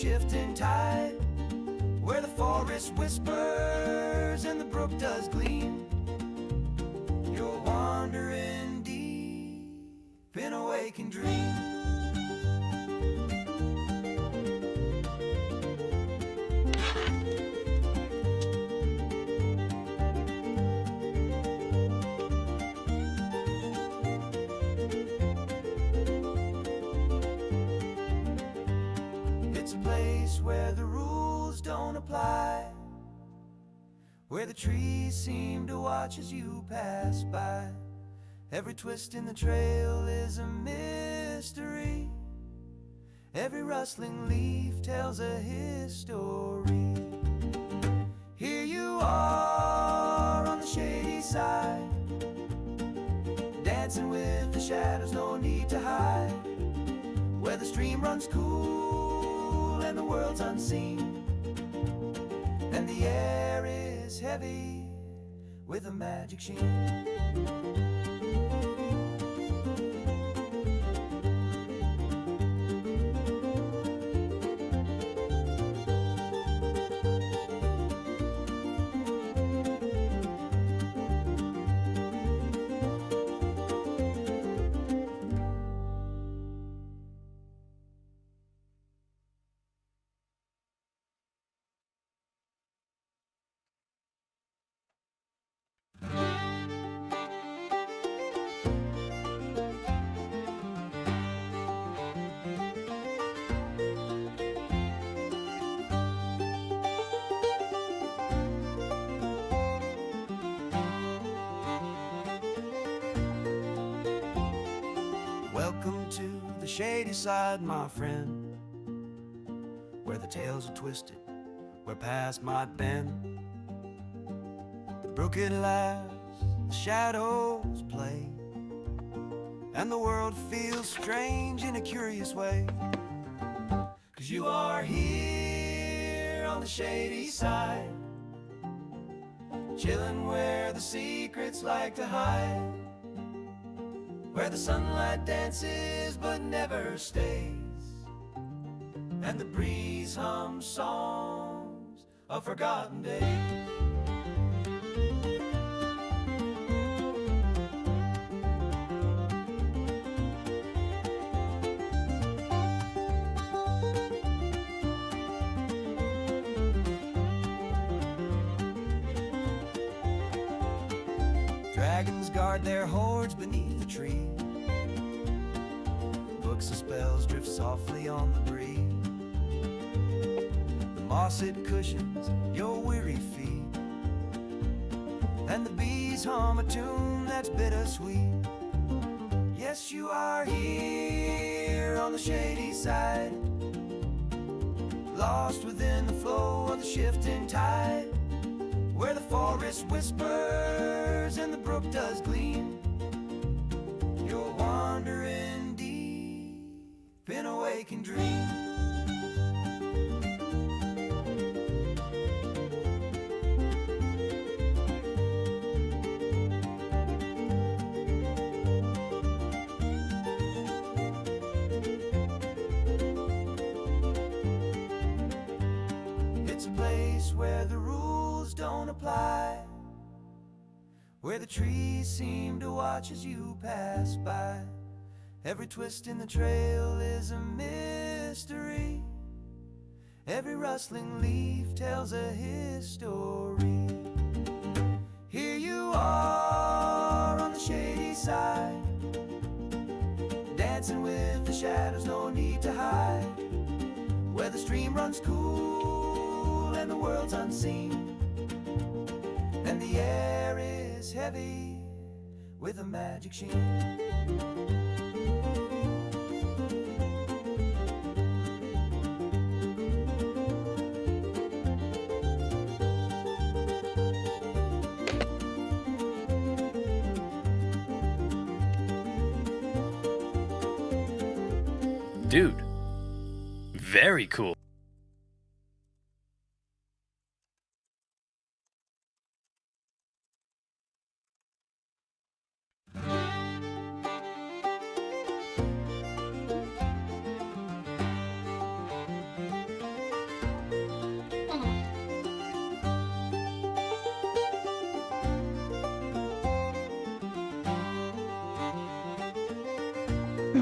shifting tide, where the forest whispers and the brook does gleam. You're wandering deep in a waking dream. It's a place where the rules don't apply, where the trees seem to watch as you pass by. Every twist in the trail is a mystery. Every rustling leaf tells a history. Here you are on the shady side, dancing with the shadows, no need to hide. Where the stream runs cool and the world's unseen, and the air is heavy with a magic sheen. Welcome to the shady side, my friend, where the tales are twisted, where past might bend. The brook it laughs, the shadows play, and the world feels strange in a curious way. 'Cause you are here on the shady side, chilling where the secrets like to hide, where the sunlight dances but never stays, and the breeze hums songs of forgotten days. Dragons guard their hordes beneath the tree. Books of spells drift softly on the breeze. The moss it cushions your weary feet, and the bees hum a tune that's bittersweet. Yes, you are here on the shady side, lost within the flow of the shifting tide, where the forest whispers and the brook does gleam. You're wandering deep in a waking dream. It's a place where the rules don't apply, where the trees seem to watch as you pass by. Every twist in the trail is a mystery. Every rustling leaf tells a history. Here you are on the shady side, dancing with the shadows, no need to hide, where the stream runs cool and the world's unseen, and the air is heavy with a magic sheen. Dude, very cool.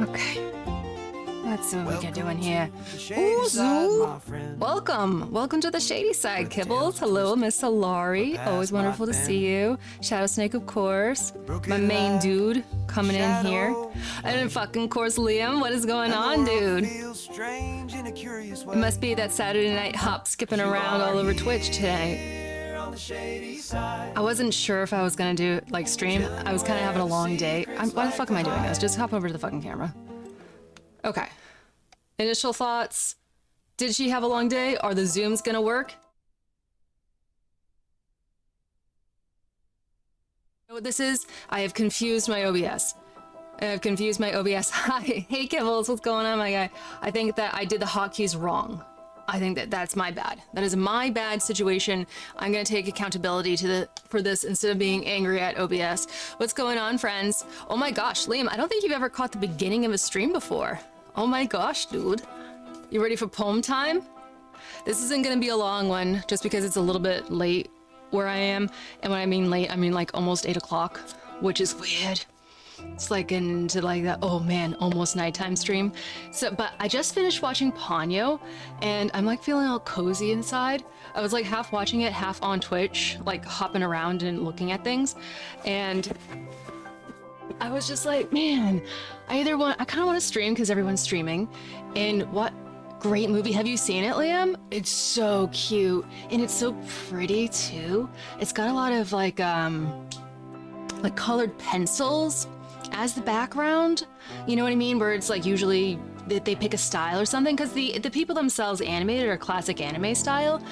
Okay. Let's see what we can do in here. to the shady side, Zoo. my friend. Welcome to the shady side, Kibbles. Hello, Miss Hilari. Always wonderful to see you. Shadow Snake, of course. My main dude coming in here. And then fucking course, Liam. What is going on, dude? Feels strange in a curious way. It must be that Saturday night hop skipping around all over Twitch today. Here on the shady side. I wasn't sure if I was gonna do like stream. I was kind of having a long day. Why the fuck am I doing this? Just hop over to the fucking camera. Okay. Initial thoughts. Did she have a long day? Are the Zooms gonna work? You know what this is? I have confused my OBS. Hi. Hey, Kibbles. What's going on, my guy? I think that I did the hotkeys wrong. I think that that's my bad. That is my bad situation. I'm gonna take accountability for this instead of being angry at OBS. What's going on, friends? Oh my gosh, Liam, I don't think you've ever caught the beginning of a stream before. Oh my gosh, dude. You ready for poem time? This isn't gonna be a long one just because it's a little bit late where I am. And when I mean late, I mean like almost 8 o'clock, which is weird. It's like into like that, oh man, almost nighttime stream. So, but I just finished watching Ponyo and I'm like feeling all cozy inside. I was like half watching it, half on Twitch, like hopping around and looking at things. And I was just like, man, I kind of want to stream because everyone's streaming. And what great movie. Have you seen it, Liam? It's so cute. And it's so pretty too. It's got a lot of like colored pencils as the background. You know what I mean? Where it's like usually they pick a style or something because the people themselves animated are classic anime style.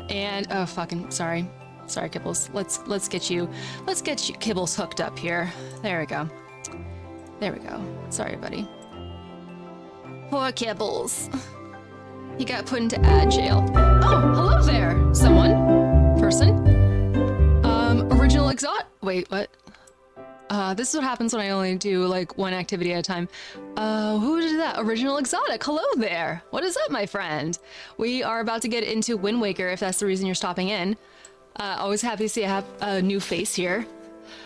And oh fucking sorry Kibbles. Let's get you Kibbles hooked up here. There we go. Sorry, buddy. Poor Kibbles. He got put into ad jail. Oh, hello there, person. Original exot. Wait, what? This is what happens when I only do like one activity at a time. Who did that? Original Exotic. Hello there. What is up, my friend? We are about to get into Wind Waker if that's the reason you're stopping in. Always happy to see I have a new face here.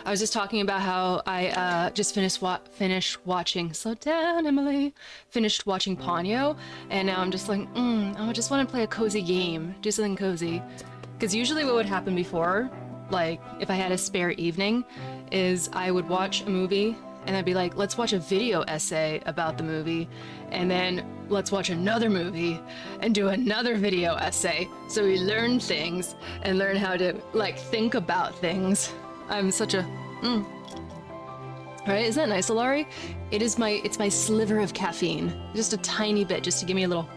I was just talking about how I just finished watching. Slow down, Emily. Finished watching Ponyo, and now I'm just like, I just want to play a cozy game, do something cozy. Because usually what would happen before, like if I had a spare evening, is I would watch a movie and I'd be like, let's watch a video essay about the movie, and then let's watch another movie and do another video essay. So we learn things and learn how to like think about things. I'm such a Right, isn't that nice, Alari? It's my sliver of caffeine. Just a tiny bit, just to give me a little,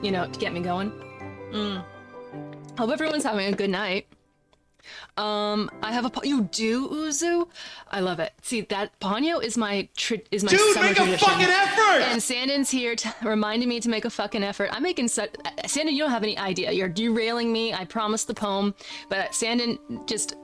you know, to get me going. Hope everyone's having a good night. I have you do, Uzu? I love it. See, that Ponyo is my summer make a tradition. fucking effort! And Sandon's here reminding me to make a fucking effort. I'm making such... Sandon, you don't have any idea. You're derailing me. I promised the poem. But Sandon just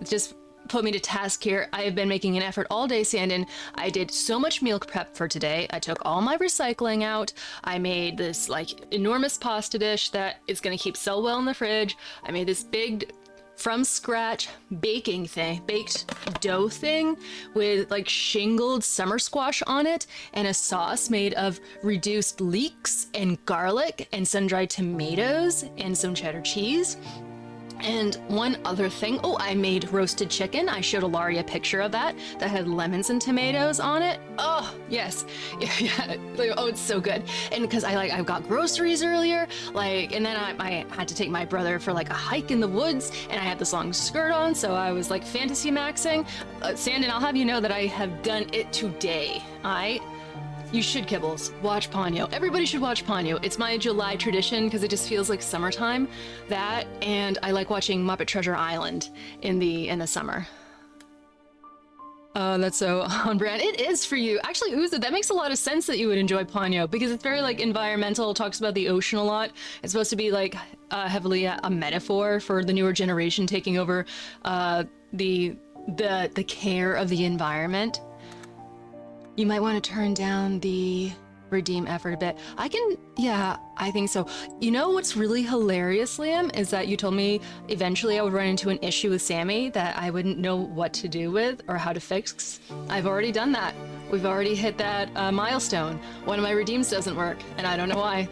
put me to task here. I have been making an effort all day, Sandon. I did so much meal prep for today. I took all my recycling out. I made this like enormous pasta dish that is going to keep so well in the fridge. I made this big from scratch baked dough thing with like shingled summer squash on it and a sauce made of reduced leeks and garlic and sun-dried tomatoes and some cheddar cheese. And one other thing, I made roasted chicken. I showed Ilaria a picture of that had lemons and tomatoes on it. Oh, yes. Yeah. Oh, it's so good. And because I got groceries earlier, and then I had to take my brother for like a hike in the woods, and I had this long skirt on, so I was like fantasy maxing. Sandon, I'll have you know that I have done it today. You should, Kibbles. Watch Ponyo. Everybody should watch Ponyo. It's my July tradition because it just feels like summertime. That, and I like watching Muppet Treasure Island in the summer. That's so on brand. It is for you. Actually, Uza, that makes a lot of sense that you would enjoy Ponyo because it's very like environmental, talks about the ocean a lot. It's supposed to be like heavily a metaphor for the newer generation taking over the care of the environment. You might want to turn down the redeem effort a bit. Yeah, I think so. You know what's really hilarious, Liam, is that you told me eventually I would run into an issue with Sammy that I wouldn't know what to do with or how to fix. I've already done that. We've already hit that milestone. One of my redeems doesn't work, and I don't know why.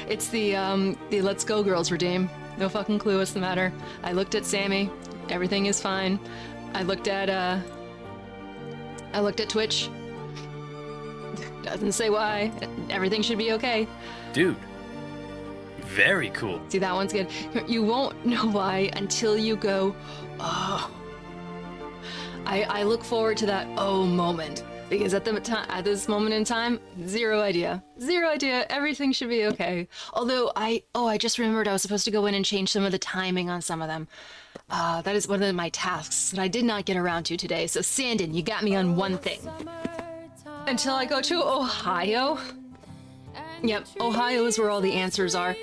It's the Let's Go Girls redeem. No fucking clue what's the matter. I looked at Sammy. Everything is fine. I looked at Twitch. Doesn't say why. Everything should be okay. Dude, very cool. See, that one's good. You won't know why until you go, oh. I look forward to that oh moment. Because at this moment in time, zero idea. Zero idea. Everything should be okay. Although I just remembered I was supposed to go in and change some of the timing on some of them. That is one of my tasks that I did not get around to today. So Sandon, you got me on one thing. Until I go to Ohio. Yep, Ohio is where all the answers are.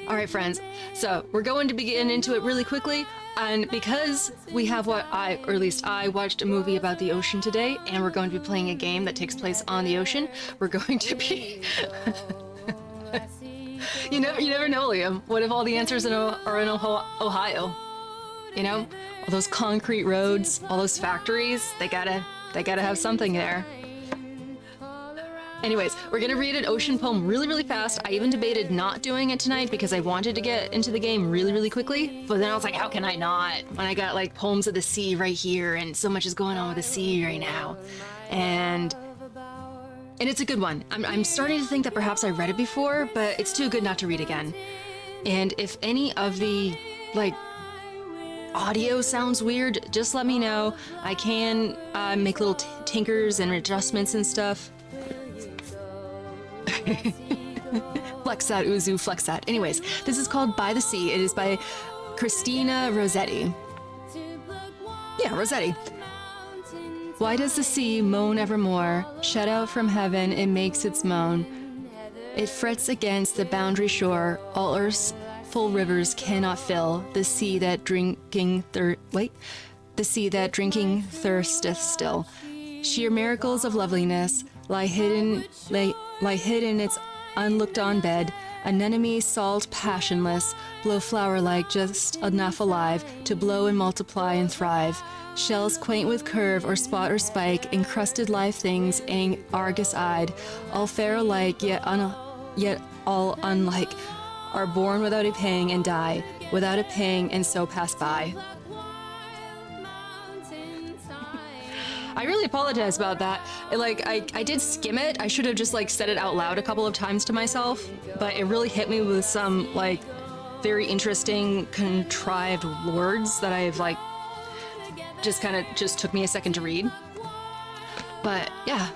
All right, friends. So we're going to begin into it really quickly. And because we have or at least I watched a movie about the ocean today, and we're going to be playing a game that takes place on the ocean, we're going to be... You never know, Liam. What if all the answers are in Ohio? You know? All those concrete roads, all those factories, they gotta have something there. Anyways, we're gonna read an ocean poem really, really fast. I even debated not doing it tonight because I wanted to get into the game really, really quickly. But then I was like, how can I not? When I got like poems of the sea right here, and so much is going on with the sea right now. And it's a good one. I'm starting to think that perhaps I read it before, but it's too good not to read again. And if any of the like audio sounds weird, just let me know. I can make little tinkers and adjustments and stuff. Flex that, Uzu, flex that. Anyways, this is called By the Sea. It is by Christina Rossetti. Yeah, Rossetti. Why does the sea moan evermore? Shut out from heaven, it makes its moan. It frets against the boundary shore. All earth's full rivers cannot fill the sea that drinking thirsteth still. Sheer miracles of loveliness lie hidden its unlooked-on bed. Anemone salt passionless, blow flower-like, just enough alive to blow and multiply and thrive. Shells quaint with curve or spot or spike, encrusted live things, Argus-eyed, all fair alike, yet all unlike, are born without a pang and die without a pang and so pass by. I really apologize about that. I did skim it. I should have just said it out loud a couple of times to myself, but it really hit me with some very interesting contrived words that I've just took me a second to read. But yeah,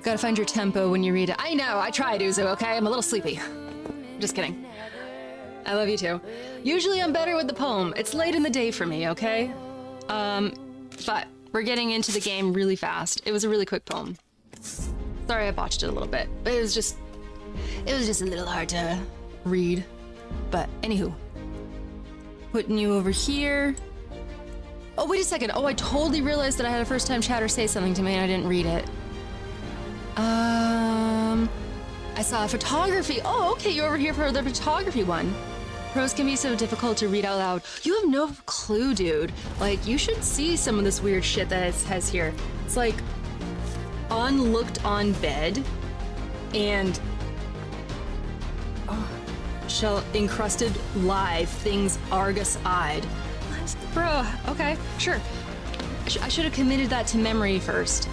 gotta find your tempo when you read it. I know, I tried, Uzu, okay? I'm a little sleepy. Just kidding. I love you too. Usually I'm better with the poem. It's late in the day for me, okay? But we're getting into the game really fast. It was a really quick poem. Sorry I botched it a little bit, but it was just a little hard to read. But anywho, putting you over here. Oh, wait a second. Oh, I totally realized that I had a first time chatter say something to me and I didn't read it. I saw photography. Oh, okay, you're over here for the photography one. Prose can be so difficult to read out loud. You have no clue, dude. You should see some of this weird shit that it has here. It's unlooked on bed and shell encrusted live things Argus-eyed. Bro, okay, sure. I should have committed that to memory first.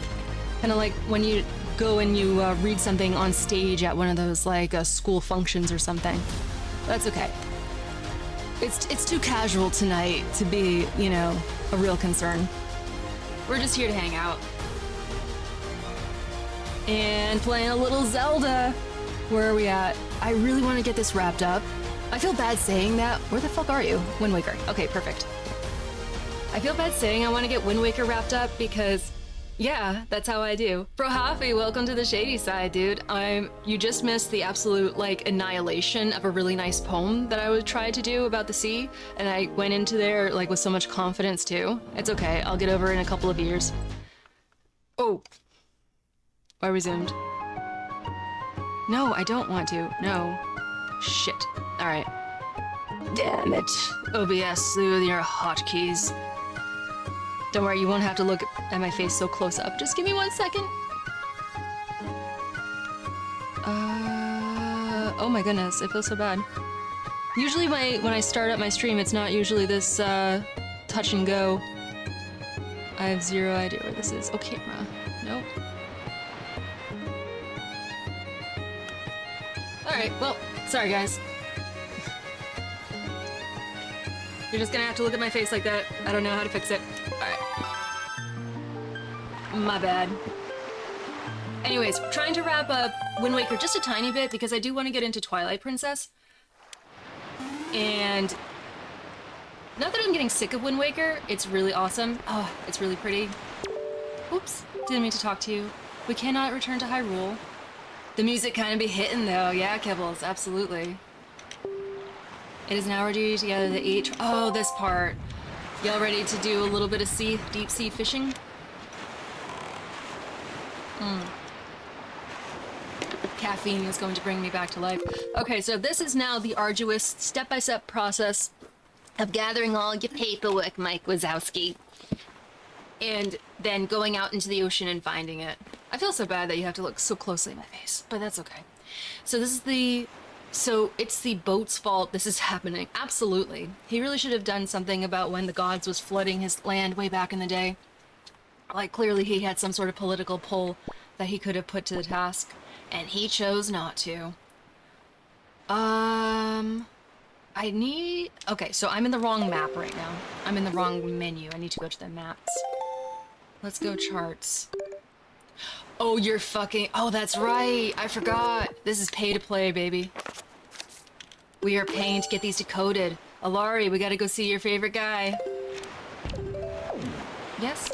Kind of like when you go and you read something on stage at one of those school functions or something. That's okay. It's too casual tonight to be, a real concern. We're just here to hang out. And playing a little Zelda. Where are we at? I really want to get this wrapped up. I feel bad saying that. Where the fuck are you? Wind Waker. Okay, perfect. I feel bad saying I want to get Wind Waker wrapped up because, yeah, that's how I do. Bro Hafi, welcome to the shady side, dude. You just missed the absolute, annihilation of a really nice poem that I would try to do about the sea, and I went into there, with so much confidence, too. It's okay, I'll get over it in a couple of years. Oh. I resumed. No, I don't want to. No. Shit. Alright. Damn it. OBS with your hotkeys. Don't worry, you won't have to look at my face so close up. Just give me 1 second. Oh my goodness, I feel so bad. Usually when I start up my stream, it's not usually this, touch and go. I have zero idea where this is. Oh, camera. Nope. Alright, well, sorry guys. You're just gonna have to look at my face like that. I don't know how to fix it. Alright. My bad. Anyways, trying to wrap up Wind Waker just a tiny bit because I do want to get into Twilight Princess. And not that I'm getting sick of Wind Waker, it's really awesome. Oh, it's really pretty. Oops, didn't mean to talk to you. We cannot return to Hyrule. The music kind of be hitting though, yeah, Kibbles, absolutely. It is now our duty to gather the 8. Oh, this part. Y'all ready to do a little bit of deep sea fishing? Caffeine is going to bring me back to life. Okay, so this is now the arduous step-by-step process of gathering all your paperwork, Mike Wazowski, and then going out into the ocean and finding it. I feel so bad that you have to look so closely at my face, but that's okay. So this is it's the boat's fault this is happening. Absolutely. He really should have done something about when the gods was flooding his land way back in the day. Like, clearly he had some sort of political pull that he could have put to the task, and he chose not to. Okay, so I'm in the wrong map right now. I'm in the wrong menu. I need to go to the maps. Let's go charts. Oh, you're fucking... Oh, that's right. I forgot. This is pay to play, baby. We are paying to get these decoded. Alari, we gotta go see your favorite guy. Yes?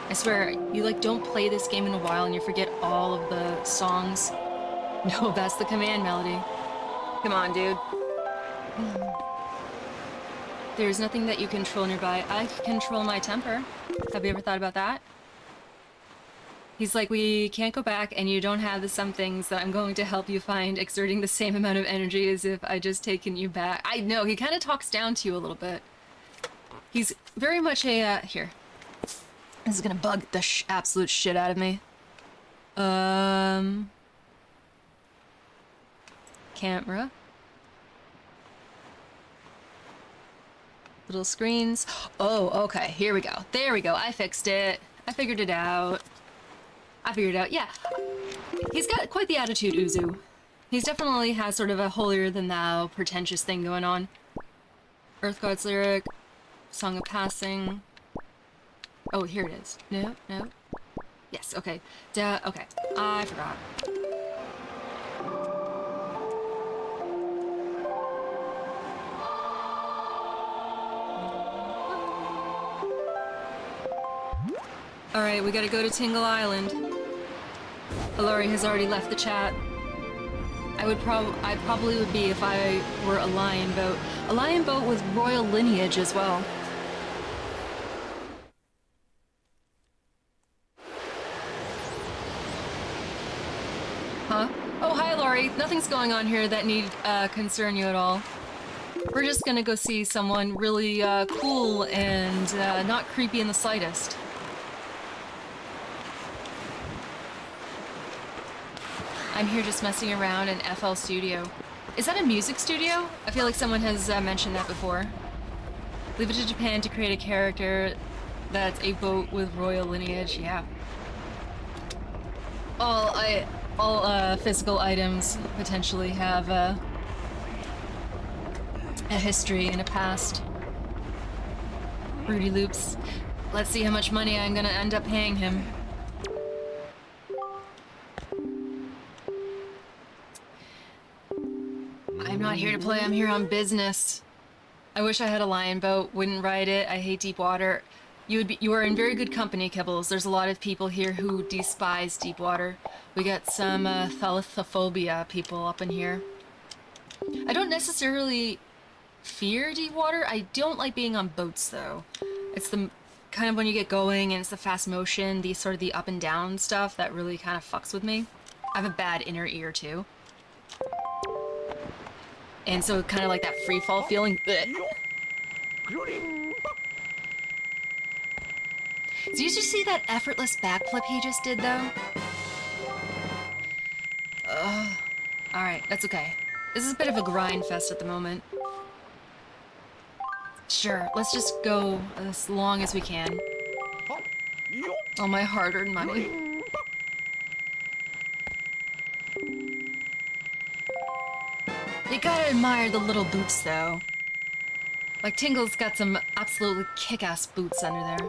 I swear, you like don't play this game in a while and you forget all of the songs. No, that's the command melody. Come on, dude. There's nothing that you control nearby. I can control my temper. Have you ever thought about that? He's like, we can't go back and you don't have the some things that I'm going to help you find exerting the same amount of energy as if I just taken you back. I know, he kind of talks down to you a little bit. He's very much a, here. This is gonna bug the absolute shit out of me. Camera. Little screens. Oh, okay, here we go. There we go, I fixed it. I figured it out. Yeah. He's got quite the attitude, Uzu. He's definitely has sort of a holier-than-thou, pretentious thing going on. Earth God's lyric. Song of Passing. Oh, here it is. No. Yes, okay. Okay. I forgot. Alright, we gotta go to Tingle Island. Alari has already left the chat. I probably would be if I were a lion boat. A lion boat with royal lineage as well. Huh? Oh, hi, Laurie. Nothing's going on here that need concern you at all. We're just gonna go see someone really cool and not creepy in the slightest. I'm here just messing around in FL Studio. Is that a music studio? I feel like someone has mentioned that before. Leave it to Japan to create a character that's a boat with royal lineage, yeah. All physical items potentially have a history and a past. Rudy Loops. Let's see how much money I'm gonna end up paying him. I'm not here to play, I'm here on business. I wish I had a lion boat, wouldn't ride it, I hate deep water. You are in very good company, Kibbles. There's a lot of people here who despise deep water. We got some thalassophobia people up in here. I don't necessarily fear deep water. I don't like being on boats, though. It's the kind of when you get going and it's the fast motion, the sort of the up and down stuff that really kind of fucks with me. I have a bad inner ear too. And so kind of like that free fall feeling. Blech. Did you just see that effortless backflip he just did though? Alright, that's okay. This is a bit of a grind fest at the moment. Sure, let's just go as long as we can. All my hard-earned money. You gotta admire the little boots, though. Like, Tingle's got some absolutely kick-ass boots under there.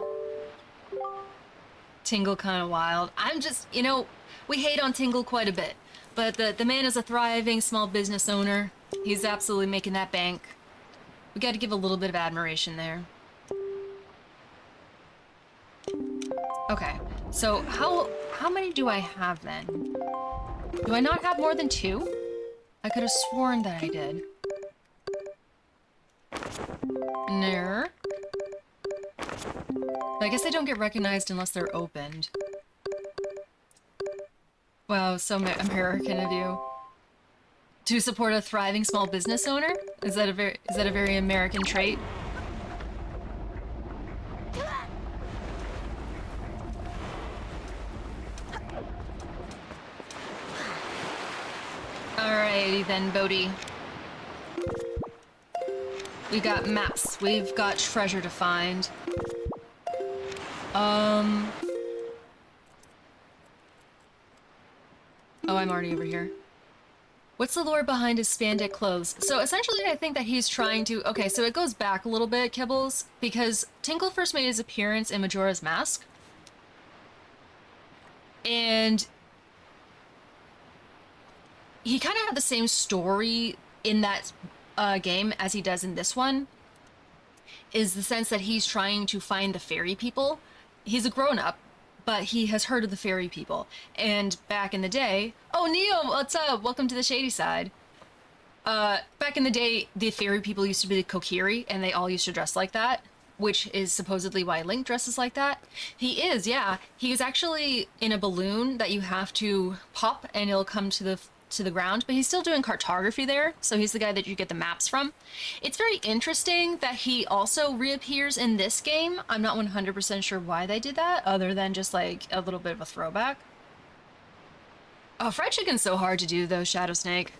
Tingle kinda wild. I'm just, you know, we hate on Tingle quite a bit. But the man is a thriving small business owner. He's absolutely making that bank. We gotta give a little bit of admiration there. Okay, so how many do I have then? Do I not have more than 2? I could have sworn that I did. No. I guess they don't get recognized unless they're opened. Wow, so American of you. To support a thriving small business owner? Is that a very American trait? Alrighty then, Bodhi. We got maps. We've got treasure to find. Oh, I'm already over here. What's the lore behind his spandex clothes? So essentially, I think that he's trying to... Okay, so it goes back a little bit, Kibbles, because Tingle first made his appearance in Majora's Mask. And he kind of had the same story in that game as he does in this one, is the sense that he's trying to find the fairy people. He's a grown-up, but he has heard of the fairy people. And back in the day... Oh, Neo, what's up? Welcome to the shady side. Back in the day, the fairy people used to be the Kokiri, and they all used to dress like that, which is supposedly why Link dresses like that. He is, yeah. He is actually in a balloon that you have to pop, and it'll come to the ground, but he's still doing cartography there, so he's the guy that you get the maps from. It's very interesting that he also reappears in this game. I'm not 100% sure why they did that, other than just like a little bit of a throwback. Oh, fried chicken's so hard to do though, Shadow Snake.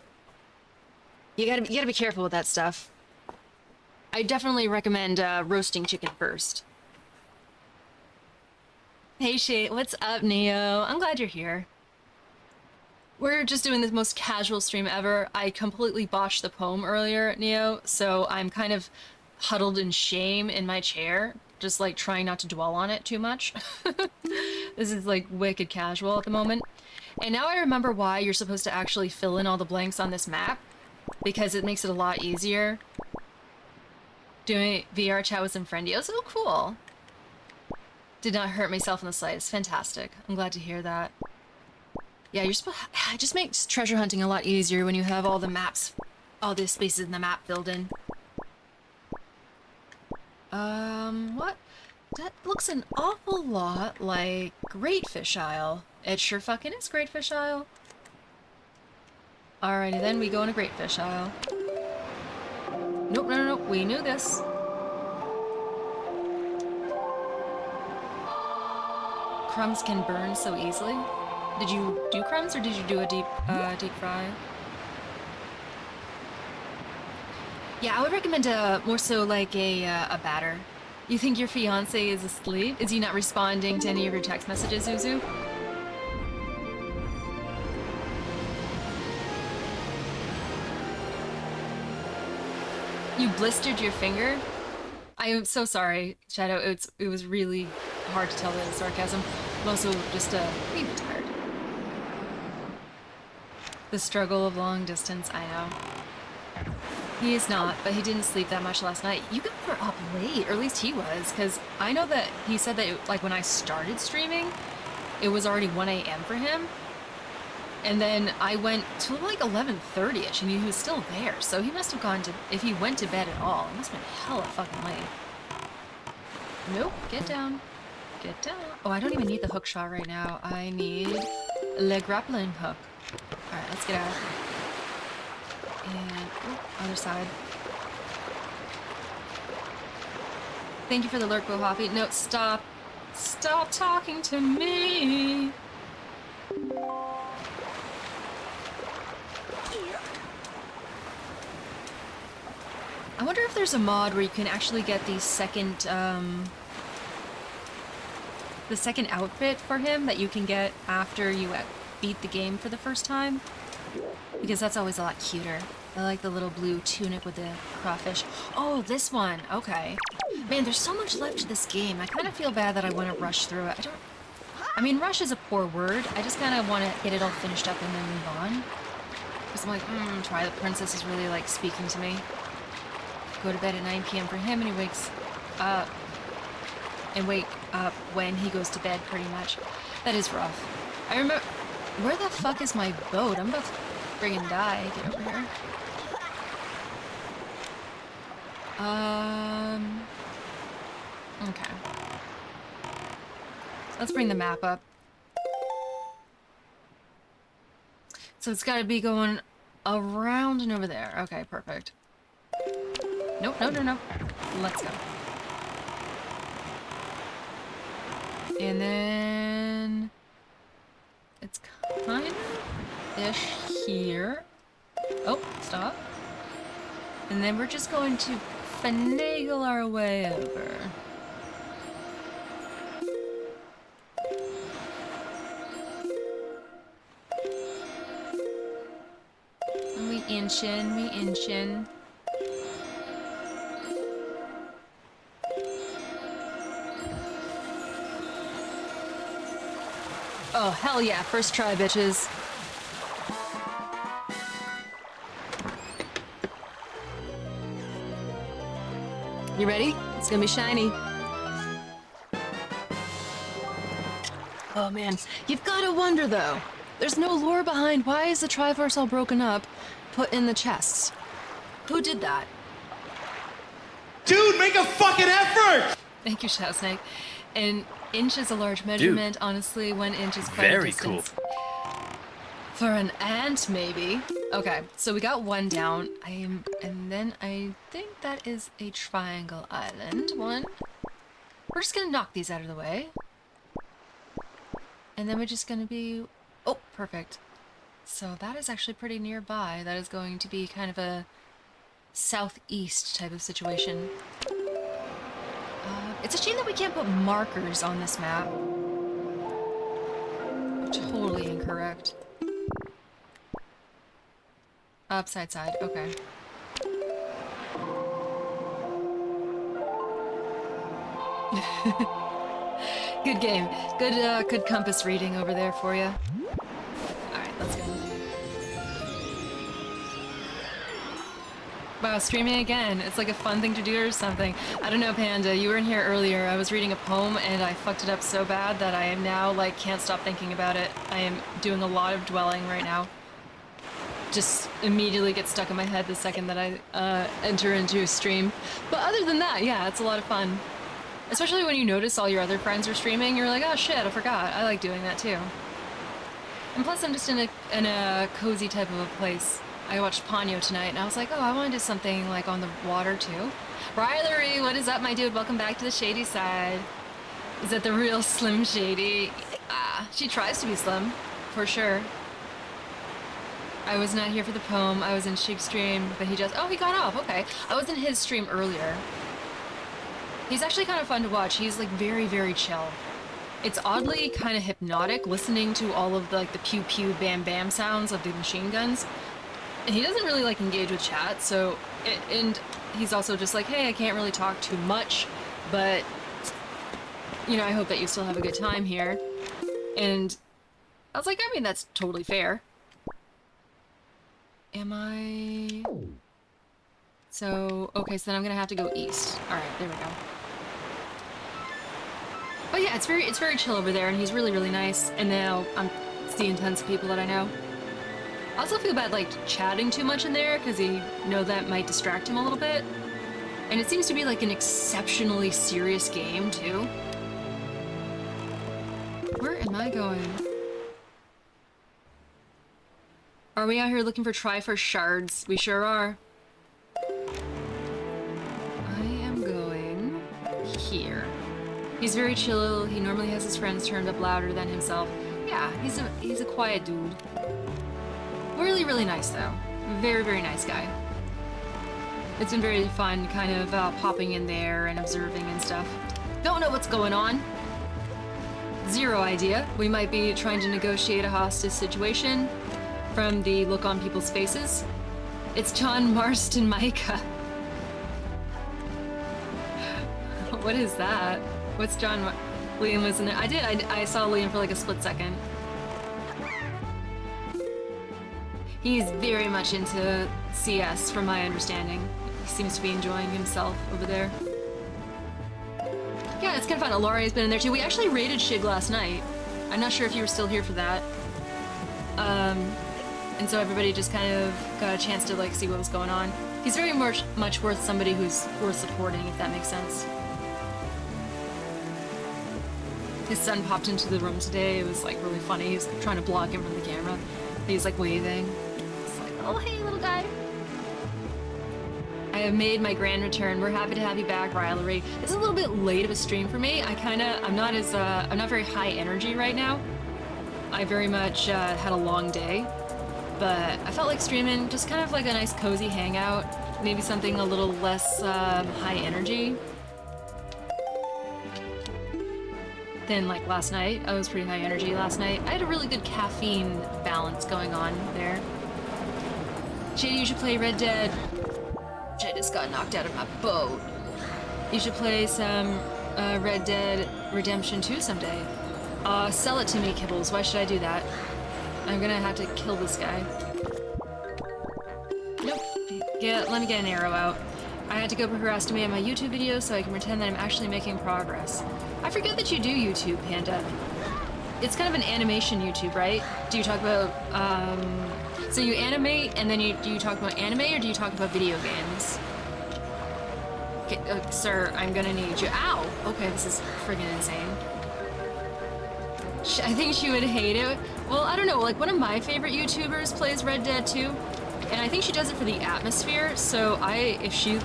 You gotta be careful with that stuff. I definitely recommend roasting chicken first. Hey Shay, what's up, Neo? I'm glad you're here. We're just doing the most casual stream ever. I completely botched the poem earlier, Neo, so I'm kind of huddled in shame in my chair, just like trying not to dwell on it too much. This is like wicked casual at the moment. And now I remember why you're supposed to actually fill in all the blanks on this map, because it makes it a lot easier. Doing VR chat with some friendios. Oh, cool. Did not hurt myself in the slightest. Fantastic. I'm glad to hear that. Yeah, you're supposed. It just makes treasure hunting a lot easier when you have all the maps, all the spaces in the map filled in. What? That looks an awful lot like Great Fish Isle. It sure fucking is Great Fish Isle. Alrighty then, we go into Great Fish Isle. Nope, no, we knew this. Crumbs can burn so easily. Did you do crumbs or did you do a deep fry? Yeah, I would recommend more so like a batter. You think your fiance is asleep? Is he not responding to any of your text messages, Zuzu? You blistered your finger? I am so sorry, Shadow. It was really hard to tell the sarcasm. I'm also just wee bit tired. The struggle of long distance, I know. He is not, but he didn't sleep that much last night. You guys were up late, or at least he was, because I know that he said that, like, when I started streaming, it was already 1 a.m. for him. And then I went to, like, 11:30ish, and he was still there. So he must have gone to, if he went to bed at all, it must have been hella fucking late. Nope. Get down. Get down. Oh, I don't even need the hook shot right now. I need the grappling hook. Alright, let's get out. And, ooh, other side. Thank you for the lurk, Bohafi. No, stop. Stop talking to me. I wonder if there's a mod where you can actually get the second outfit for him that you can get after you beat the game for the first time. Because that's always a lot cuter. I like the little blue tunic with the crawfish. Oh, this one. Okay. Man, there's so much left to this game. I kind of feel bad that I want to rush through it. I mean, rush is a poor word. I just kind of want to get it all finished up and then move on. Because I'm like, Twilight Princess is really, like, speaking to me. Go to bed at 9 p.m. for him, and he wakes up. And wake up when he goes to bed, pretty much. That is rough. I remember... Where the fuck is my boat? I'm about to friggin' die. Get over here. Okay. Let's bring the map up. So it's gotta be going around and over there. Okay, perfect. Nope, no. Let's go. And then... It's kind of ish here. Oh, stop. And then we're just going to finagle our way over. And we inch in. Oh, hell yeah. First try, bitches. You ready? It's gonna be shiny. Oh man, you've gotta wonder though. There's no lore behind why is the Triforce all broken up, put in the chests. Who did that? Dude, make a fucking effort! Thank you, Shadow Snake. An inch is a large measurement. Dude, honestly, 1 inch is quite a very distance. cool. For an ant, maybe. Okay, so we got one down. And then I think that is a triangle island. One. We're just gonna knock these out of the way. And then we're just gonna be... Oh, perfect. So that is actually pretty nearby. That is going to be kind of a southeast type of situation. It's a shame that we can't put markers on this map. Totally incorrect. Upside side, okay. Good game. Good compass reading over there for you. Alright, let's go. Wow, streaming again. It's like a fun thing to do or something. I don't know, Panda, you were in here earlier. I was reading a poem and I fucked it up so bad that I am now, like, can't stop thinking about it. I am doing a lot of dwelling right now. Just immediately get stuck in my head the second that I enter into a stream. But other than that, yeah, it's a lot of fun. Especially when you notice all your other friends are streaming, you're like, oh shit, I forgot. I like doing that too. And plus I'm just in a cozy type of a place. I watched Ponyo tonight and I was like, oh, I want to do something like on the water too. Riley, what is up, my dude? Welcome back to the shady side. Is that the real Slim Shady? She tries to be slim, for sure. I was not here for the poem. I was in Shig's stream, but he just... Oh, he got off. Okay. I was in his stream earlier. He's actually kind of fun to watch. He's, like, very, very chill. It's oddly kind of hypnotic listening to all of the, like, the pew-pew, bam-bam sounds of the machine guns. And he doesn't really, like, engage with chat, so... And he's also just like, hey, I can't really talk too much, but... You know, I hope that you still have a good time here. And I was like, I mean, that's totally fair. Am I... So, okay, so then I'm gonna have to go east. Alright, there we go. But yeah, it's very chill over there, and he's really, really nice. And now, it's the intense people that I know. I also feel bad, like, chatting too much in there, because you know that might distract him a little bit. And it seems to be like an exceptionally serious game, too. Where am I going? Are we out here looking for Triforce shards? We sure are. I am going here. He's very chill. He normally has his friends turned up louder than himself. Yeah, he's a quiet dude. Really, really nice though. Very, very nice guy. It's been very fun kind of popping in there and observing and stuff. Don't know what's going on. Zero idea. We might be trying to negotiate a hostage situation from the look on people's faces. It's John Marston Micah. What is that? What's John? Liam was in there. I saw Liam for like a split second. He's very much into CS, from my understanding. He seems to be enjoying himself over there. Yeah, it's kind of fun. Alaria's been in there too. We actually raided Shig last night. I'm not sure if you were still here for that. And so everybody just kind of got a chance to like see what was going on. He's very much worth somebody who's worth supporting, if that makes sense. His son popped into the room today. It was like really funny. He was trying to block him from the camera. He was like waving. It's like, oh hey little guy. I have made my grand return. We're happy to have you back, Rilery. This is a little bit late of a stream for me. I'm not very high energy right now. I very much had a long day, but I felt like streaming just kind of like a nice cozy hangout. Maybe something a little less high energy than like last night. I was pretty high energy last night. I had a really good caffeine balance going on there. JD, you should play Red Dead. I just got knocked out of my boat. You should play some Red Dead Redemption 2 someday. Sell it to me, Kibbles. Why should I do that? I'm gonna have to kill this guy. Nope. Let me get an arrow out. I had to go procrastinate on my YouTube videos so I can pretend that I'm actually making progress. I forget that you do YouTube, Panda. It's kind of an animation YouTube, right? Do you talk about, so you animate and then do you talk about anime or do you talk about video games? Okay, sir, I'm gonna need you. Ow! Okay, this is friggin' insane. I think she would hate it. Well, I don't know, like one of my favorite YouTubers plays Red Dead 2, and I think she does it for the atmosphere, so if she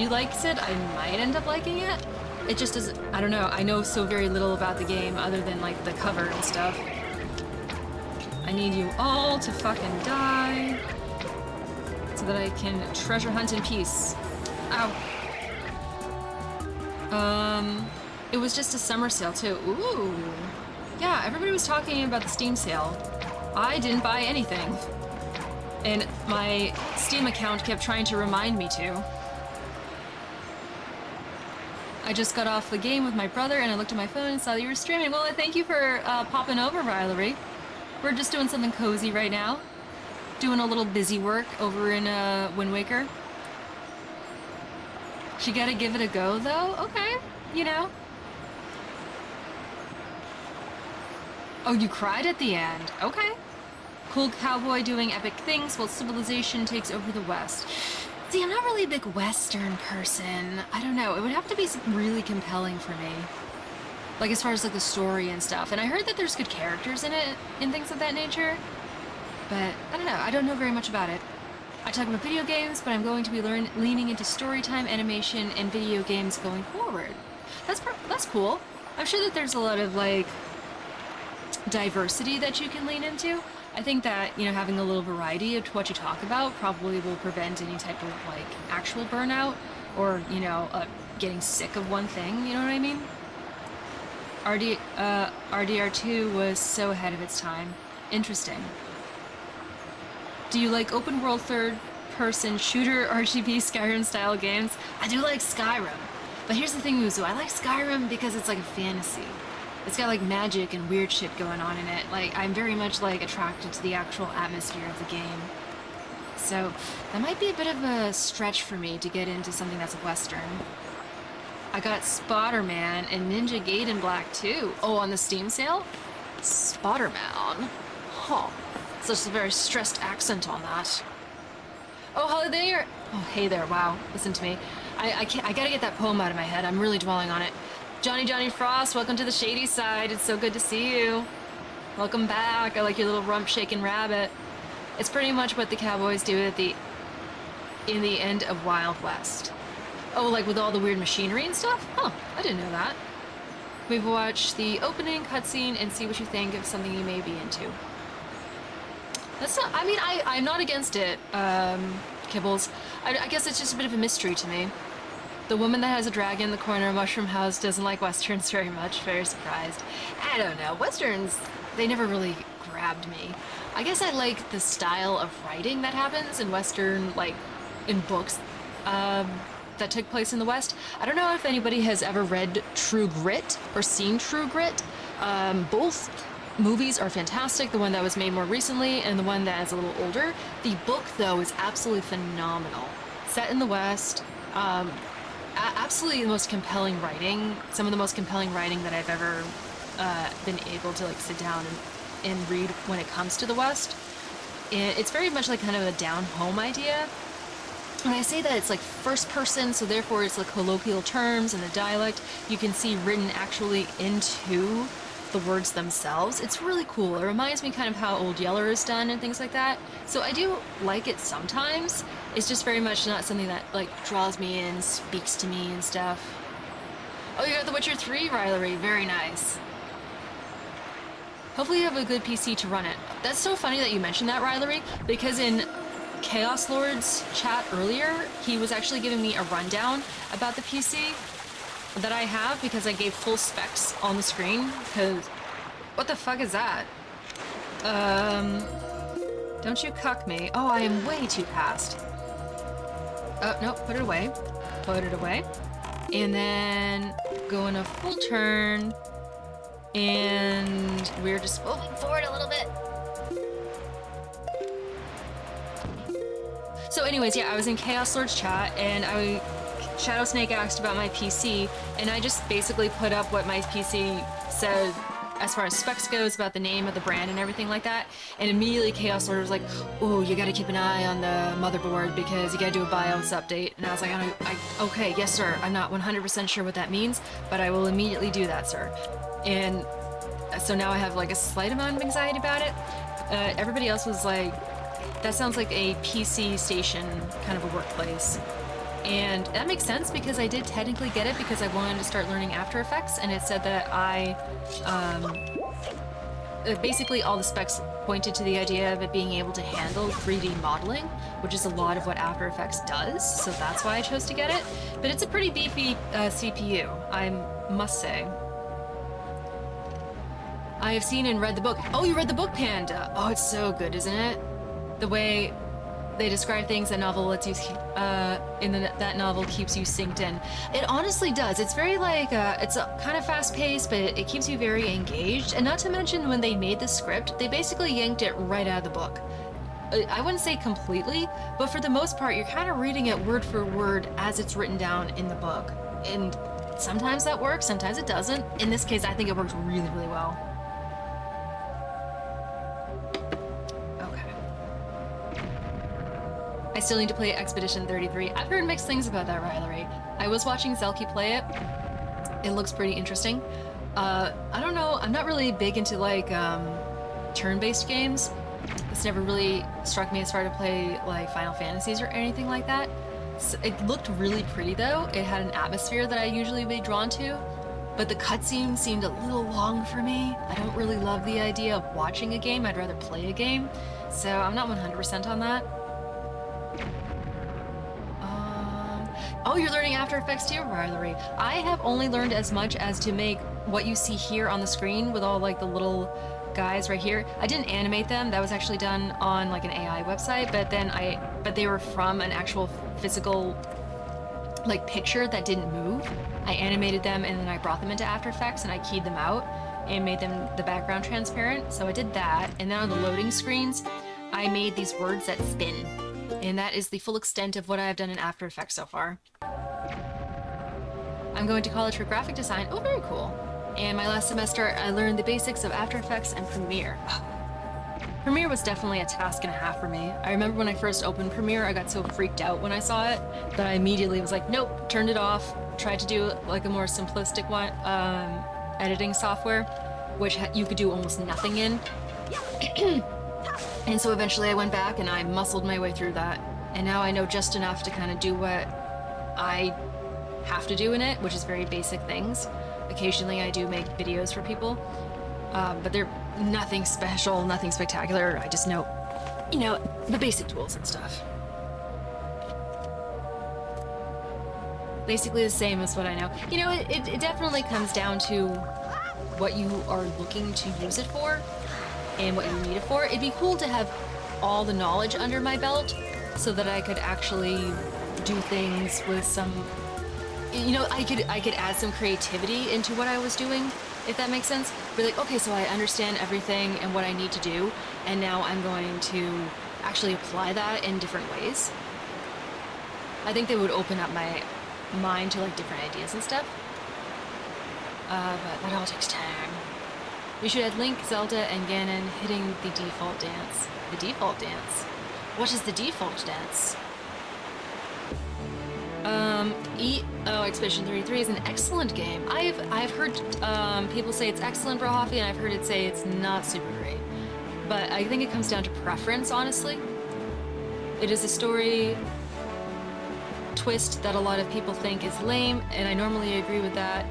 likes it, I might end up liking it. It just doesn't, I don't know, I know so very little about the game other than like the cover and stuff. I need you all to fucking die so that I can treasure hunt in peace. Ow. It was just a summer sale too. Ooh. Yeah, everybody was talking about the Steam sale. I didn't buy anything. And my Steam account kept trying to remind me to. I just got off the game with my brother and I looked at my phone and saw that you were streaming. Well, thank you for popping over, Rilery. We're just doing something cozy right now. Doing a little busy work over in Wind Waker. She gotta give it a go, though? Okay, you know. Oh, you cried at the end. Okay. Cool cowboy doing epic things while civilization takes over the West. See, I'm not really a big Western person. I don't know. It would have to be really compelling for me. Like, as far as, like, the story and stuff. And I heard that there's good characters in it and things of that nature. But, I don't know. I don't know very much about it. I talk about video games, but I'm going to be leaning into storytime, animation, and video games going forward. That's cool. I'm sure that there's a lot of, like, diversity that you can lean into. I think that, you know, having a little variety of what you talk about probably will prevent any type of, like, actual burnout or, you know, getting sick of one thing, you know what I mean? RDR2 was so ahead of its time. Interesting. Do you like open world third-person shooter RGB Skyrim-style games? I do like Skyrim. But here's the thing, Uzu, I like Skyrim because it's like a fantasy. It's got like magic and weird shit going on in it. Like, I'm very much like attracted to the actual atmosphere of the game. So, that might be a bit of a stretch for me to get into something that's Western. I got Spotter-Man and Ninja Gaiden Black too. Oh, on the Steam sale? Spotter-Man. Huh. Such a very stressed accent on that. Oh, hello there. Oh, hey there. Wow. Listen to me. I gotta get that poem out of my head. I'm really dwelling on it. Johnny Frost, welcome to the shady side. It's so good to see you. Welcome back. I like your little rump shaking rabbit. It's pretty much what the cowboys do in the end of Wild West. Oh, like with all the weird machinery and stuff? Huh, I didn't know that. We've watched the opening cutscene and see what you think of something you may be into. That's not, I mean, I'm not against it, Kibbles. I guess it's just a bit of a mystery to me. The woman that has a dragon in the corner of Mushroom House doesn't like Westerns very much. Very surprised. I don't know. Westerns, they never really grabbed me. I guess I like the style of writing that happens in Western, like, in books that took place in the West. I don't know if anybody has ever read True Grit or seen True Grit. Both movies are fantastic, the one that was made more recently and the one that is a little older. The book, though, is absolutely phenomenal. Set in the West, absolutely the most compelling writing, some of the most compelling writing that I've ever been able to like sit down and read when it comes to the West. And it's very much like kind of a down-home idea. When I say that, it's like first person, so therefore it's like colloquial terms and the dialect you can see written actually into the words themselves. It's really cool. It reminds me kind of how Old Yeller is done and things like that. So I do like it sometimes. It's just very much not something that like draws me in, speaks to me and stuff. Oh, you got The Witcher 3, Rylery. Very nice. Hopefully you have a good PC to run it. That's so funny that you mentioned that, Rylery, because in Chaos Lord's chat earlier, he was actually giving me a rundown about the PC that I have because I gave full specs on the screen, because what the fuck is that? Don't you cuck me. Oh, I am way too past. Oh, no, put it away. Put it away. And then go in a full turn, and we're just moving forward a little bit. So anyways, yeah, I was in Chaos Lord's chat, and Shadow Snake asked about my PC, and I just basically put up what my PC said as far as specs goes, about the name of the brand and everything like that. And immediately Chaos Lord was like, oh, you gotta keep an eye on the motherboard because you gotta do a BIOS update. And I was like, okay, yes sir, I'm not 100% sure what that means, but I will immediately do that, sir. And so now I have like a slight amount of anxiety about it. Everybody else was like, that sounds like a PC station kind of a workplace. And that makes sense because I did technically get it because I wanted to start learning After Effects, and it said that basically all the specs pointed to the idea of it being able to handle 3D modeling, which is a lot of what After Effects does, so that's why I chose to get it. But it's a pretty beefy CPU, I must say. I have seen and read the book. Oh, you read the book, Panda! Oh, it's so good, isn't it? The way they describe things, that novel lets you, that novel keeps you synced in. It honestly does. It's very like, it's kind of fast-paced, but it keeps you very engaged. And not to mention, when they made the script, they basically yanked it right out of the book. I wouldn't say completely, but for the most part, you're kind of reading it word for word as it's written down in the book. And sometimes that works, sometimes it doesn't. In this case, I think it works really, really well. I still need to play Expedition 33. I've heard mixed things about that, Rylery. I was watching Zelky play it. It looks pretty interesting. I don't know, I'm not really big into like turn-based games. It's never really struck me as far to play like Final Fantasies or anything like that. So it looked really pretty though. It had an atmosphere that I usually be drawn to, but the cutscene seemed a little long for me. I don't really love the idea of watching a game. I'd rather play a game. So I'm not 100% on that. Oh, you're learning After Effects too, Rylery. I have only learned as much as to make what you see here on the screen with all like the little guys right here. I didn't animate them. That was actually done on like an AI website, but they were from an actual physical like picture that didn't move. I animated them and then I brought them into After Effects and I keyed them out and made them the background transparent. So I did that, and then on the loading screens, I made these words that spin. And that is the full extent of what I've done in After Effects so far. I'm going to college for graphic design. Oh, very cool. And my last semester, I learned the basics of After Effects and Premiere. Premiere was definitely a task and a half for me. I remember when I first opened Premiere, I got so freaked out when I saw it that I immediately was like, nope, turned it off, tried to do like a more simplistic one, editing software, which you could do almost nothing in. And so eventually I went back and I muscled my way through that. And now I know just enough to kind of do what I have to do in it, which is very basic things. Occasionally I do make videos for people, but they're nothing special, nothing spectacular. I just know, you know, the basic tools and stuff. Basically the same as what I know. You know, it definitely comes down to what you are looking to use it for and what you need it for. It'd be cool to have all the knowledge under my belt so that I could actually do things with some, you know, I could add some creativity into what I was doing, if that makes sense. Be like, okay, so I understand everything and what I need to do, and now I'm going to actually apply that in different ways. I think they would open up my mind to like different ideas and stuff. But that all takes time. We should add Link, Zelda, and Ganon hitting the default dance. The default dance? What is the default dance? Expedition 33 is an excellent game. I've heard people say it's excellent, Brohoffy, and I've heard it say it's not super great. But I think it comes down to preference, honestly. It is a story twist that a lot of people think is lame, and I normally agree with that,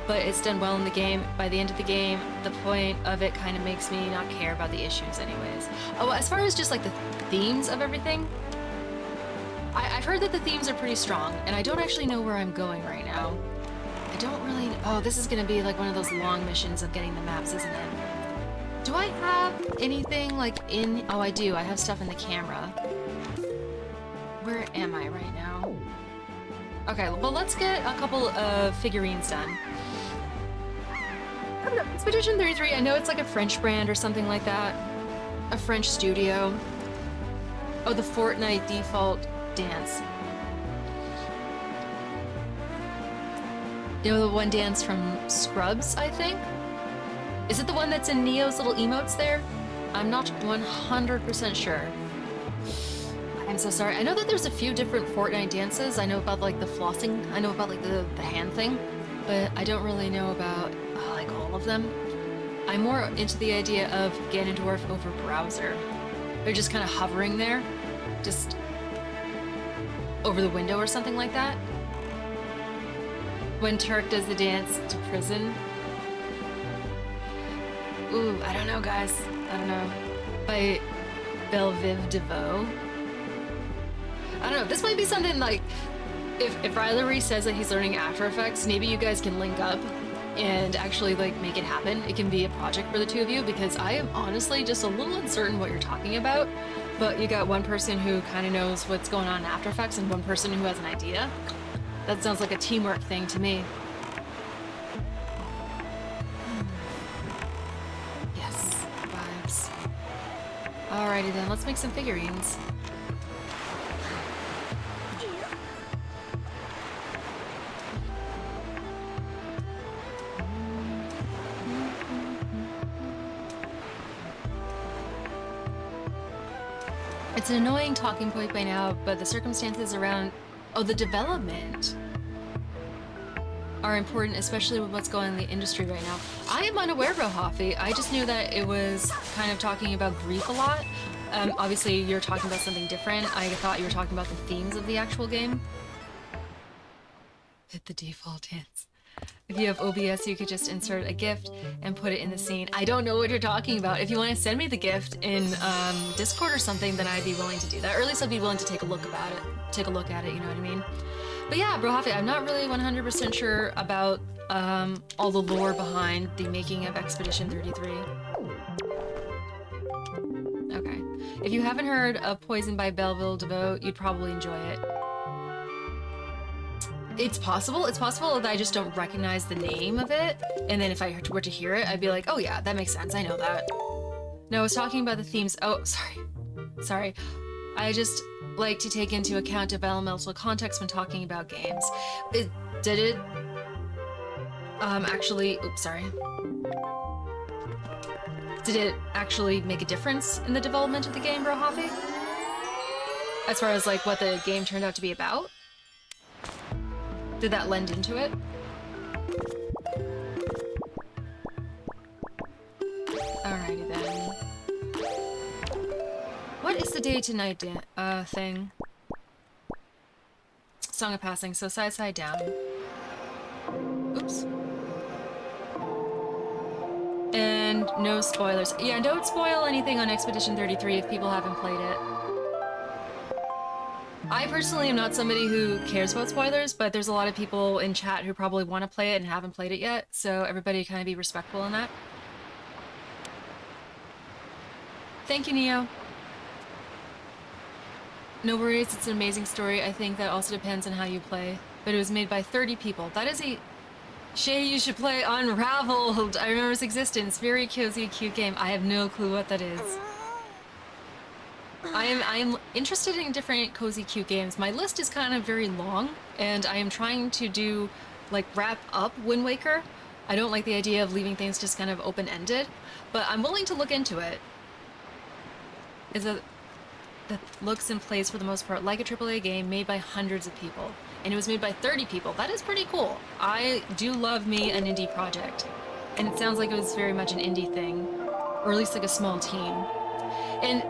but it's done well in the game. By the end of the game, the point of it kind of makes me not care about the issues anyways. Oh, as far as just like the themes of everything, I've heard that the themes are pretty strong, and I don't actually know where I'm going right now. I don't really... Oh, this is gonna be like one of those long missions of getting the maps, isn't it? Do I have anything like in... Oh, I do. I have stuff in the camera. Where am I right now? Okay, well, let's get a couple of figurines done. Expedition 33, I know it's like a French brand or something like that. A French studio. Oh, the Fortnite default dance. You know the one dance from Scrubs, I think? Is it the one that's in Neo's little emotes there? I'm not 100% sure. I'm so sorry. I know that there's a few different Fortnite dances. I know about like the flossing. I know about like the hand thing. But I don't really know about like all of them. I'm more into the idea of Ganondorf over Browser. They're just kind of hovering there. Just over the window or something like that. When Turk does the dance to prison. Ooh, I don't know, guys. I don't know. By Belviv DeVoe. I don't know. This might be something like, if Rilery says that he's learning After Effects, maybe you guys can link up and actually like make it happen. It can be a project for the two of you, because I am honestly just a little uncertain what you're talking about. But you got one person who kind of knows what's going on in After Effects and one person who has an idea. That sounds like a teamwork thing to me. Yes, vibes. Alrighty then, let's make some figurines. It's an annoying talking point by now, but the circumstances around, the development are important, especially with what's going on in the industry right now. I am unaware about Hoffy. I just knew that it was kind of talking about grief a lot. Obviously, you're talking about something different. I thought you were talking about the themes of the actual game. Hit the default dance. If you have OBS, you could just insert a gift and put it in the scene. I don't know what you're talking about. If you want to send me the gift in Discord or something, then I'd be willing to do that. Or at least I'd be willing to take a look at it, you know what I mean? But yeah, Brohafi, I'm not really 100% sure about all the lore behind the making of Expedition 33. Okay. If you haven't heard of Poison by Belleville DeVoe, you'd probably enjoy it. It's possible that I just don't recognize the name of it, and then if I were to hear it, I'd be like, oh yeah, that makes sense, I know that. No, I was talking about the themes. Oh, sorry. I just like to take into account developmental context when talking about games. did it actually make a difference in the development of the game, Brohafi? As far as like what the game turned out to be about? Did that lend into it? Alrighty then. What is the day to night thing? Song of Passing, so side down. Oops. And no spoilers. Yeah, don't spoil anything on Expedition 33 if people haven't played it. I personally am not somebody who cares about spoilers, but there's a lot of people in chat who probably want to play it and haven't played it yet, so everybody kind of be respectful in that. Thank you, Neo. No worries, it's an amazing story. I think that also depends on how you play. But it was made by 30 people. That is a... Shay, you should play Unraveled! I remember its existence. Very cozy, cute game. I have no clue what that is. I am interested in different cozy, cute games. My list is kind of very long, and I am trying to do, like, wrap up Wind Waker. I don't like the idea of leaving things just kind of open-ended, but I'm willing to look into it. That looks and plays for the most part like a AAA game made by hundreds of people. And it was made by 30 people. That is pretty cool. I do love me an indie project. And it sounds like it was very much an indie thing. Or at least like a small team. And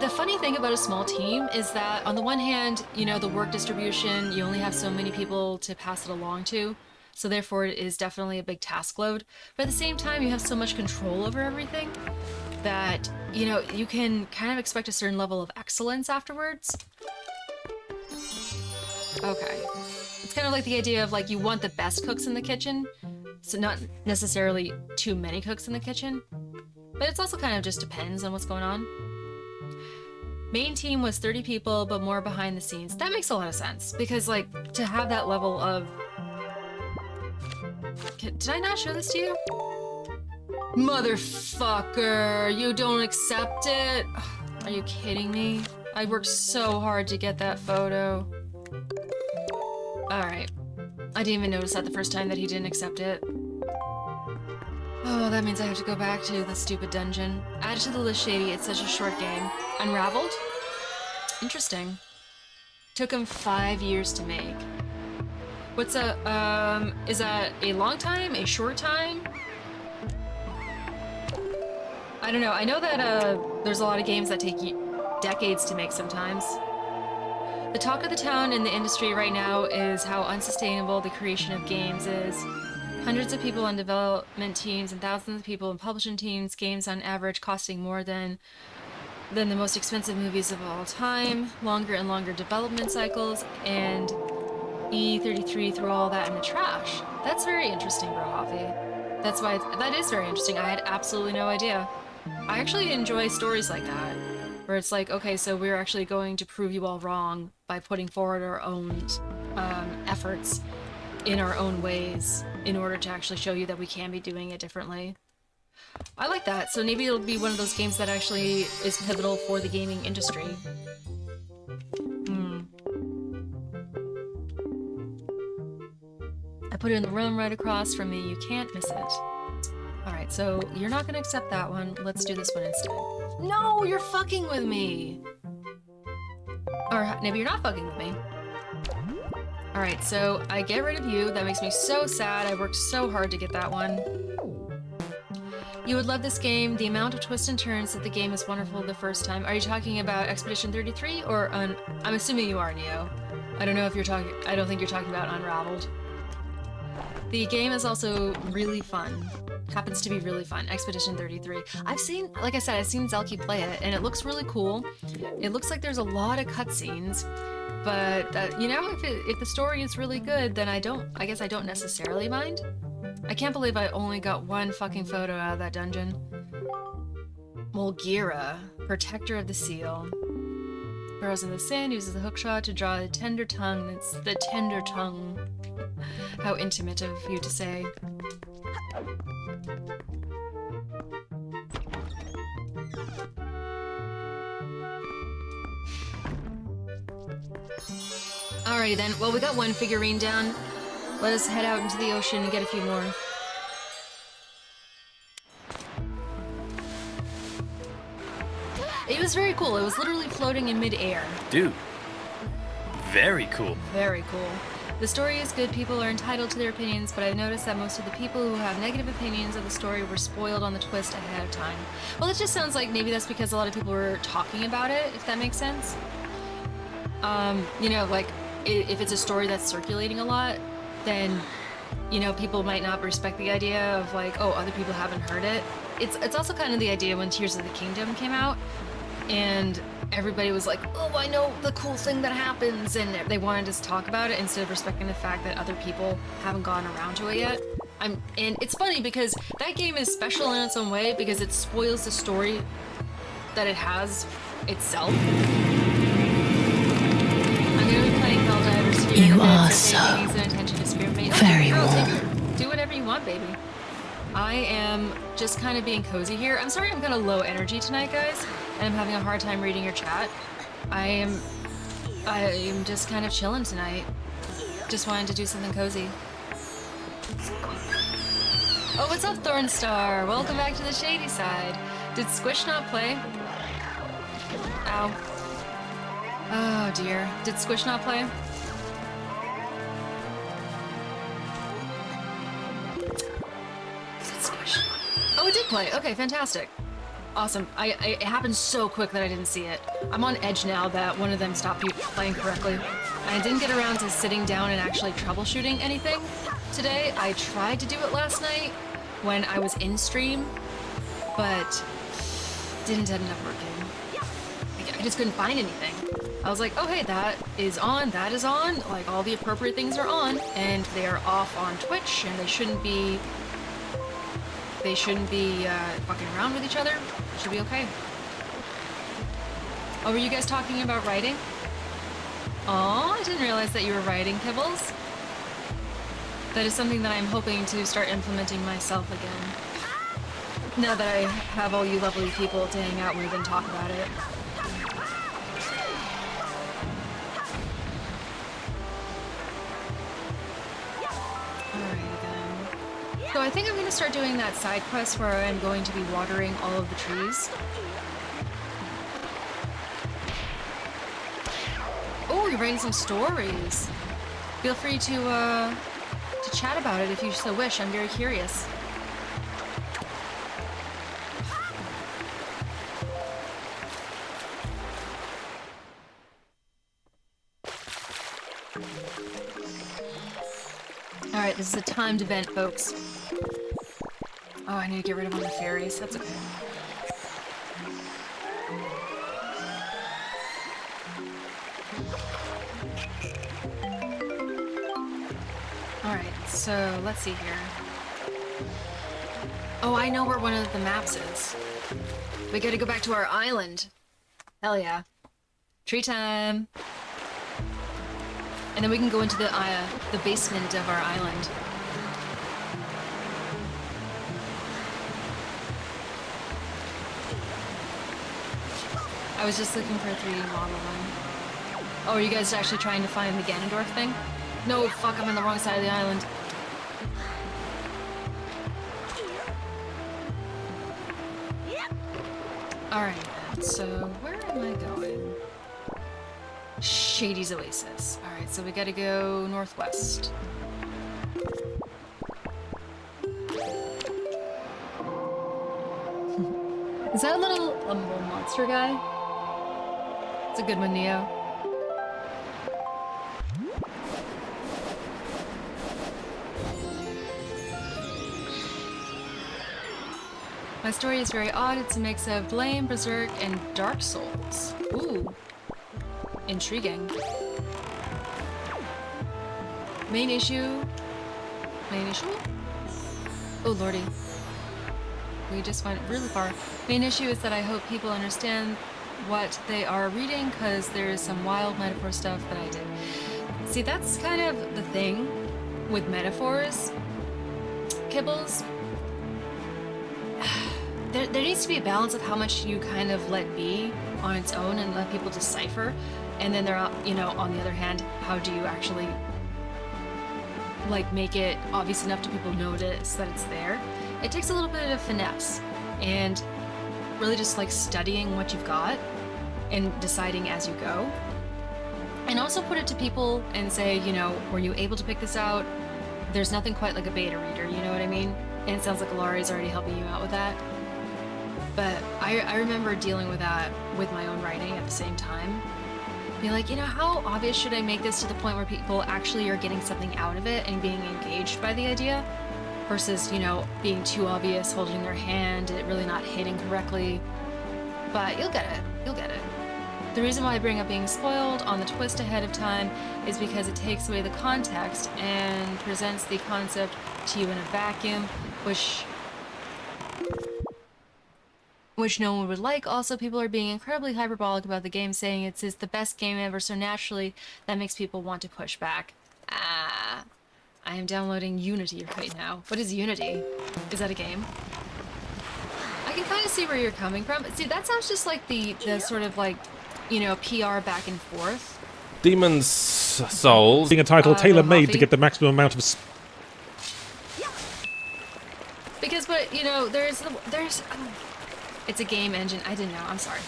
the funny thing about a small team is that on the one hand, you know, the work distribution, you only have so many people to pass it along to. So therefore it is definitely a big task load. But at the same time, you have so much control over everything that, you know, you can kind of expect a certain level of excellence afterwards. Okay. It's kind of like the idea of, like, you want the best cooks in the kitchen, so not necessarily too many cooks in the kitchen. But it's also kind of just depends on what's going on. Main team was 30 people, but more behind the scenes. That makes a lot of sense, because, like, to have that level of... Did I not show this to you? Motherfucker, you don't accept it? Are you kidding me? I worked so hard to get that photo. Alright. I didn't even notice that the first time that he didn't accept it. Oh, that means I have to go back to the stupid dungeon. Add it to the list, Shady. It's such a short game. Unraveled? Interesting. Took him 5 years to make. What's a, is that a long time? A short time? I don't know. I know that, there's a lot of games that take decades to make sometimes. The talk of the town in the industry right now is how unsustainable the creation of games is. Hundreds of people on development teams and thousands of people in publishing teams, games on average costing more than the most expensive movies of all time, longer and longer development cycles, and E33 threw all that in the trash. That's very interesting, Brohafi. That's why that is very interesting. I had absolutely no idea. I actually enjoy stories like that, where it's like, okay, so we're actually going to prove you all wrong by putting forward our own efforts in our own ways in order to actually show you that we can be doing it differently. I like that, so maybe it'll be one of those games that actually is pivotal for the gaming industry. I put it in the room right across from me. You can't miss it. Alright, so you're not gonna accept that one. Let's do this one instead. No, you're fucking with me! Or maybe you're not fucking with me. Alright, so I get rid of you. That makes me so sad. I worked so hard to get that one. You would love this game. The amount of twists and turns that the game is wonderful the first time. Are you talking about Expedition 33 or I'm assuming you are, Neo. I don't know if you're talking... I don't think you're talking about Unraveled. The game is also really fun. Happens to be really fun. Expedition 33. I've seen, like I said, I've seen Zelky play it, and it looks really cool. It looks like there's a lot of cutscenes, but you know, if the story is really good, then I guess I don't necessarily mind. I can't believe I only got one fucking photo out of that dungeon. Mulgira, protector of the seal. Burrows in the sand, uses the hookshot to draw the tender tongue. It's the tender tongue. How intimate of you to say. Alrighty then, well, we got one figurine down. Let us head out into the ocean and get a few more. was very cool. It was literally floating in midair. Dude, very cool. Very cool. The story is good, people are entitled to their opinions, but I've noticed that most of the people who have negative opinions of the story were spoiled on the twist ahead of time. Well, it just sounds like maybe that's because a lot of people were talking about it, if that makes sense. You know, like, if it's a story that's circulating a lot, then, you know, people might not respect the idea of like, oh, other people haven't heard it. It's also kind of the idea when Tears of the Kingdom came out, and everybody was like, oh, I know the cool thing that happens, and they wanted to talk about it instead of respecting the fact that other people haven't gone around to it yet. And it's funny because that game is special in its own way because it spoils the story that it has itself. I'm gonna be playing Helldivers here in a bit, so pay and attention to Spirit Mate. Very girl, warm. do whatever you want, baby. I am just kind of being cozy here. I'm sorry I'm kind of low energy tonight, guys, and I'm having a hard time reading your chat. I am just kind of chilling tonight. Just wanted to do something cozy. Oh, what's up, Thornstar? Welcome back to the shady side. Did Squish not play? Ow. Oh dear. Did Squish not play? Oh, it did play. Okay, fantastic. Awesome. It happened so quick that I didn't see it. I'm on edge now that one of them stopped playing correctly. And I didn't get around to sitting down and actually troubleshooting anything today. I tried to do it last night when I was in stream, but didn't end up working. I just couldn't find anything. I was like, oh hey, that is on, like all the appropriate things are on, and they are off on Twitch, and they shouldn't be fucking around with each other. Should be okay. Oh, were you guys talking about writing? Oh, I didn't realize that you were writing, Kibbles. That is something that I'm hoping to start implementing myself again. Now that I have all you lovely people to hang out with and talk about it. So I think I'm going to start doing that side quest where I'm going to be watering all of the trees. Oh, you're writing some stories. Feel free to chat about it if you so wish. I'm very curious. Alright, this is a timed event, folks. Oh, I need to get rid of one of the fairies. That's okay. Alright, so let's see here. Oh, I know where one of the maps is. We gotta go back to our island. Hell yeah. Tree time! And then we can go into the basement of our island. I was just looking for a 3D model one. Oh, are you guys actually trying to find the Ganondorf thing? No, fuck, I'm on the wrong side of the island. Alright, so where am I going? Shady's Oasis. Alright, so we gotta go northwest. Is that a little monster guy? It's a good one, Neo. My story is very odd. It's a mix of Blame, Berserk, and Dark Souls. Ooh. Intriguing. Main issue? Oh lordy. We just went really far. Main issue is that I hope people understand what they are reading, because there is some wild metaphor stuff that I did. See, that's kind of the thing with metaphors, Kibbles. There needs to be a balance of how much you kind of let be on its own and let people decipher, and then you know, on the other hand, how do you actually like make it obvious enough to people notice that it's there? It takes a little bit of finesse and really just like studying what you've got and deciding as you go. And also put it to people and say, you know, were you able to pick this out? There's nothing quite like a beta reader, you know what I mean? And it sounds like Ilari's already helping you out with that. But I remember dealing with that with my own writing at the same time. Be like, you know, how obvious should I make this to the point where people actually are getting something out of it and being engaged by the idea? Versus, you know, being too obvious, holding their hand, it really not hitting correctly. But you'll get it. You'll get it. The reason why I bring up being spoiled on the twist ahead of time is because it takes away the context and presents the concept to you in a vacuum, which no one would like. Also, people are being incredibly hyperbolic about the game, saying it's the best game ever, so naturally that makes people want to push back. I am downloading Unity right now. What is Unity? Is that a game? I can kind of see where you're coming from. See, that sounds just like the sort of like, you know, PR back and forth. Demon's Souls. Being a title tailor-made to Coffee. get the maximum amount of... Because, but, you know, there's it's a game engine. I didn't know. I'm sorry.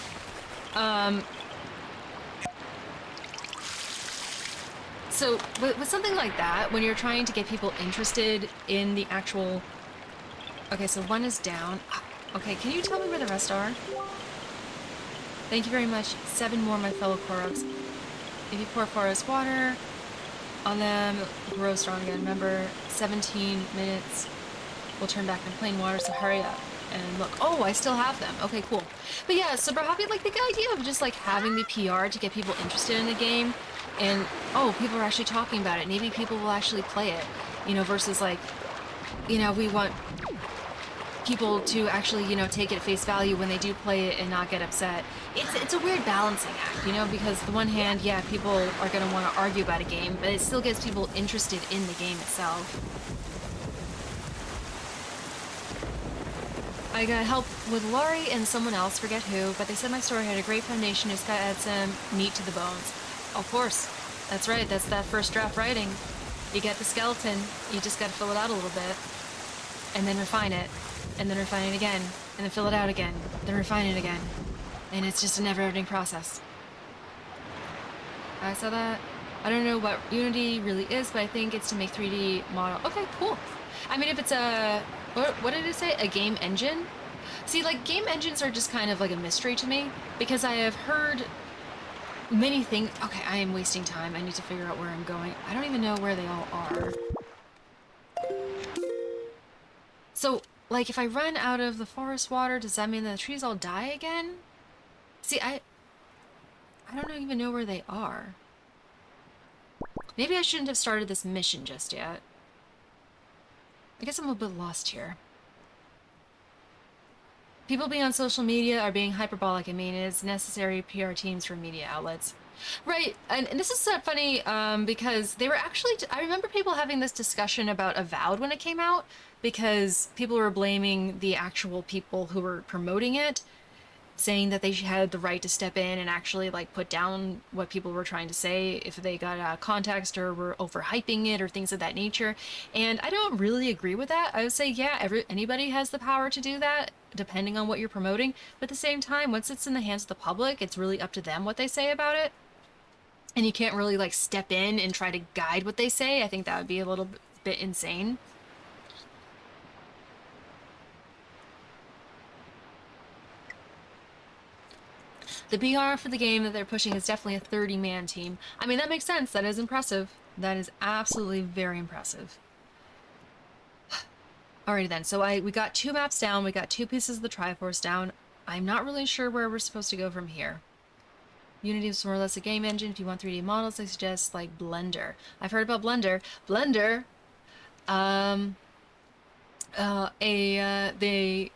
So, with something like that, when you're trying to get people interested in the actual... Okay, so one is down. Okay, can you tell me where the rest are? Thank you very much. 7 more, my fellow Koroks. If you pour forest water on them, grow strong again. Remember, 17 minutes will turn back into plain water, so hurry up. And look, oh, I still have them. Okay, cool. But yeah, so Brahavi, like the idea of just like having the PR to get people interested in the game, and oh, people are actually talking about it. Maybe people will actually play it, you know, versus like, you know, we want people to actually, you know, take it at face value when they do play it and not get upset. It's a weird balancing act, you know, because the one hand, yeah, people are going to want to argue about a game, but it still gets people interested in the game itself. I got help with Laurie and someone else, forget who, but they said my story had a great foundation, just gotta add some meat to the bones. Of course. That's right, that's that first draft writing. You get the skeleton, you just gotta fill it out a little bit, and then refine it, and then refine it again, and then fill it out again, then refine it again. And it's just a never-ending process. I saw that. I don't know what Unity really is, but I think it's to make 3D model. Okay, cool. I mean, if it's a... What did it say? A game engine? See, like, game engines are just kind of like a mystery to me, because I have heard many things. Okay, I am wasting time. I need to figure out where I'm going. I don't even know where they all are. So, like, if I run out of the forest water, does that mean that the trees all die again? See, I don't even know where they are. Maybe I shouldn't have started this mission just yet. I guess I'm a bit lost here. People being on social media are being hyperbolic. I mean, it's necessary PR teams for media outlets. Right, and this is so funny because they were actually... I remember people having this discussion about Avowed when it came out, because people were blaming the actual people who were promoting it, saying that they had the right to step in and actually like put down what people were trying to say if they got out of context or were overhyping it or things of that nature. And I don't really agree with that. I would say, yeah, anybody has the power to do that, depending on what you're promoting. But at the same time, once it's in the hands of the public, it's really up to them what they say about it. And you can't really like step in and try to guide what they say. I think that would be a little bit insane. The PR for the game that they're pushing is definitely a 30-man team. I mean, that makes sense. That is impressive. That is absolutely very impressive. Alrighty then, so we got 2 maps down, we got 2 pieces of the Triforce down. I'm not really sure where we're supposed to go from here. Unity is more or less a game engine. If you want 3D models, I suggest like Blender. I've heard about Blender. Blender, the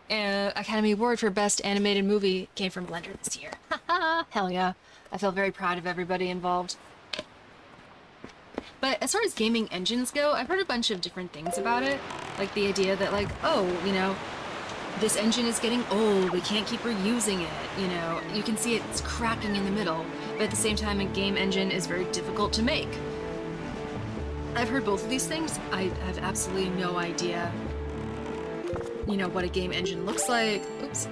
Academy Award for Best Animated Movie came from Blender this year. Hell yeah. I feel very proud of everybody involved. But as far as gaming engines go, I've heard a bunch of different things about it. Like the idea that like, oh, you know, this engine is getting old, we can't keep reusing it, you know. You can see it's cracking in the middle, but at the same time a game engine is very difficult to make. I've heard both of these things. I have absolutely no idea, you know, what a game engine looks like. Oops.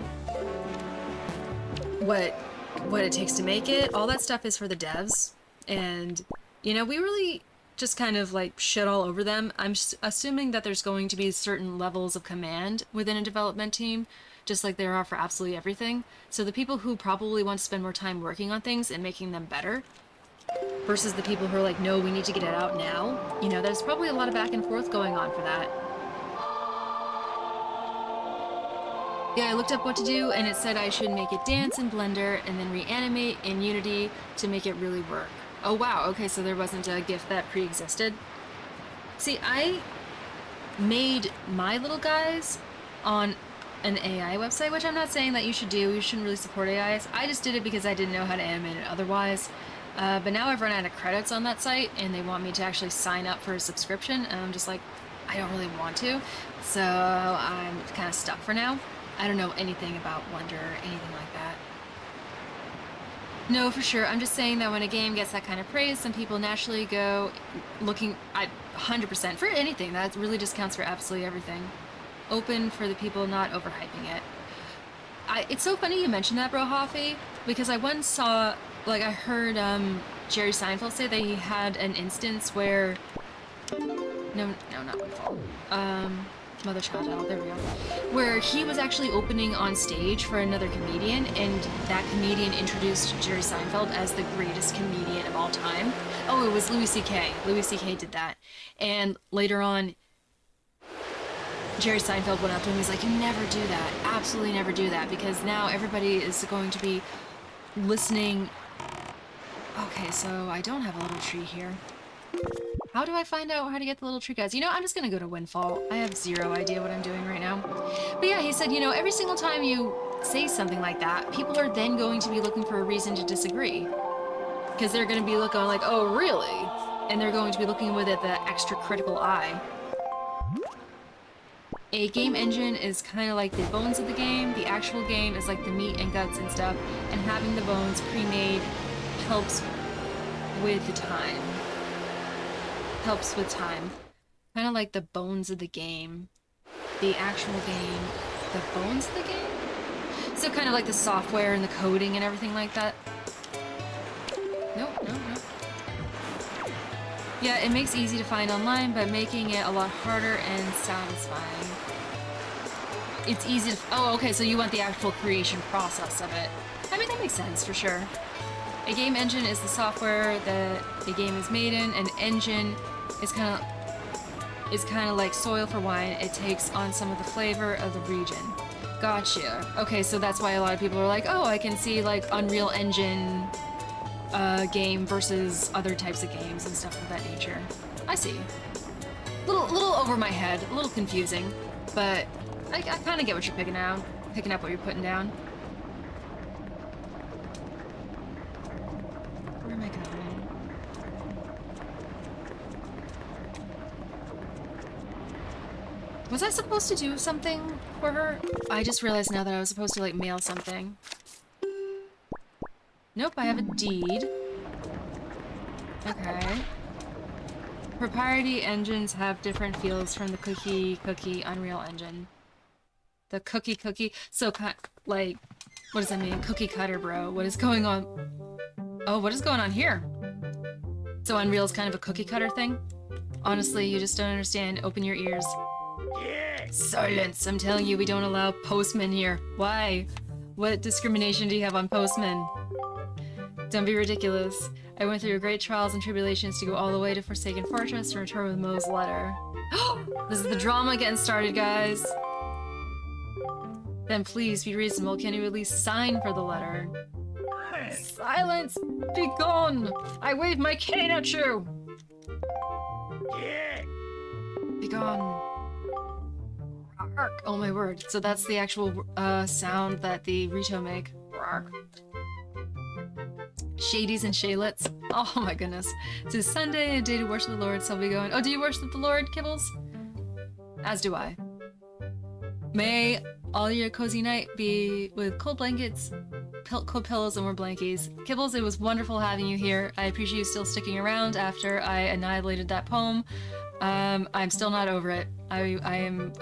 What what it takes to make it. All that stuff is for the devs. And, you know, we really just kind of like shit all over them. I'm assuming that there's going to be certain levels of command within a development team, just like there are for absolutely everything. So the people who probably want to spend more time working on things and making them better versus the people who are like, no, we need to get it out now. You know, there's probably a lot of back and forth going on for that. Yeah, I looked up what to do and it said I should make it dance in Blender and then reanimate in Unity to make it really work. Oh wow, okay, so there wasn't a GIF that pre-existed. See, I made my little guys on an AI website, which I'm not saying that you should do. You shouldn't really support AIs. I just did it because I didn't know how to animate it otherwise. But now I've run out of credits on that site and they want me to actually sign up for a subscription and I'm just like, I don't really want to. So I'm kind of stuck for now. I don't know anything about Blender or anything like that. No, for sure. I'm just saying that when a game gets that kind of praise, some people naturally go looking at 100% for anything. That really just counts for absolutely everything. Open for the people not overhyping it. It's so funny you mentioned that, Bro Hoffy, because I once saw, like I heard Jerry Seinfeld say that he had an instance where... No, not Windfall. Mother Child Idol, there we go. Where he was actually opening on stage for another comedian, and that comedian introduced Jerry Seinfeld as the greatest comedian of all time. Oh, it was Louis C.K. Louis C.K. did that. And later on, Jerry Seinfeld went up to him and was like, you never do that. Absolutely never do that, because now everybody is going to be listening. Okay, so I don't have a little tree here. How do I find out how to get the little tree, guys? You know, I'm just gonna go to Windfall. I have zero idea what I'm doing right now. But yeah, he said, you know, every single time you say something like that, people are then going to be looking for a reason to disagree. Because they're gonna be looking like, oh, really? And they're going to be looking with it the extra critical eye. A game engine is kind of like the bones of the game. The actual game is like the meat and guts and stuff. And having the bones pre-made helps with the time. Helps with time. Kind of like the bones of the game. The actual game. The bones of the game? So kind of like the software and the coding and everything like that. Nope. Yeah, it makes easy to find online, but making it a lot harder and satisfying. It's easy to... Oh, okay, so you want the actual creation process of it. I mean, that makes sense, for sure. A game engine is the software that a game is made in. An engine is kind of like soil for wine. It takes on some of the flavor of the region. Gotcha. Okay, so that's why a lot of people are like, oh, I can see like Unreal Engine game versus other types of games and stuff of that nature. I see. Little over my head, a little confusing, but I kind of get what you're picking up what you're putting down. Where am I going? Was I supposed to do something for her? I just realized now that I was supposed to like mail something. Nope, I have a deed. Okay. Proprietary engines have different feels from the cookie Unreal Engine. The cookie. So, like, what does that mean? Cookie cutter, bro. What is going on? Oh, what is going on here? So Unreal's kind of a cookie cutter thing? Honestly, you just don't understand. Open your ears. Silence! I'm telling you, we don't allow postmen here. Why? What discrimination do you have on postmen? Don't be ridiculous. I went through great trials and tribulations to go all the way to Forsaken Fortress and return with Moe's letter. This is the drama getting started, guys. Then please be reasonable. Can you at least sign for the letter? Silence! Be gone! I wave my cane at you! Be gone. Ark. Oh my word. So that's the actual sound that the Rito make. Ark. Shadies and Shaylets. Oh my goodness. It is Sunday, a day to worship the Lord, so I'll be going. Oh, do you worship the Lord, Kibbles? As do I. May all your cozy night be with cold blankets, cold pillows, and warm blankies. Kibbles, it was wonderful having you here. I appreciate you still sticking around after I annihilated that poem. I'm still not over it. I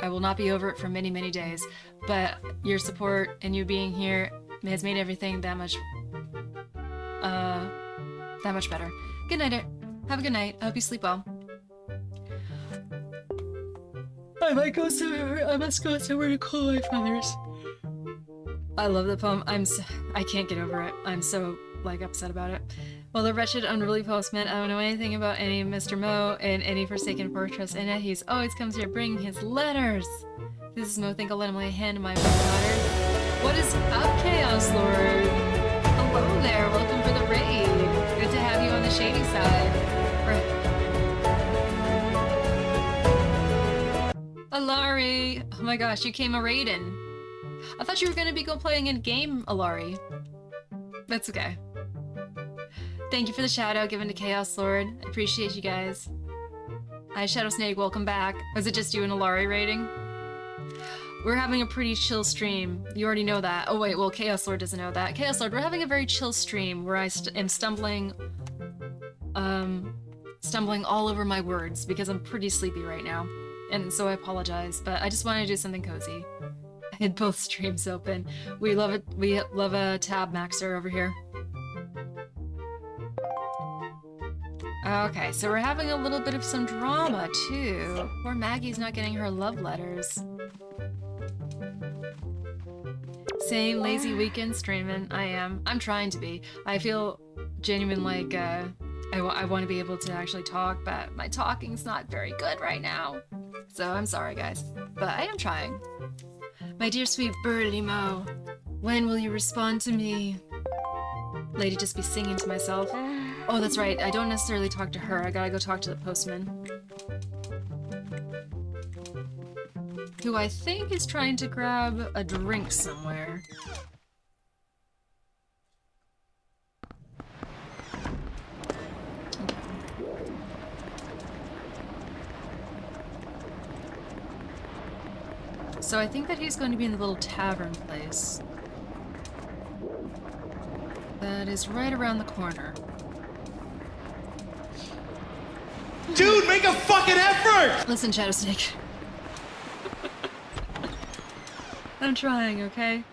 will not be over it for many, many days. But your support and you being here has made everything that much that much better. Good night. Have a good night. I hope you sleep well. I must go somewhere to call my feathers. I love the poem. I can't get over it. I'm so, like, upset about it. Well, the wretched, unruly postman, I don't know anything about any Mr. Mo in any forsaken fortress, and yet he's always comes here bringing his letters. This is Mo, think I'll let him lay a hand in my letters. What is up, Chaos Lord? Hello there, welcome for the raid. Good to have you on the shady side. Alari! Oh my gosh, you came a raiding. I thought you were gonna be playing a game, Alari. That's okay. Thank you for the shout out given to Chaos Lord. I appreciate you guys. Hi, Shadow Snake, welcome back. Was it just you and Alari raiding? We're having a pretty chill stream. You already know that. Oh wait, well, Chaos Lord doesn't know that. Chaos Lord, we're having a very chill stream where I am stumbling all over my words because I'm pretty sleepy right now. And so I apologize, but I just want to do something cozy. I had both streams open. We love it. We love a tab maxer over here. Okay, so we're having a little bit of some drama too. Poor Maggie's not getting her love letters. Same lazy weekend streaming. I am. I'm trying to be. I feel genuine like I want to be able to actually talk, but my talking's not very good right now. So I'm sorry, guys, but I am trying. My dear sweet birdie Mo, when will you respond to me? Lady, just be singing to myself. Oh, that's right. I don't necessarily talk to her. I gotta go talk to the postman. Who I think is trying to grab a drink somewhere. So I think that he's going to be in the little tavern place. That is right around the corner. Dude, make a fucking effort! Listen, Shadow Snake. I'm trying, okay?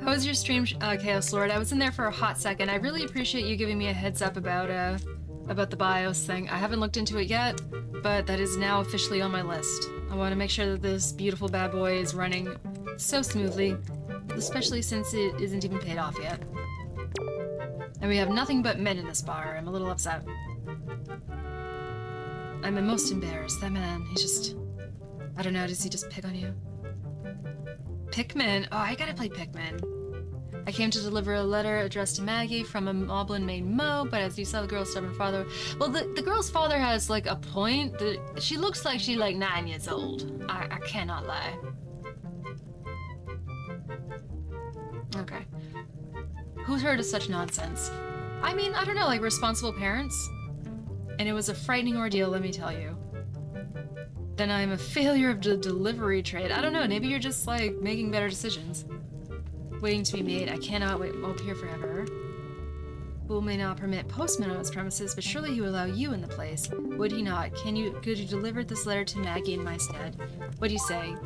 How was your stream, Chaos Lord? I was in there for a hot second. I really appreciate you giving me a heads up about the BIOS thing. I haven't looked into it yet, but that is now officially on my list. I want to make sure that this beautiful bad boy is running so smoothly, especially since it isn't even paid off yet. And we have nothing but men in this bar. I'm a little upset. I'm most embarrassed. That man, he just... I don't know, does he just pick on you? Pikmin? Oh, I gotta play Pikmin. I came to deliver a letter addressed to Maggie from a moblin named Mo, but as you saw, the girl's stubborn father... Well, the girl's father has, like, a point. She looks like she's, like, 9 years old. I cannot lie. Okay. Who's heard of such nonsense? I mean, I don't know, like, responsible parents? And it was a frightening ordeal, let me tell you. Then I'm a failure of the delivery trade. I don't know, maybe you're just, like, making better decisions. Waiting to be made. I cannot wait here forever. Fool may not permit postmen on his premises, but surely he would allow you in the place. Would he not? Could you deliver this letter to Maggie in my stead? What do you say?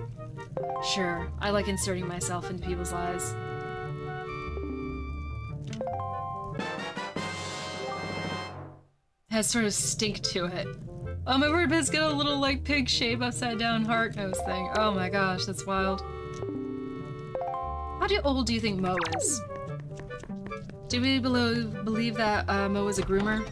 Sure. I like inserting myself into people's lives. Has sort of stink to it. Oh, my word, it's got a little, like, pig shape upside down heart nose thing. Oh my gosh, that's wild. How old do you think Mo is? Do we believe that Mo is a groomer?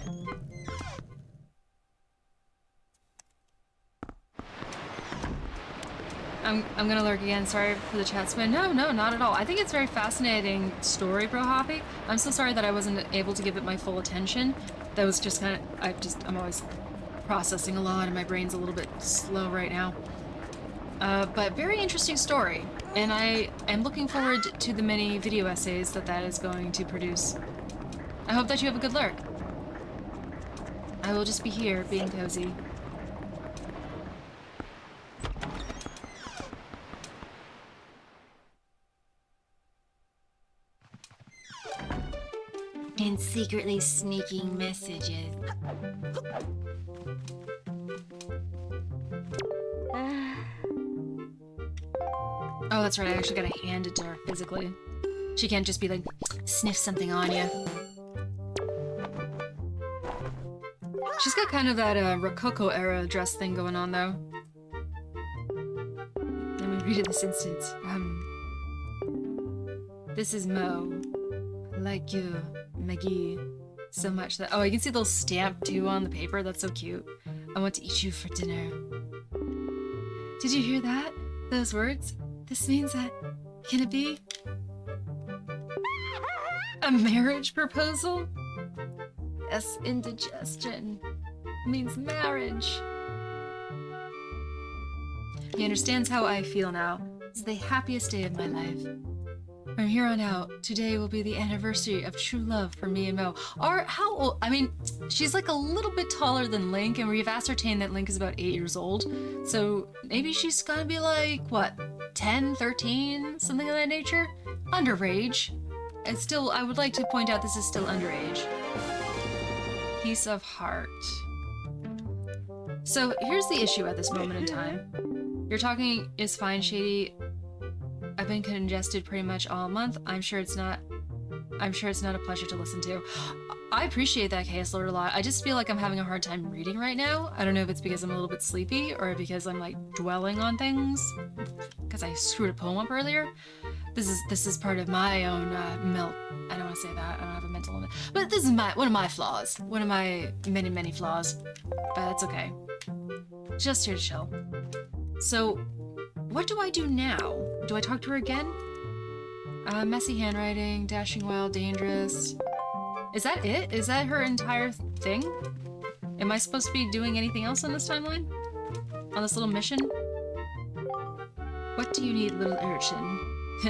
I'm gonna lurk again. Sorry for the chat spin. No, not at all. I think it's a very fascinating story, Bro Hoppy. I'm so sorry that I wasn't able to give it my full attention. That was just kind of... I'm always processing a lot and my brain's a little bit slow right now. But very interesting story. And I am looking forward to the many video essays that is going to produce. I hope that you have a good lurk. I will just be here, being cozy. And secretly sneaking messages. Oh, that's right. I actually gotta hand it to her physically. She can't just be like, sniff something on you. She's got kind of that Rococo era dress thing going on, though. Let me read it this instance. This is Mo. Like you, Maggie. So much that— oh, you can see the little stamp, too, on the paper. That's so cute. I want to eat you for dinner. Did you hear that? Those words? This means that— can it be a marriage proposal? Yes, indigestion means marriage. He understands how I feel now. It's the happiest day of my life. From here on out, today will be the anniversary of true love for me and Mo. Or how old— I mean, she's like a little bit taller than Link, and we've ascertained that Link is about 8 years old. So maybe she's gonna be like, what, 10, 13, something of that nature? Underage. And still, I would like to point out this is still underage. Piece of heart. So here's the issue at this moment in time. Your talking is fine, Shady. I've been congested pretty much all month. I'm sure it's not a pleasure to listen to. I appreciate that, Chaos Lord, a lot. I just feel like I'm having a hard time reading right now. I don't know if it's because I'm a little bit sleepy or because I'm like dwelling on things because I screwed a poem up earlier. This is part of my own melt. I don't want to say that. I don't have a mental illness. But this is one of my flaws. One of my many flaws. But that's okay. Just here to chill. So, what do I do now? Do I talk to her again? Messy handwriting, dashing wild, dangerous. Is that it? Is that her entire thing? Am I supposed to be doing anything else on this timeline? On this little mission? What do you need, little urchin?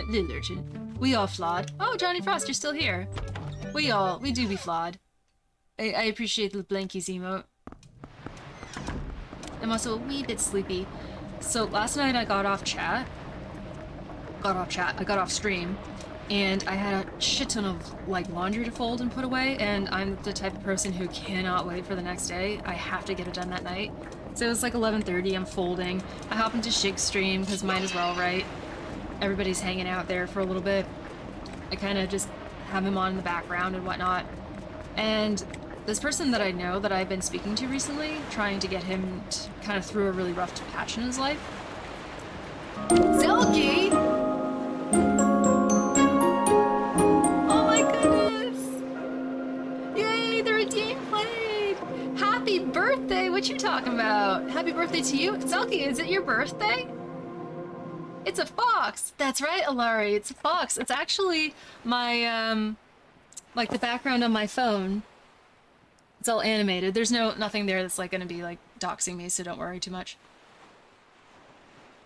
Little urchin. We all flawed. Oh, Johnny Frost, you're still here. We do be flawed. I appreciate the blankies emote. I'm also a wee bit sleepy. So last night I got off stream, and I had a shit ton of like laundry to fold and put away, and I'm the type of person who cannot wait for the next day. I have to get it done that night. So it's like 11:30, I'm folding. I hop into Shig's stream, because might as well, right? Everybody's hanging out there for a little bit. I kind of just have him on in the background and whatnot. And this person that I know that I've been speaking to recently, trying to get him kind of through a really rough patch in his life. Zelky! Oh my goodness! Yay, the redeem played! Happy birthday! What you talking about? Happy birthday to you? Zelky, is it your birthday? It's a fox! That's right, Alari, it's a fox. It's actually my, like the background on my phone. It's all animated. There's nothing there that's like gonna be like doxing me, so don't worry too much.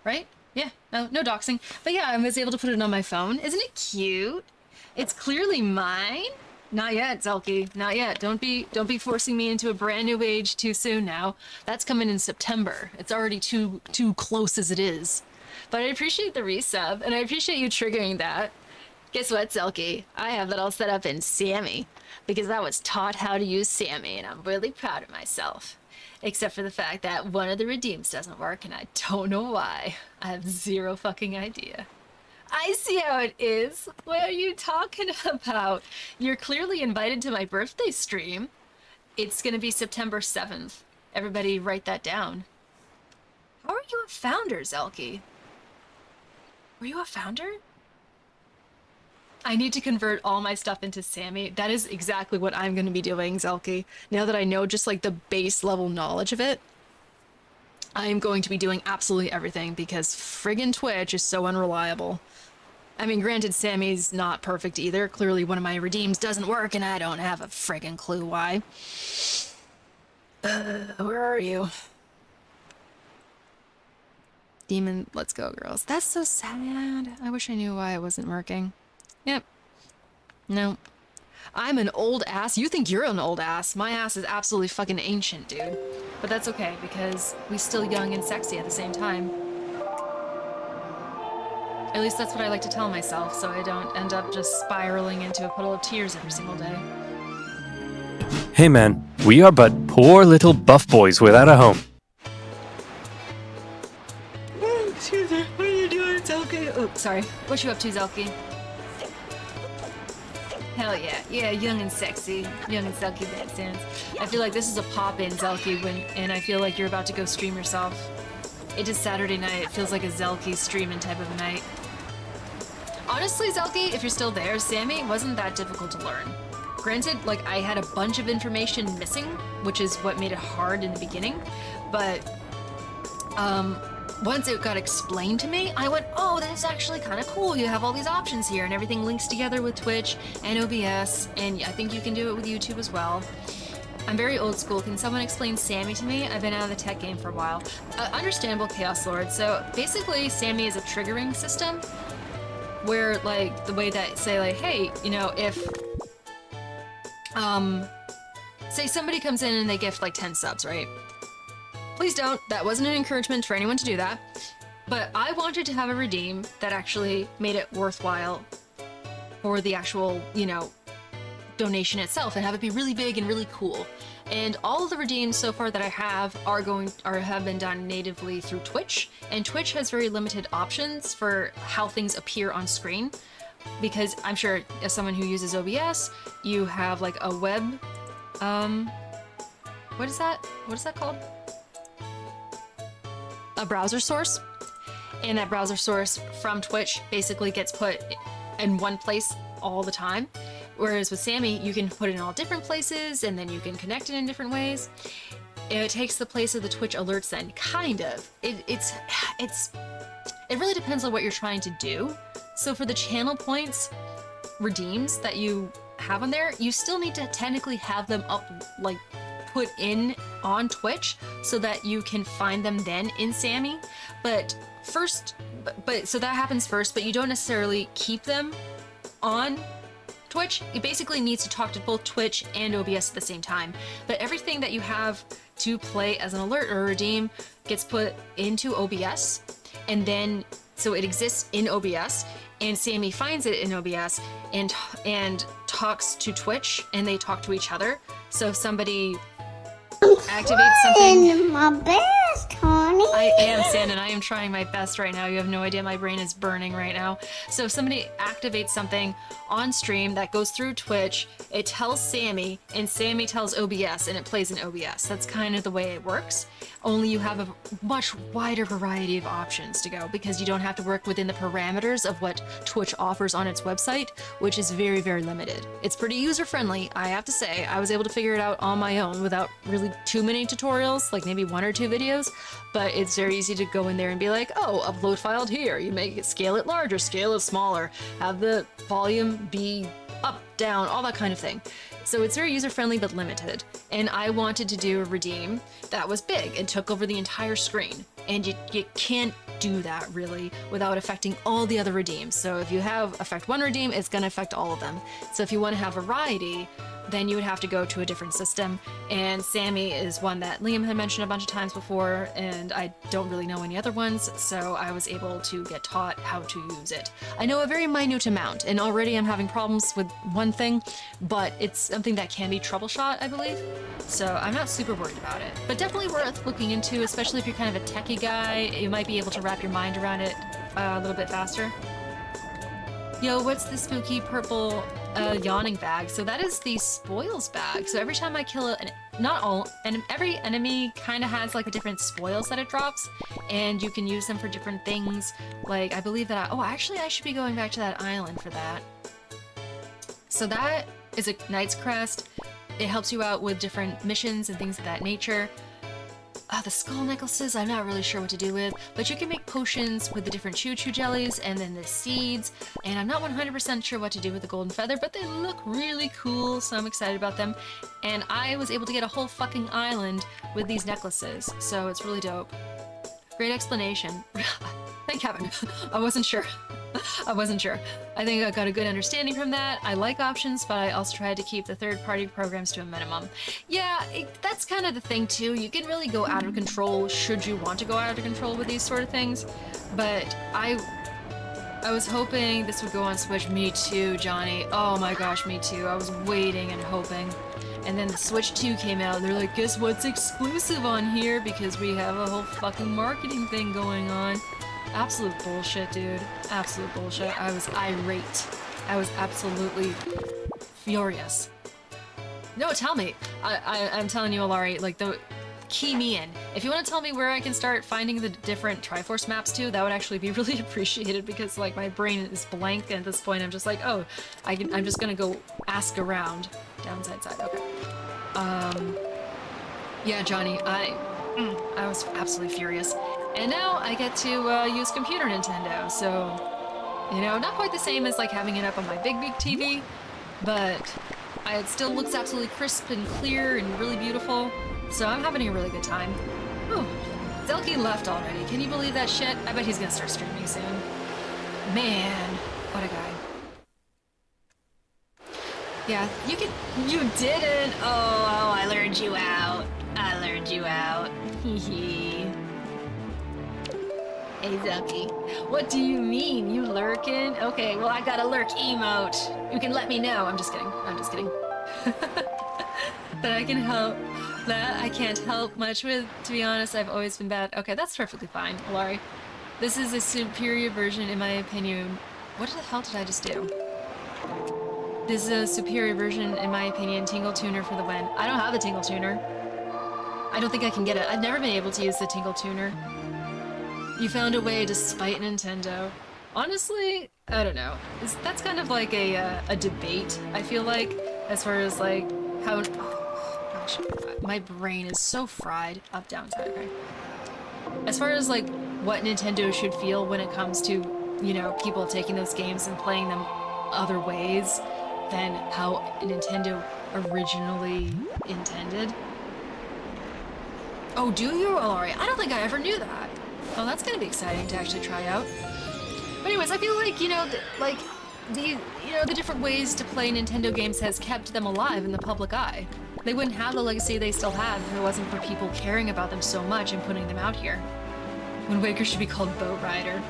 Right? Yeah, no doxing. But yeah, I was able to put it on my phone. Isn't it cute? It's clearly mine. Not yet, Zelky. Not yet. Don't be forcing me into a brand new age too soon now. That's coming in September. It's already too close as it is. But I appreciate the resub, and I appreciate you triggering that. Guess what, Zelky? I have that all set up in Sammy, because I was taught how to use Sammy, and I'm really proud of myself. Except for the fact that one of the redeems doesn't work, and I don't know why. I have zero fucking idea. I see how it is. What are you talking about? You're clearly invited to my birthday stream. It's gonna be September 7th. Everybody write that down. How are you a founder, Zelky? Were you a founder? I need to convert all my stuff into Sammy. That is exactly what I'm going to be doing, Zelky. Now that I know just like the base level knowledge of it, I'm going to be doing absolutely everything because friggin' Twitch is so unreliable. I mean, granted, Sammy's not perfect either. Clearly one of my redeems doesn't work and I don't have a friggin' clue why. Where are you? Demon, let's go, girls. That's so sad. I wish I knew why it wasn't working. Yep. No. I'm an old ass. You think you're an old ass. My ass is absolutely fucking ancient, dude. But that's okay, because we still young and sexy at the same time. At least that's what I like to tell myself, so I don't end up just spiraling into a puddle of tears every single day. Hey man, we are but poor little buff boys without a home. Excuse me, what are you doing? It's okay. Oh, Sorry. What you up to, Zelky? Hell yeah. Yeah, young and sexy. Young and Zelky Bad Sounds. I feel like this is a pop-in, Zelky, and I feel like you're about to go stream yourself. It is Saturday night. It feels like a Zelky streaming type of night. Honestly, Zelky, if you're still there, Sammy wasn't that difficult to learn. Granted, like, I had a bunch of information missing, which is what made it hard in the beginning, but, once it got explained to me, I went, oh, this is actually kind of cool. You have all these options here, and everything links together with Twitch and OBS, and I think you can do it with YouTube as well. I'm very old school. Can someone explain Sammy to me? I've been out of the tech game for a while. Understandable, Chaos Lord. So basically, Sammy is a triggering system where, like, the way that, say, like, hey, you know, if, say somebody comes in and they gift, like, 10 subs, right? Please don't. That wasn't an encouragement for anyone to do that. But I wanted to have a redeem that actually made it worthwhile for the actual, you know, donation itself and have it be really big and really cool. And all of the redeems so far that I have have been done natively through Twitch, and Twitch has very limited options for how things appear on screen, because I'm sure as someone who uses OBS, you have like a web, what is that called? A browser source, and that browser source from Twitch basically gets put in one place all the time. Whereas with Sammy, you can put it in all different places, and then you can connect it in different ways. It takes the place of the Twitch alerts then, kind of. It really depends on what you're trying to do. So for the channel points redeems that you have on there, you still need to technically have them up, like, put in on Twitch so that you can find them then in Sammy. But so that happens first, but you don't necessarily keep them on Twitch. It basically needs to talk to both Twitch and OBS at the same time. But everything that you have to play as an alert or a redeem gets put into OBS, and then so it exists in OBS, and Sammy finds it in OBS and talks to Twitch, and they talk to each other. So if somebody activates something. My best, honey. I am, Sandon. I am trying my best right now. You have no idea. My brain is burning right now. So if somebody activates something on stream that goes through Twitch, it tells Sammy, and Sammy tells OBS, and it plays in OBS. That's kind of the way it works. Only you have a much wider variety of options to go, because you don't have to work within the parameters of what Twitch offers on its website, which is very, very limited. It's pretty user-friendly, I have to say. I was able to figure it out on my own without really too many tutorials, like maybe 1 or 2 videos, but it's very easy to go in there and be like, oh, upload filed here. You make it, scale it larger, scale it smaller, have the volume be up, down, all that kind of thing. So it's very user-friendly but limited. And I wanted to do a redeem that was big and took over the entire screen. And you can't do that really without affecting all the other redeems. So if you have affect one redeem, it's gonna affect all of them. So if you want to have variety, then you would have to go to a different system. And Sammy is one that Liam had mentioned a bunch of times before, and I don't really know any other ones, so I was able to get taught how to use it. I know a very minute amount, and already I'm having problems with one thing, but it's something that can be troubleshot, I believe. So I'm not super worried about it, but definitely worth looking into, especially if you're kind of a techie guy. You might be able to wrap your mind around it a little bit faster. Yo, what's the spooky purple yawning bag? So that is the spoils bag. So every time I kill every enemy kind of has like a different spoils that it drops, and you can use them for different things. Like I believe that actually I should be going back to that island for that. So that is a Knight's Crest. It helps you out with different missions and things of that nature. The skull necklaces, I'm not really sure what to do with, but you can make potions with the different choo-choo jellies and then the seeds, and I'm not 100% sure what to do with the golden feather, but they look really cool, so I'm excited about them. And I was able to get a whole fucking island with these necklaces, so it's really dope. Great explanation. Thank heaven. I wasn't sure. I wasn't sure. I think I got a good understanding from that. I like options, but I also tried to keep the third-party programs to a minimum. Yeah, that's kind of the thing too. You can really go out of control should you want to go out of control with these sort of things. But I was hoping this would go on Switch. Me too, Johnny. Oh my gosh, me too. I was waiting and hoping. And then the Switch 2 came out, and they're like, guess what's exclusive on here? Because we have a whole fucking marketing thing going on. Absolute bullshit, dude. Absolute bullshit. I was irate. I was absolutely furious. No, tell me. I'm telling you, Alari, like, key me in. If you want to tell me where I can start finding the different Triforce maps too, that would actually be really appreciated, because like my brain is blank and at this point I'm just like, oh, I'm just gonna go ask around. Downside side, okay. Yeah, Johnny, I was absolutely furious. And now I get to use computer Nintendo, so, you know, not quite the same as like having it up on my big TV, but it still looks absolutely crisp and clear and really beautiful. So I'm having a really good time. Ooh, Zelky left already. Can you believe that shit? I bet he's gonna start streaming soon. Man, what a guy. Yeah, you didn't. Oh, I learned you out. I learned you out. Hee hee. Hey, Zelky. What do you mean? You lurking? Okay, well, I got a lurk emote. You can let me know. I'm just kidding. I'm just kidding. That I can help. That I can't help much with, to be honest. I've always been bad. Okay, that's perfectly fine, Alari. This is a superior version, in my opinion. What the hell did I just do? This is a superior version, in my opinion. Tingle Tuner for the win. I don't have the Tingle Tuner. I don't think I can get it. I've never been able to use the Tingle Tuner. You found a way despite Nintendo. Honestly, I don't know. That's kind of like a debate, I feel like, as far as like how... Oh, gosh, my brain is so fried. Up, down, side, okay. As far as like what Nintendo should feel when it comes to, you know, people taking those games and playing them other ways than how Nintendo originally intended. Oh, do you, Alari? I don't think I ever knew that. Oh, that's gonna be exciting to actually try out. But anyways, I feel like, you know, the different ways to play Nintendo games has kept them alive in the public eye. They wouldn't have the legacy they still have if it wasn't for people caring about them so much and putting them out here. Wind Waker should be called Boat Rider.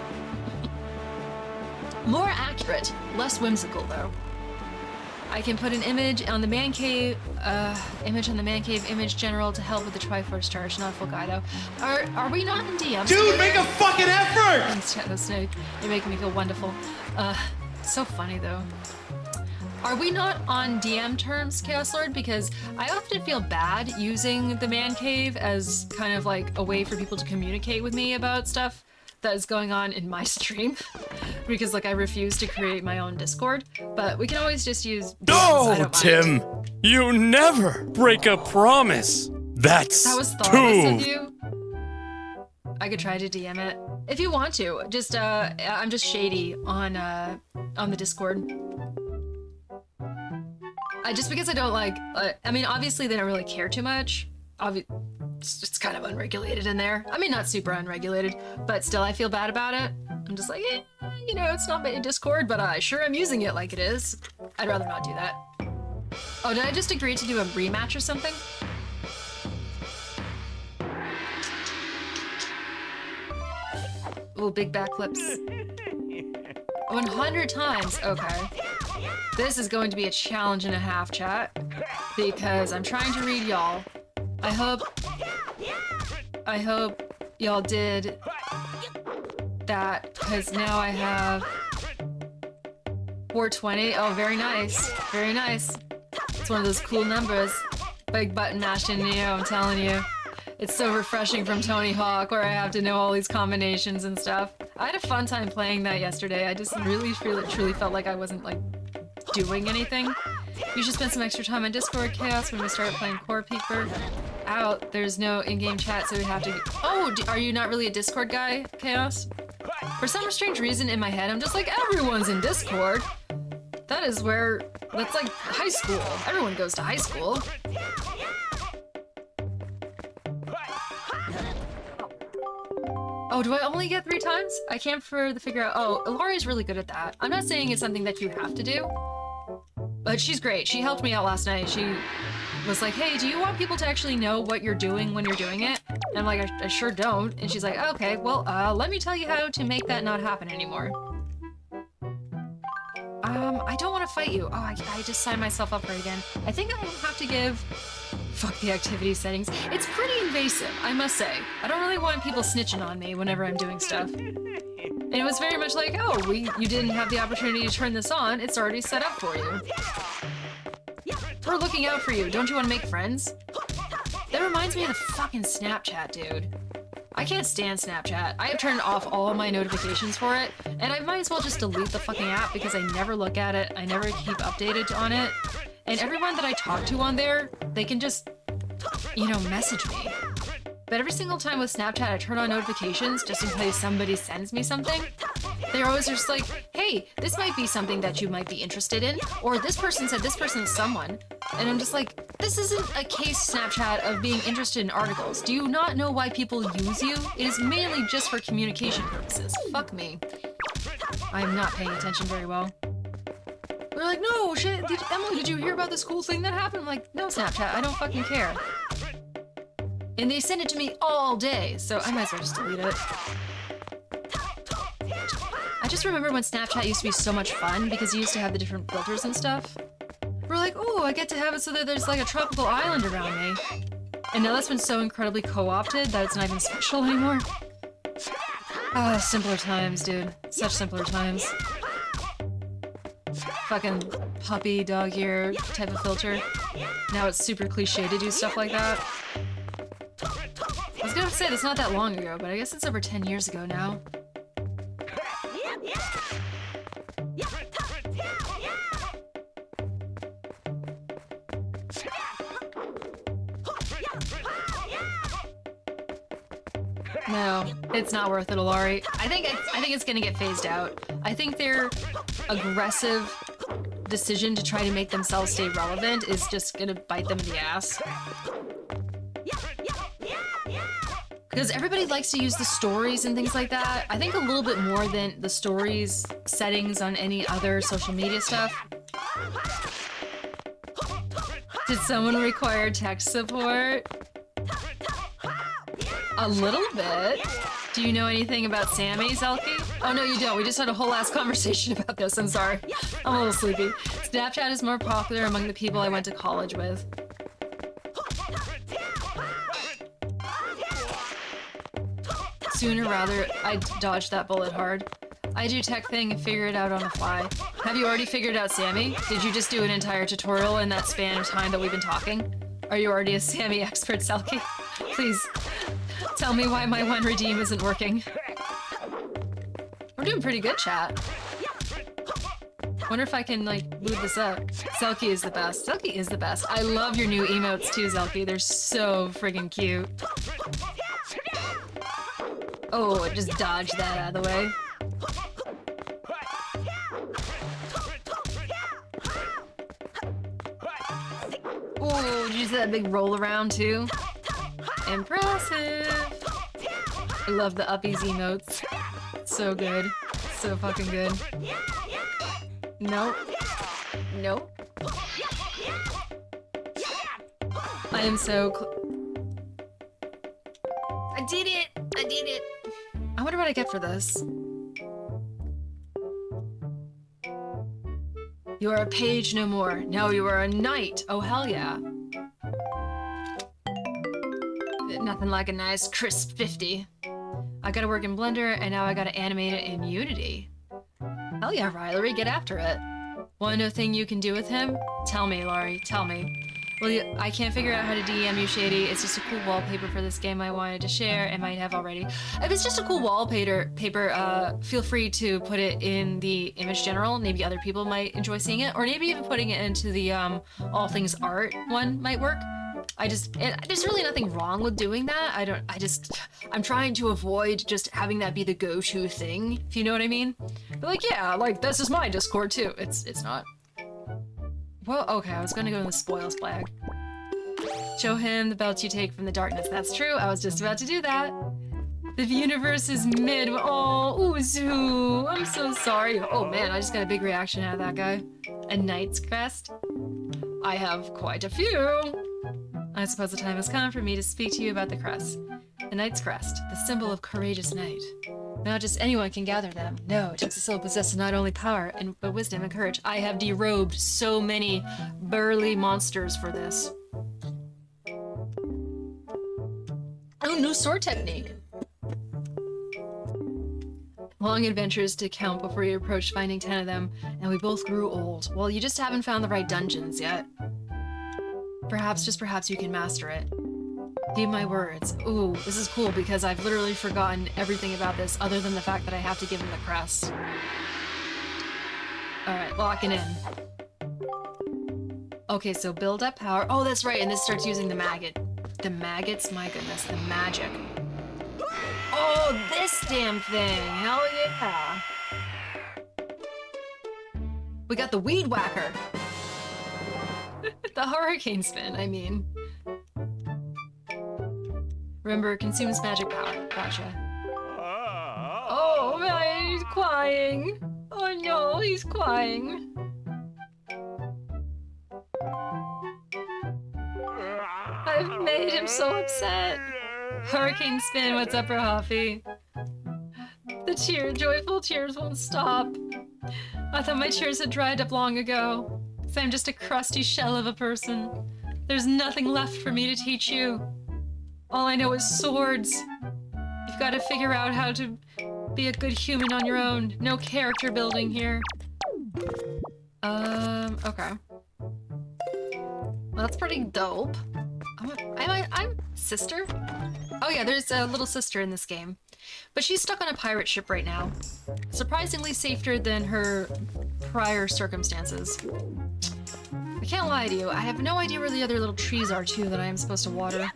More accurate, less whimsical though. I can put an image on the man cave, image general to help with the Triforce charge, not full guy though. Are we not in DMs? Dude, together? make a fucking effort! Thanks, Shadow Snake. You're making me feel wonderful. So funny though. Are we not on DM terms, Chaos Lord? Because I often feel bad using the man cave as kind of like a way for people to communicate with me about stuff that is going on in my stream. Because like I refuse to create my own Discord, but we can always just use DMs. I No, don't Tim! mind. You never break a promise! That's That was thoughtless of too... you. I could try to DM it. If you want to. Just, I'm just shady on the Discord. Just because I don't like, I mean, obviously they don't really care too much. It's kind of unregulated in there. I mean, not super unregulated, but still I feel bad about it. I'm just like, you know, it's not my Discord, but I sure am using it like it is. I'd rather not do that. Oh, did I just agree to do a rematch or something? Ooh, big backflips. 100 times, okay. This is going to be a challenge and a half, chat, because I'm trying to read y'all. I hope y'all did that, because now I have 420. Oh, very nice. Very nice. It's one of those cool numbers. Big button mashing, I'm telling you. It's so refreshing from Tony Hawk, where I have to know all these combinations and stuff. I had a fun time playing that yesterday. I just really truly felt like I wasn't, like, doing anything. You should spend some extra time on Discord, Chaos, when we start playing Core Peeper. Out. There's no in-game chat, so we have to... Oh, are you not really a Discord guy, Chaos? For some strange reason in my head, I'm just like, everyone's in Discord. That is where... That's like high school. Everyone goes to high school. Oh, do I only get 3 times? I can't figure out... Oh, Ilari's really good at that. I'm not saying it's something that you have to do, but she's great. She helped me out last night. She was like, hey, do you want people to actually know what you're doing when you're doing it? And I'm like, I sure don't. And she's like, okay, well, let me tell you how to make that not happen anymore. I don't want to fight you. Oh, I just signed myself up for it again. I think I have to give... Fuck the activity settings. It's pretty invasive, I must say. I don't really want people snitching on me whenever I'm doing stuff. And it was very much like, oh, you didn't have the opportunity to turn this on. It's already set up for you. We're looking out for you. Don't you want to make friends? That reminds me of the fucking Snapchat, dude. I can't stand Snapchat. I have turned off all my notifications for it, and I might as well just delete the fucking app because I never look at it. I never keep updated on it. And everyone that I talk to on there, they can just, message me. But every single time with Snapchat, I turn on notifications just in case somebody sends me something. They're always just like, hey, this might be something that you might be interested in, or this person said this person is someone. And I'm just like, this isn't a case, Snapchat, of being interested in articles. Do you not know why people use you? It is mainly just for communication purposes. Fuck me. I'm not paying attention very well. They're like, no, shit, Emily, did you hear about this cool thing that happened? I'm like, no, Snapchat, I don't fucking care. And they send it to me all day, so I might as well just delete it. I just remember when Snapchat used to be so much fun because you used to have the different filters and stuff. We're like, oh, I get to have it so that there's like a tropical island around me. And now that's been so incredibly co-opted that it's not even special anymore. Ah, simpler times, dude. Such simpler times. Fucking puppy dog ear type of filter. Now it's super cliche to do stuff like that. I was gonna say that's not that long ago, but I guess it's over 10 years ago now. No, it's not worth it, Alari. I think it's gonna get phased out. I think their aggressive decision to try to make themselves stay relevant is just gonna bite them in the ass. Because everybody likes to use the stories and things like that. I think a little bit more than the stories settings on any other social media stuff. Did someone require tech support? A little bit. Do you know anything about Sammy, Zelky? Oh, no, you don't. We just had a whole ass conversation about this. I'm sorry. I'm a little sleepy. Snapchat is more popular among the people I went to college with. Sooner rather, I'd dodge that bullet hard. I do tech thing and figure it out on the fly. Have you already figured out Sammy? Did you just do an entire tutorial in that span of time that we've been talking? Are you already a Sammy expert, Selkie? Please, tell me why my one redeem isn't working. We're doing pretty good, chat. Wonder if I can, like, boot this up. Zelky is the best. Zelky is the best. I love your new emotes, too, Zelky. They're so friggin' cute. Oh, I just dodged that out of the way. Oh, did you see that big roll around, too? Impressive! I love the uppies emotes. So good. So fucking good. Nope. Nope. I am so I did it! I did it! I wonder what I get for this. You are a page no more. Now you are a knight. Oh, hell yeah. Nothing like a nice crisp 50. I gotta work in Blender, and now I gotta animate it in Unity. Hell yeah, Riley, get after it. Wanna know a thing you can do with him? Tell me, Laurie, tell me. Well, I can't figure out how to DM you, Shady. It's just a cool wallpaper for this game I wanted to share and might have already. If it's just a cool wallpaper, feel free to put it in the image general. Maybe other people might enjoy seeing it, or maybe even putting it into the all things art one might work. There's really nothing wrong with doing that. I'm trying to avoid just having that be the go-to thing, if you know what I mean. But like, yeah, like this is my Discord too. It's not. Well, okay, I was gonna go in the spoils flag. Show him the belts you take from the darkness. That's true, I was just about to do that. The universe is mid. Oh, Uzu, I'm so sorry. Oh man, I just got a big reaction out of that guy. A knight's crest? I have quite a few. I suppose the time has come for me to speak to you about the crest. The knight's crest, the symbol of courageous knight. Not just anyone can gather them. No, it takes a soul possessed of not only power, but wisdom and courage. I have derobed so many burly monsters for this. Oh, new sword technique. Long adventures to count before you approached finding 10 of them, and we both grew old. Well, you just haven't found the right dungeons yet. Perhaps, just perhaps, you can master it. Heed my words. Ooh, this is cool because I've literally forgotten everything about this other than the fact that I have to give him the crest. Alright, locking in. Okay, so build up power. Oh, that's right, and this starts using the maggot. The maggots? My goodness, the magic. Oh, this damn thing! Hell yeah! We got the weed whacker! The hurricane spin, I mean. Remember, consumes magic power. Gotcha. Oh man, he's crying! Oh no, he's crying. I've made him so upset. Hurricane spin, what's up, Rahafi? The joyful tears won't stop. I thought my tears had dried up long ago. So I'm just a crusty shell of a person. There's nothing left for me to teach you. All I know is swords. You've got to figure out how to be a good human on your own. No character building here. Okay. Well, that's pretty dope. I'm sister? Oh yeah, there's a little sister in this game. But she's stuck on a pirate ship right now. Surprisingly safer than her prior circumstances. I can't lie to you, I have no idea where the other little trees are too that I am supposed to water.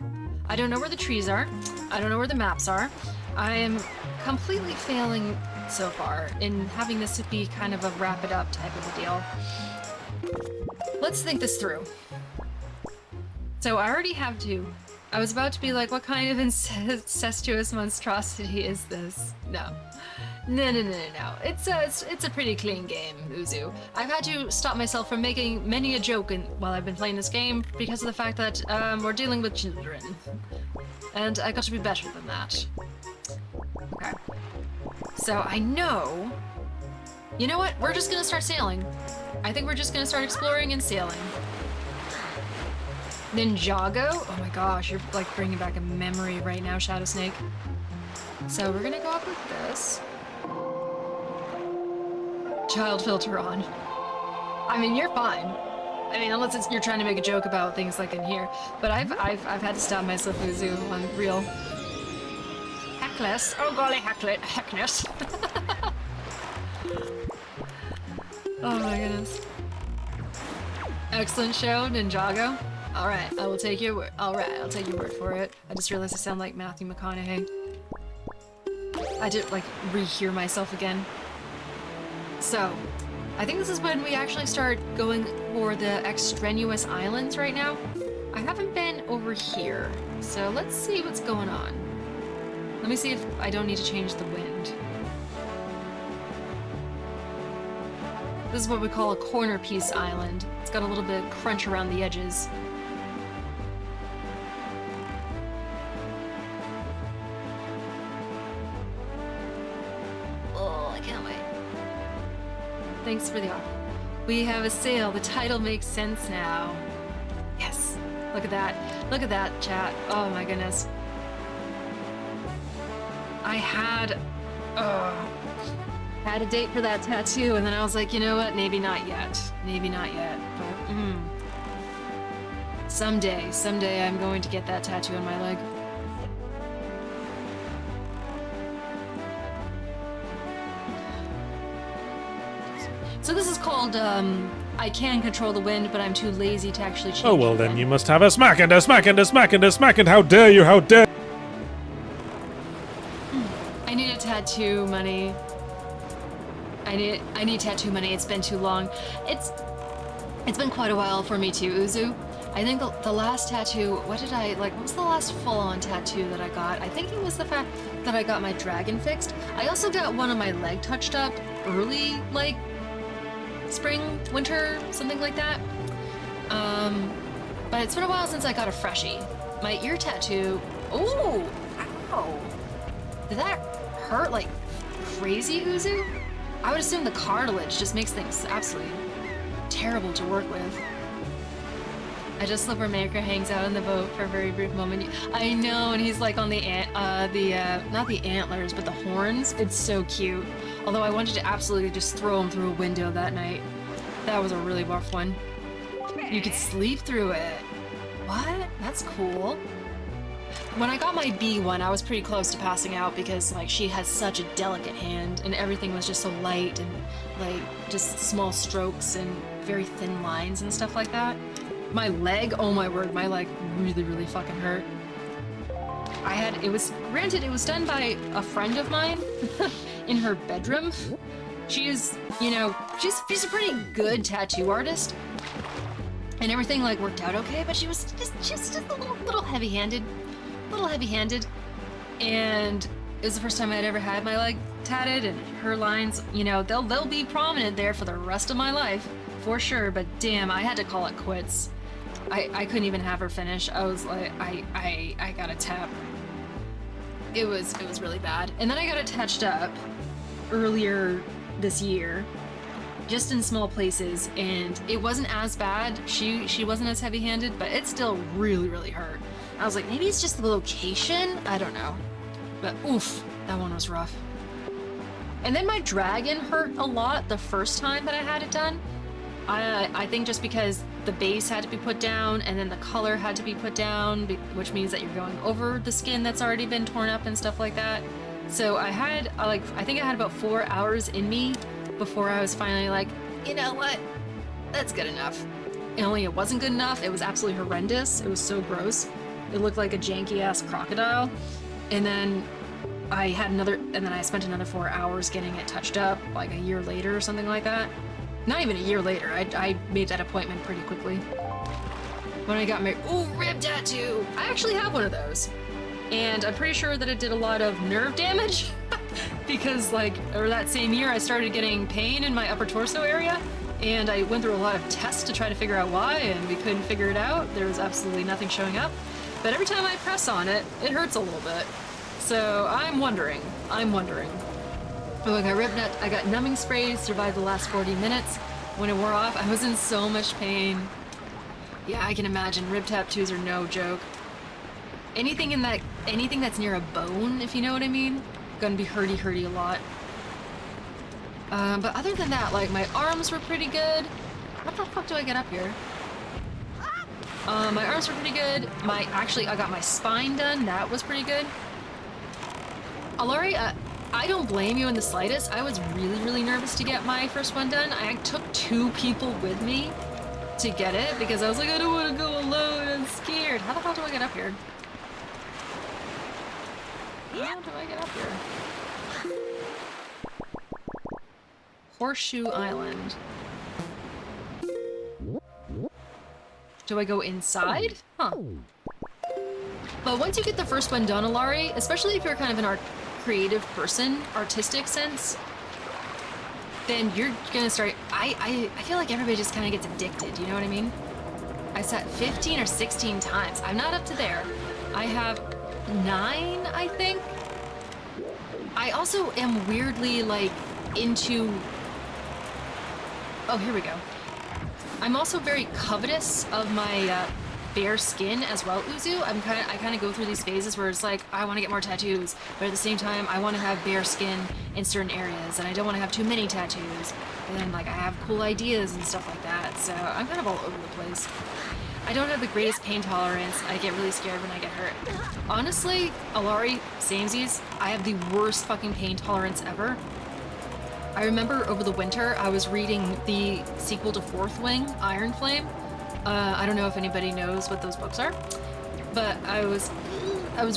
I don't know where the trees are. I don't know where the maps are. I am completely failing so far in having this be kind of a wrap it up type of a deal. Let's think this through. So I already have to. I was about to be like, what kind of incestuous monstrosity is this? No. No. It's a pretty clean game, Uzu. I've had to stop myself from making many a joke while I've been playing this game because of the fact that we're dealing with children. And I got to be better than that. Okay. So I know... You know what? We're just gonna start sailing. I think we're just gonna start exploring and sailing. Ninjago? Oh my gosh, you're like bringing back a memory right now, Shadow Snake. So we're gonna go up with this. Child filter on. I mean, you're fine. I mean, unless you're trying to make a joke about things like in here. But I've had to stop myself, Uzu, on real. Heckless. Oh golly, heckness. Oh my goodness. Excellent show, Ninjago. Alright, I will take your word. Alright, I'll take your word for it. I just realized I sound like Matthew McConaughey. I did, like, rehear myself again. So, I think this is when we actually start going for the extraneous islands right now. I haven't been over here, so let's see what's going on. Let me see if I don't need to change the wind. This is what we call a corner piece island. It's got a little bit of crunch around the edges. Thanks for the offer. We have a sale. The title makes sense now. Yes. Look at that. Look at that, chat. Oh my goodness. I had a date for that tattoo, and then I was like, you know what? Maybe not yet. Maybe not yet. But someday I'm going to get that tattoo on my leg. So this is called, I can control the wind, but I'm too lazy to actually change Oh, well, the then wind. you must have a smack and a smack and a smack and a smack and how dare you, how dare... I need a tattoo money. I need tattoo money. It's been too long. It's been quite a while for me too, Uzu. I think the last tattoo, what was the last full-on tattoo that I got? I think it was the fact that I got my dragon fixed. I also got one of my leg touched up early, like, spring, winter, something like that. But it's been a while since I got a freshie. My ear tattoo, ooh, ow. Did that hurt like crazy, Uzu? I would assume the cartilage just makes things absolutely terrible to work with. I just love where Maker hangs out in the boat for a very brief moment. I know, and he's like on the not the antlers, but the horns. It's so cute. Although I wanted to absolutely just throw him through a window that night. That was a really rough one. You could sleep through it. What? That's cool. When I got my B one, I was pretty close to passing out because like she has such a delicate hand and everything was just so light and like just small strokes and very thin lines and stuff like that. My leg, oh my word, my leg really fucking hurt. It was done by a friend of mine in her bedroom. She is, you know, she's a pretty good tattoo artist. And everything like worked out okay, but she was just a little heavy-handed. And it was the first time I'd ever had my leg tatted, and her lines, you know, they'll be prominent there for the rest of my life, for sure, but damn, I had to call it quits. I couldn't even have her finish. I was like, I got a tap. It was really bad. And then I got it touched up earlier this year, just in small places, and it wasn't as bad. She wasn't as heavy-handed, but it still really hurt. I was like, maybe it's just the location? I don't know. But oof, that one was rough. And then my dragon hurt a lot the first time that I had it done. I think just because the base had to be put down and then the color had to be put down, which means that you're going over the skin that's already been torn up and stuff like that. So I think I had about 4 hours in me before I was finally like, you know what? That's good enough. And only it wasn't good enough. It was absolutely horrendous. It was so gross. It looked like a janky ass crocodile. And then I spent another 4 hours getting it touched up, like a year later or something like that. Not even a year later. I made that appointment pretty quickly. When I got my rib tattoo, I actually have one of those. And I'm pretty sure that it did a lot of nerve damage because that same year I started getting pain in my upper torso area, and I went through a lot of tests to try to figure out why, and we couldn't figure it out. There was absolutely nothing showing up. But every time I press on it, it hurts a little bit. So I'm wondering. Oh, I got numbing sprays, survived the last 40 minutes. When it wore off, I was in so much pain. Yeah, I can imagine. Rib tattoos are no joke. Anything that's near a bone, if you know what I mean, gonna be hurty a lot. But other than that, like, my arms were pretty good. What the fuck do I get up here? My arms were pretty good. I got my spine done. That was pretty good. Alari, I don't blame you in the slightest. I was really nervous to get my first one done. I took 2 people with me to get it because I was like, I don't want to go alone. I'm scared. How the hell do I get up here? How do I get up here? Horseshoe Island. Do I go inside? Huh. But once you get the first one done, Alari, especially if you're kind of an creative person, artistic sense, then you're gonna start, I feel like everybody just kind of gets addicted, you know what I mean? I sat 15 or 16 times. I'm not up to there. I have 9, I think. I also am weirdly, like, into... Oh, here we go. I'm also very covetous of my bare skin as well, Uzu. I kind of go through these phases where it's like, I want to get more tattoos, but at the same time, I want to have bare skin in certain areas, and I don't want to have too many tattoos. And then, like, I have cool ideas and stuff like that, so I'm kind of all over the place. I don't have the greatest pain tolerance. I get really scared when I get hurt. Honestly, Alari, samesies, I have the worst fucking pain tolerance ever. I remember over the winter, I was reading the sequel to Fourth Wing, Iron Flame. I don't know if anybody knows what those books are, but I was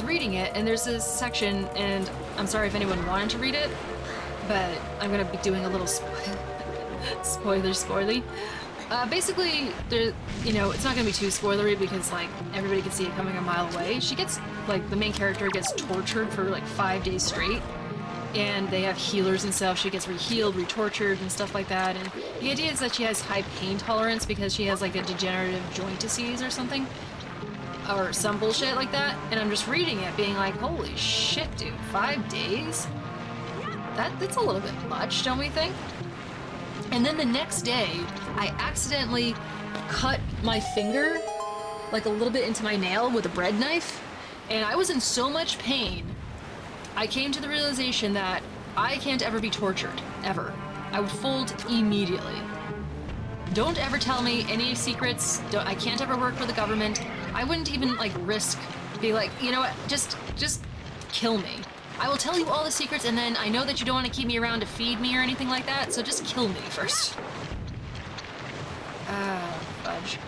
reading it, and there's this section, and I'm sorry if anyone wanted to read it, but I'm gonna be doing a little spoilery. Basically, it's not gonna be too spoilery because, like, everybody can see it coming a mile away. She gets, like, the main character gets tortured for, like, 5 days straight. And they have healers and stuff. She gets re-healed, re-tortured, and stuff like that. And the idea is that she has high pain tolerance because she has, like, a degenerative joint disease or something. Or some bullshit like that. And I'm just reading it, being like, holy shit, dude, 5 days? That's a little bit much, don't we think? And then the next day, I accidentally cut my finger like a little bit into my nail with a bread knife, and I was in so much pain. I came to the realization that I can't ever be tortured, ever. I would fold immediately. Don't ever tell me any secrets. I can't ever work for the government. I wouldn't even like risk be like, you know what, just kill me. I will tell you all the secrets, and then I know that you don't want to keep me around to feed me or anything like that, so just kill me first. Fudge.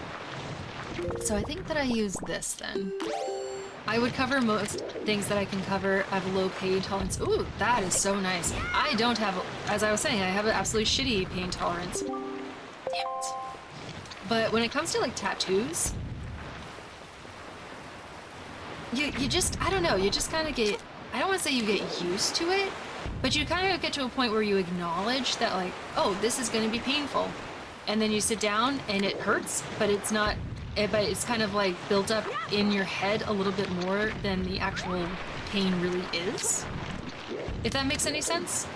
So I think that I use this then. I would cover most things that I can cover. I have a low pain tolerance. Ooh, that is so nice. I don't have, as I was saying, I have an absolutely shitty pain tolerance. Damn it. But when it comes to like tattoos, you just, I don't know, you just kind of get, I don't want to say you get used to it, but you kind of get to a point where you acknowledge that like, oh, this is going to be painful. And then you sit down and it hurts, but it's not, but it's kind of like built up in your head a little bit more than the actual pain really is. If that makes any sense?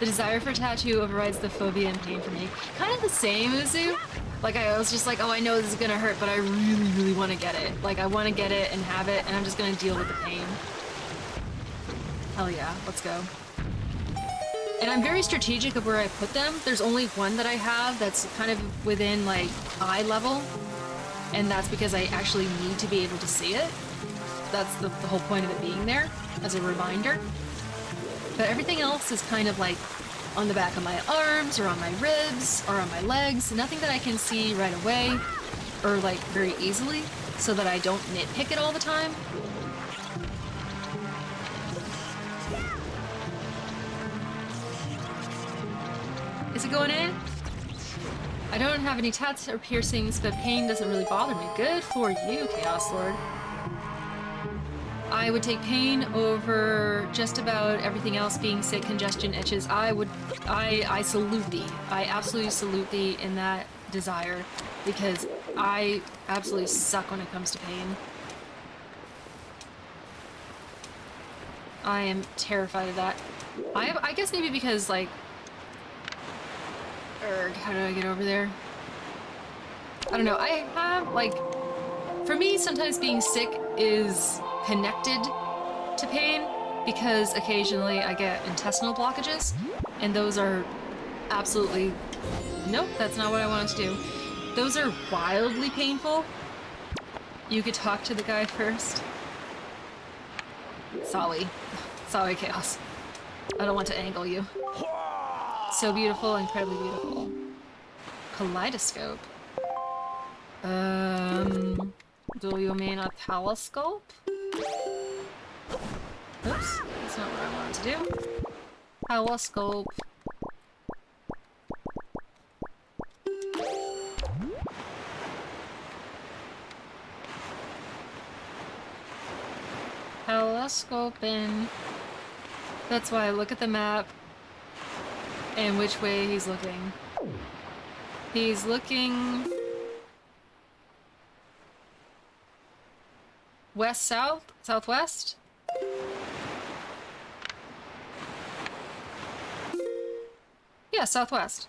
The desire for tattoo overrides the phobia and pain for me. Kind of the same, Uzu. Like I was just like, oh, I know this is gonna hurt, but I really, really want to get it. Like I want to get it and have it, and I'm just gonna deal with the pain. Hell yeah, let's go. And I'm very strategic of where I put them. There's only one that I have that's kind of within like eye level, and that's because I actually need to be able to see it. That's the whole point of it being there, as a reminder. But everything else is kind of like on the back of my arms, or on my ribs, or on my legs. Nothing that I can see right away, or like very easily, so that I don't nitpick it all the time. Is it going in? I don't have any tats or piercings, but pain doesn't really bother me. Good for you, Chaos Lord. I would take pain over just about everything else, being sick, congestion, itches. I salute thee. I absolutely salute thee in that desire, because I absolutely suck when it comes to pain. I am terrified of that. I guess maybe because like, how do I get over there? I don't know. I have like, for me, sometimes being sick is connected to pain, because occasionally I get intestinal blockages, and those are absolutely, nope, that's not what I wanted to do. Those are wildly painful. You could talk to the guy first. Sorry, Chaos. I don't want to angle you. So beautiful, incredibly beautiful. Kaleidoscope. Do you mean a telescope? Oops, that's not what I wanted to do. Telescope. Telescoping. That's why I look at the map and which way he's looking. He's looking west, south, southwest. Yeah, southwest.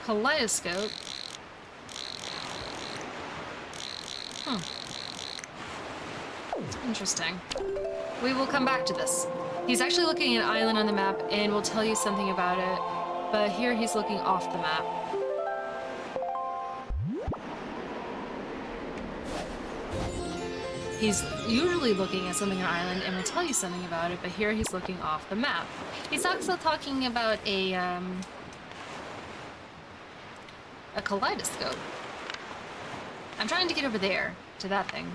Kaleidoscope. Interesting. We will come back to this. He's actually looking at an island on the map, and we'll tell you something about it. But here he's looking off the map. He's usually looking at something on an island, and we'll tell you something about it, but here he's looking off the map. He's also talking about a kaleidoscope. I'm trying to get over there, to that thing.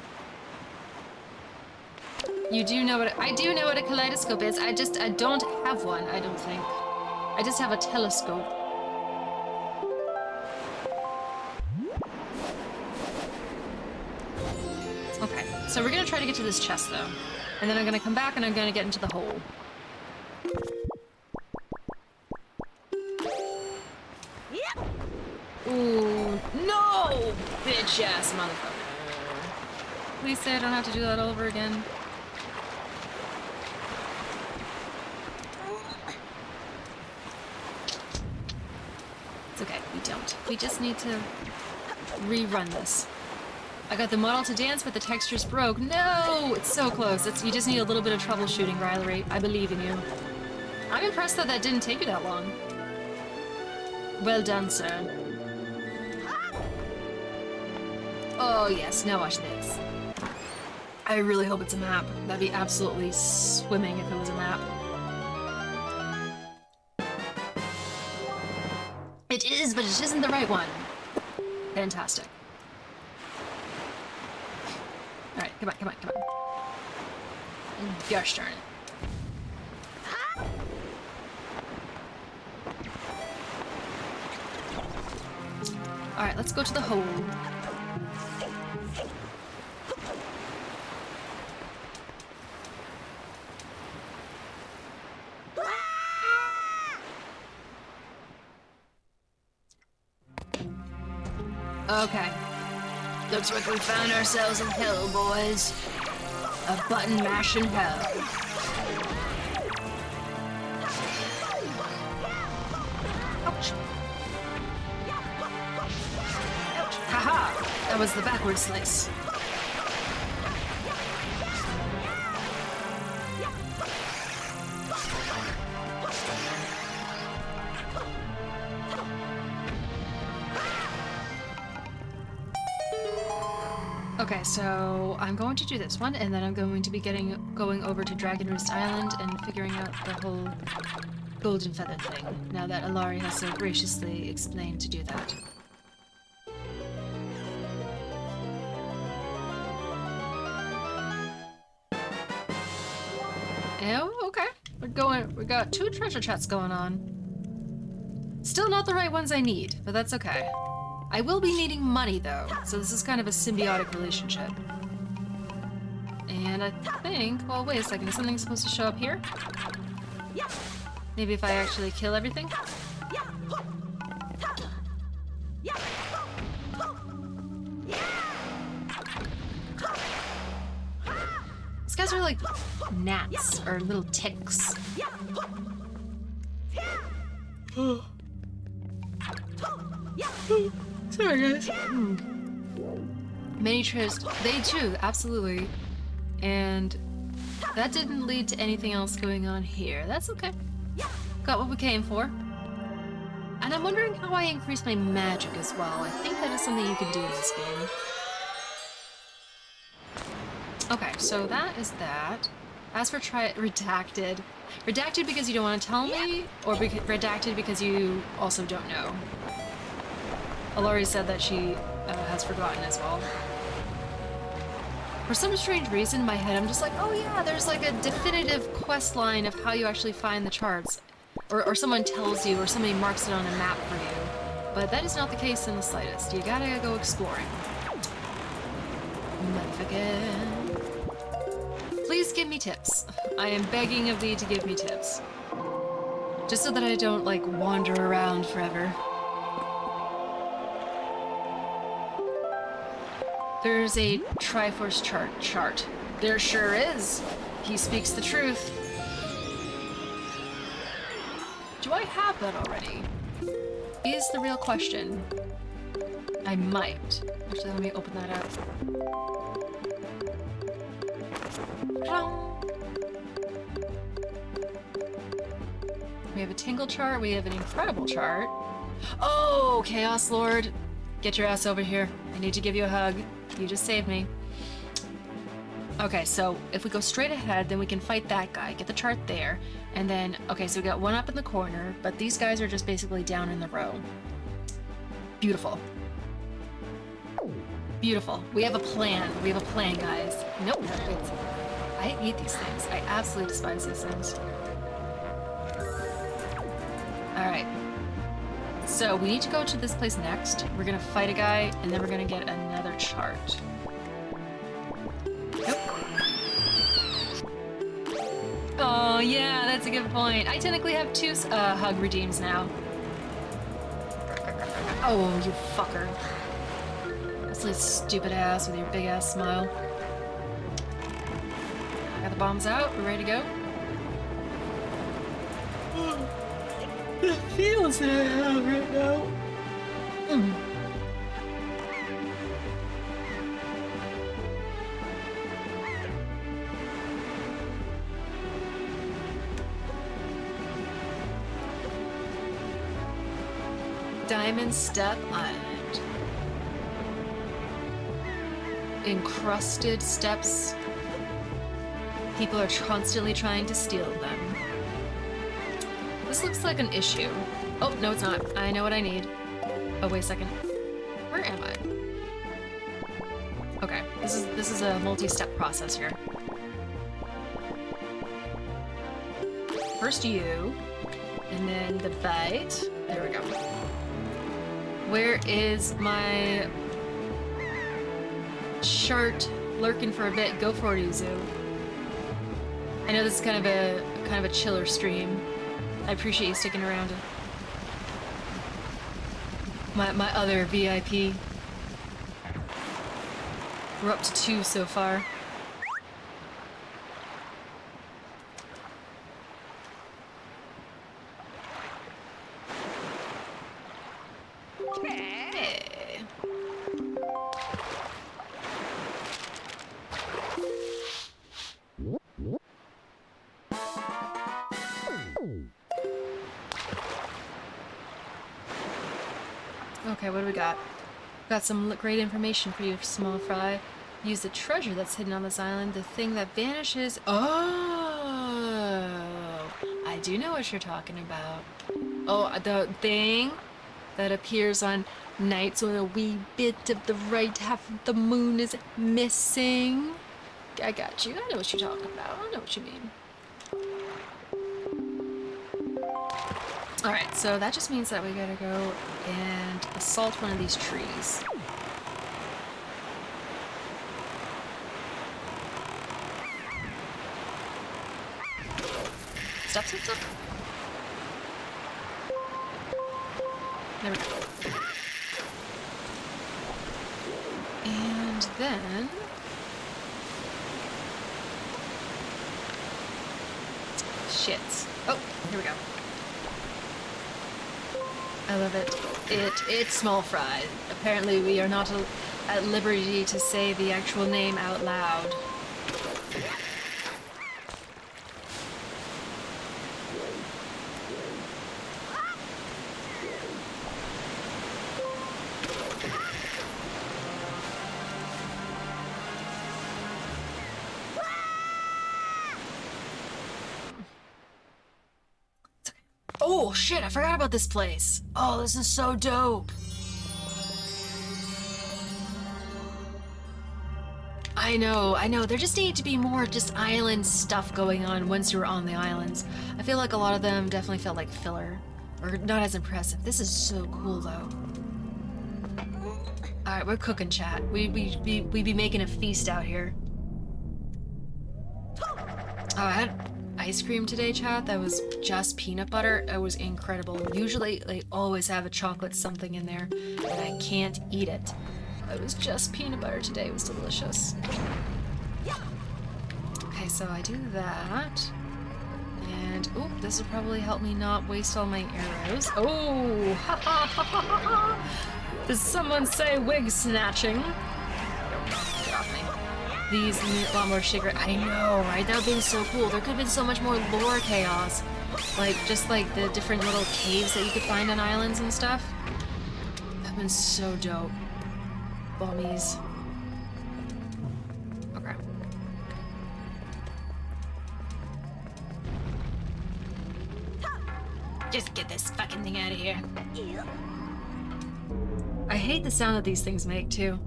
You do know what I do know what a kaleidoscope is. I don't have one, I don't think. I just have a telescope. Okay, so we're gonna try to get to this chest though. And then I'm gonna come back and I'm gonna get into the hole. Ooh, no! Bitch ass motherfucker. Please say I don't have to do that all over again. don't. We just need to rerun this. I got the model to dance, but the texture's broke. No! It's so close. You just need a little bit of troubleshooting, Riley. I believe in you. I'm impressed that that didn't take you that long. Well done, sir. Oh, yes. Now watch this. I really hope it's a map. That'd be absolutely swimming if it was a map. It is, but it isn't the right one. Fantastic. Alright, come on, come on, come on. Gosh darn it. Alright, let's go to the hole. Okay. Looks like we found ourselves in hell, boys. A button mashing hell. Ouch. Ouch. Haha! That was the backward slice. Okay, so I'm going to do this one, and then I'm going to be going over to Dragon Roost Island and figuring out the whole golden feather thing, now that Alari has so graciously explained to do that. Oh, okay. We got 2 treasure chests going on. Still not the right ones I need, but that's okay. I will be needing money, though, so this is kind of a symbiotic relationship. And I think... Well, wait a second. Is something supposed to show up here? Maybe if I actually kill everything? These guys are like gnats, or little ticks. Sorry, guys. Many trips. They too, absolutely. And that didn't lead to anything else going on here. That's okay. Got what we came for. And I'm wondering how I increase my magic as well. I think that is something you can do in this game. Okay, so that is that. As for redacted. Redacted because you don't want to tell me, or redacted because you also don't know. Alari said that she has forgotten as well. For some strange reason in my head, I'm just like, oh yeah, there's like a definitive quest line of how you actually find the charts. Or someone tells you, or somebody marks it on a map for you. But that is not the case in the slightest. You gotta go exploring. Motherfucker. Please give me tips. I am begging of thee to give me tips. Just so that I don't, like, wander around forever. There's a Triforce chart. There sure is. He speaks the truth. Do I have that already? Is the real question. I might. Actually, let me open that up. We have a Tingle chart. We have an Incredible chart. Oh, Chaos Lord. Get your ass over here. I need to give you a hug. You just saved me. Okay, so if we go straight ahead, then we can fight that guy. Get the chart there. And then, okay, so we got one up in the corner, but these guys are just basically down in the row. Beautiful. Beautiful. We have a plan. We have a plan, guys. Nope. I hate these things. I absolutely despise these things. Alright. So we need to go to this place next. We're gonna fight a guy, and then we're gonna get another chart. Nope. Oh, yeah, that's a good point. I technically have 2 hug redeems now. Oh, you fucker. That's like stupid ass with your big ass smile. Got the bombs out. We're ready to go. The feels that I have right now. Diamond Step Island. Encrusted steps. People are constantly trying to steal them. This looks like an issue. Oh, no it's not. I know what I need. Oh, wait a second. Where am I? Okay, this is a multi-step process here. First you, and then the bite. There we go. Where is my chart lurking for a bit? Go for it, Uzu. I know this is kind of a chiller stream. I appreciate you sticking around. My other VIP. We're up to 2 so far. Okay. Okay, what do we got? Got some great information for you, small fry. Use the treasure that's hidden on this island, the thing that vanishes. Oh, I do know what you're talking about. Oh, the thing that appears on nights when a wee bit of the right half of the moon is missing. I got you. I know what you're talking about. I know what you mean. Alright, so that just means that we gotta go and assault one of these trees. Stop, stop, stop. There we go. And then... shit. Oh, here we go. I love it. It's small fry. Apparently we are not at liberty to say the actual name out loud. Oh shit, I forgot about this place. Oh, this is so dope. I know. There just need to be more just island stuff going on once you're on the islands. I feel like a lot of them definitely felt like filler. Or not as impressive. This is so cool though. Alright, we're cooking, chat. We be making a feast out here. Oh, I had ice cream today, chat, that was just peanut butter. It was incredible. Usually they always have a chocolate something in there and I can't eat it. It was just peanut butter today. It was delicious. Okay, so I do that. And oh, this will probably help me not waste all my arrows. Oh, ha ha ha ha ha. Does someone say wig snatching? Get off me. These need a lot more sugar. I know, right? That would have been so cool. There could have been so much more lore chaos. Like, just like the different little caves that you could find on islands and stuff. That would have been so dope. Bummies. Okay. Just get this fucking thing out of here. I hate the sound that these things make, too.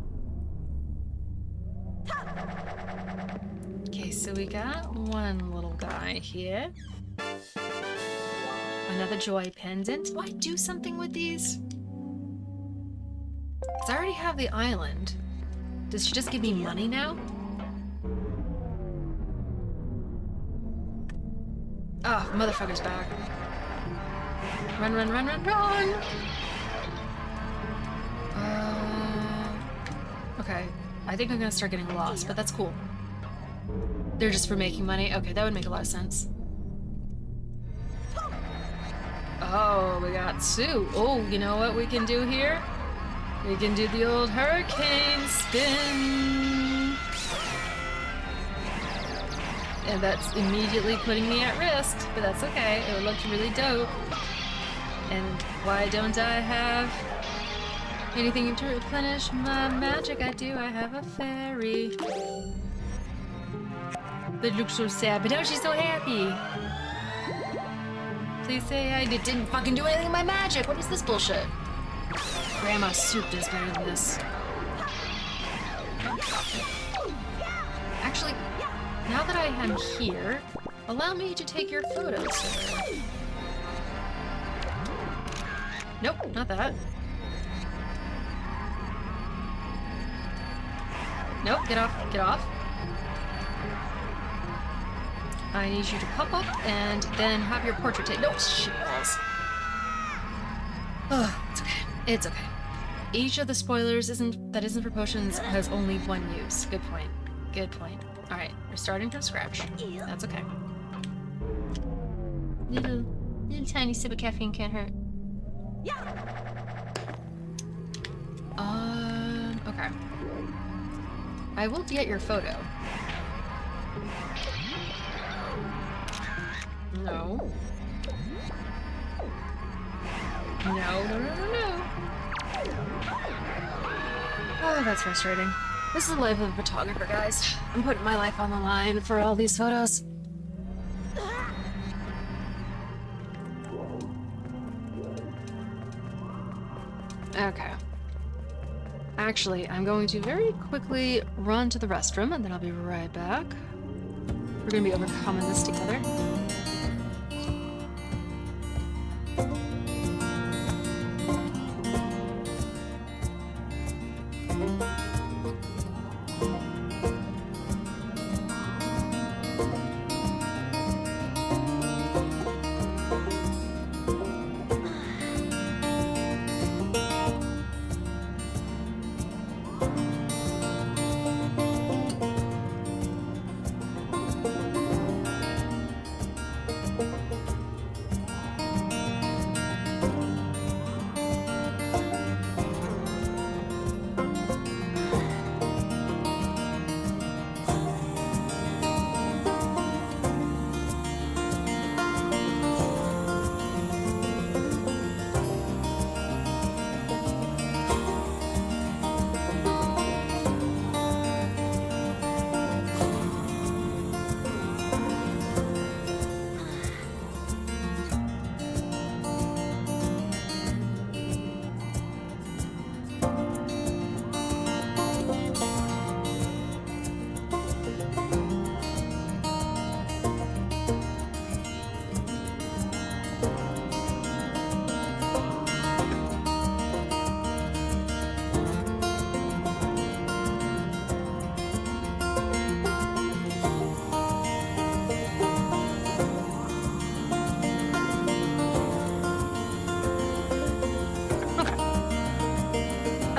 Okay, so we got one little guy here. Another joy pendant. Do I do something with these? Because I already have the island. Does she just give me money now? Oh, motherfucker's back. Run, run, run, run, run! Okay. I think I'm gonna start getting lost, but that's cool. They're just for making money? Okay, that would make a lot of sense. Oh, we got Sue. Oh, you know what we can do here? We can do the old hurricane spin. And that's immediately putting me at risk, but that's okay. It looked really dope. And why don't I have anything to replenish my magic? I do. I have a fairy. That looks so sad, but now she's so happy. Please say I didn't fucking do anything with my magic. What is this bullshit? Grandma's soup is better than this. Actually, now that I am here, allow me to take your photos, sir. Nope, not that. Nope, get off, get off. I need you to pop up and then have your portrait taken. Nope, shit balls. Ugh, it's okay. It's okay. Each of the spoilers that isn't for potions has only one use. Good point. Good point. Alright, we're starting from scratch. That's okay. Little tiny sip of caffeine can't hurt. Okay. I will get your photo. No. No. Oh, that's frustrating. This is the life of a photographer, guys. I'm putting my life on the line for all these photos. Okay. Actually, I'm going to very quickly run to the restroom, and then I'll be right back. We're gonna be overcoming this together.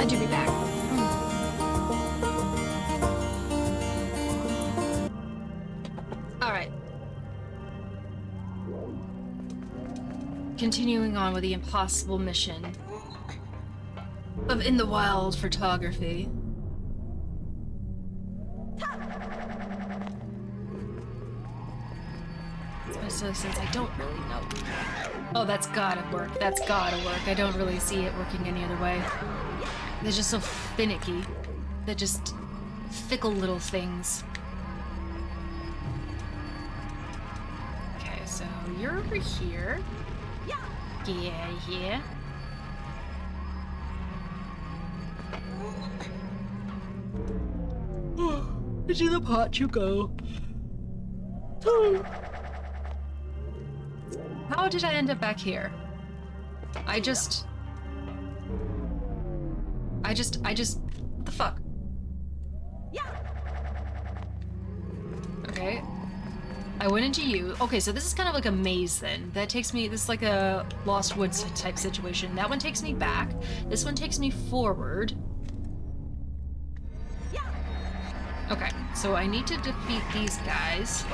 Glad to be back. Alright. Continuing on with the impossible mission of In the Wild photography. Especially since I don't really know. Oh, that's gotta work. That's gotta work. I don't really see it working any other way. They're just so finicky. They're just fickle little things. Okay, so you're over here. Get out of here. Into the pot you go. How did I end up back here? I just... What the fuck? Okay. I went into you. Okay, so this is kind of like a maze then. That takes me... This is like a Lost Woods type situation. That one takes me back. This one takes me forward. Okay, so I need to defeat these guys.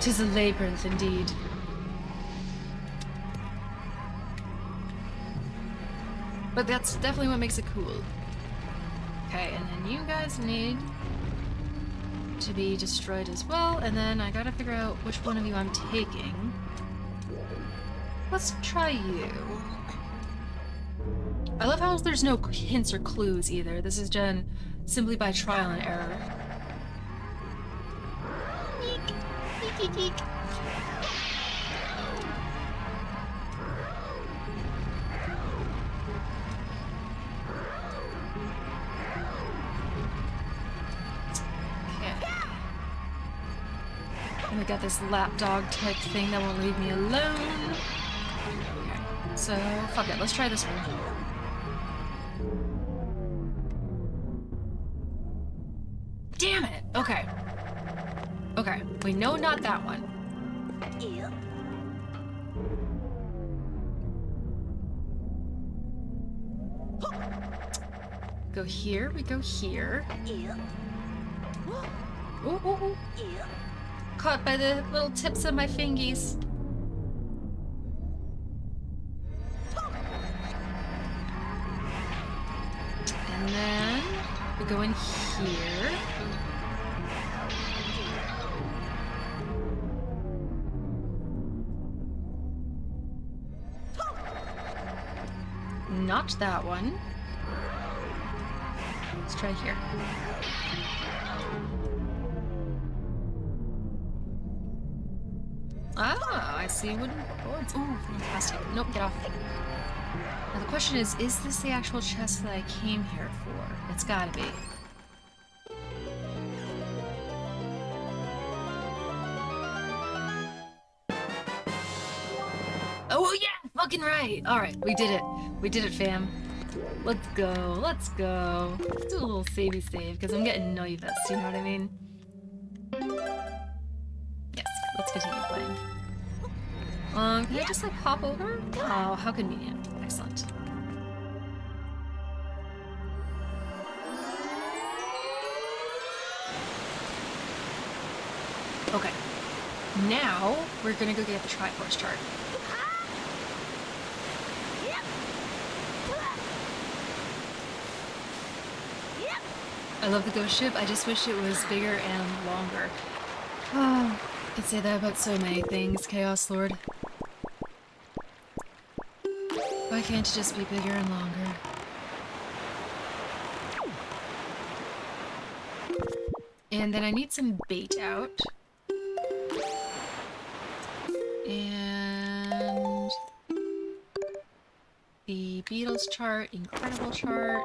'Tis a labyrinth indeed. But that's definitely what makes it cool. Okay, and then you guys need to be destroyed as well, and then I gotta figure out which one of you I'm taking. Let's try you. I love how there's no hints or clues either. This is done simply by trial and error. Eek. Eek, eek, eek. And we got this lapdog type thing that won't leave me alone. Okay, so fuck it, let's try this one. Damn it! Okay. Okay, we know not that one. Go here, we go here. Ooh, ooh, ooh. Caught by the little tips of my fingies. And then we go in here. Not that one. Let's try here. Ah, I see wooden boards. Ooh, fantastic. Nope, get off. Now the question is this the actual chest that I came here for? It's gotta be. Oh yeah, fucking right. Alright, we did it. We did it, fam. Let's go, let's go. Let's do a little savey save, because I'm getting nervous, you know what I mean? Yes, let's continue playing. Can I just like hop over? Oh, how convenient. Excellent. Okay. Now, we're gonna go get the Triforce chart. I love the ghost ship, I just wish it was bigger and longer. Oh, I could say that about so many things, Chaos Lord. Why can't it just be bigger and longer? And then I need some bait out. And the Beatles chart, incredible chart.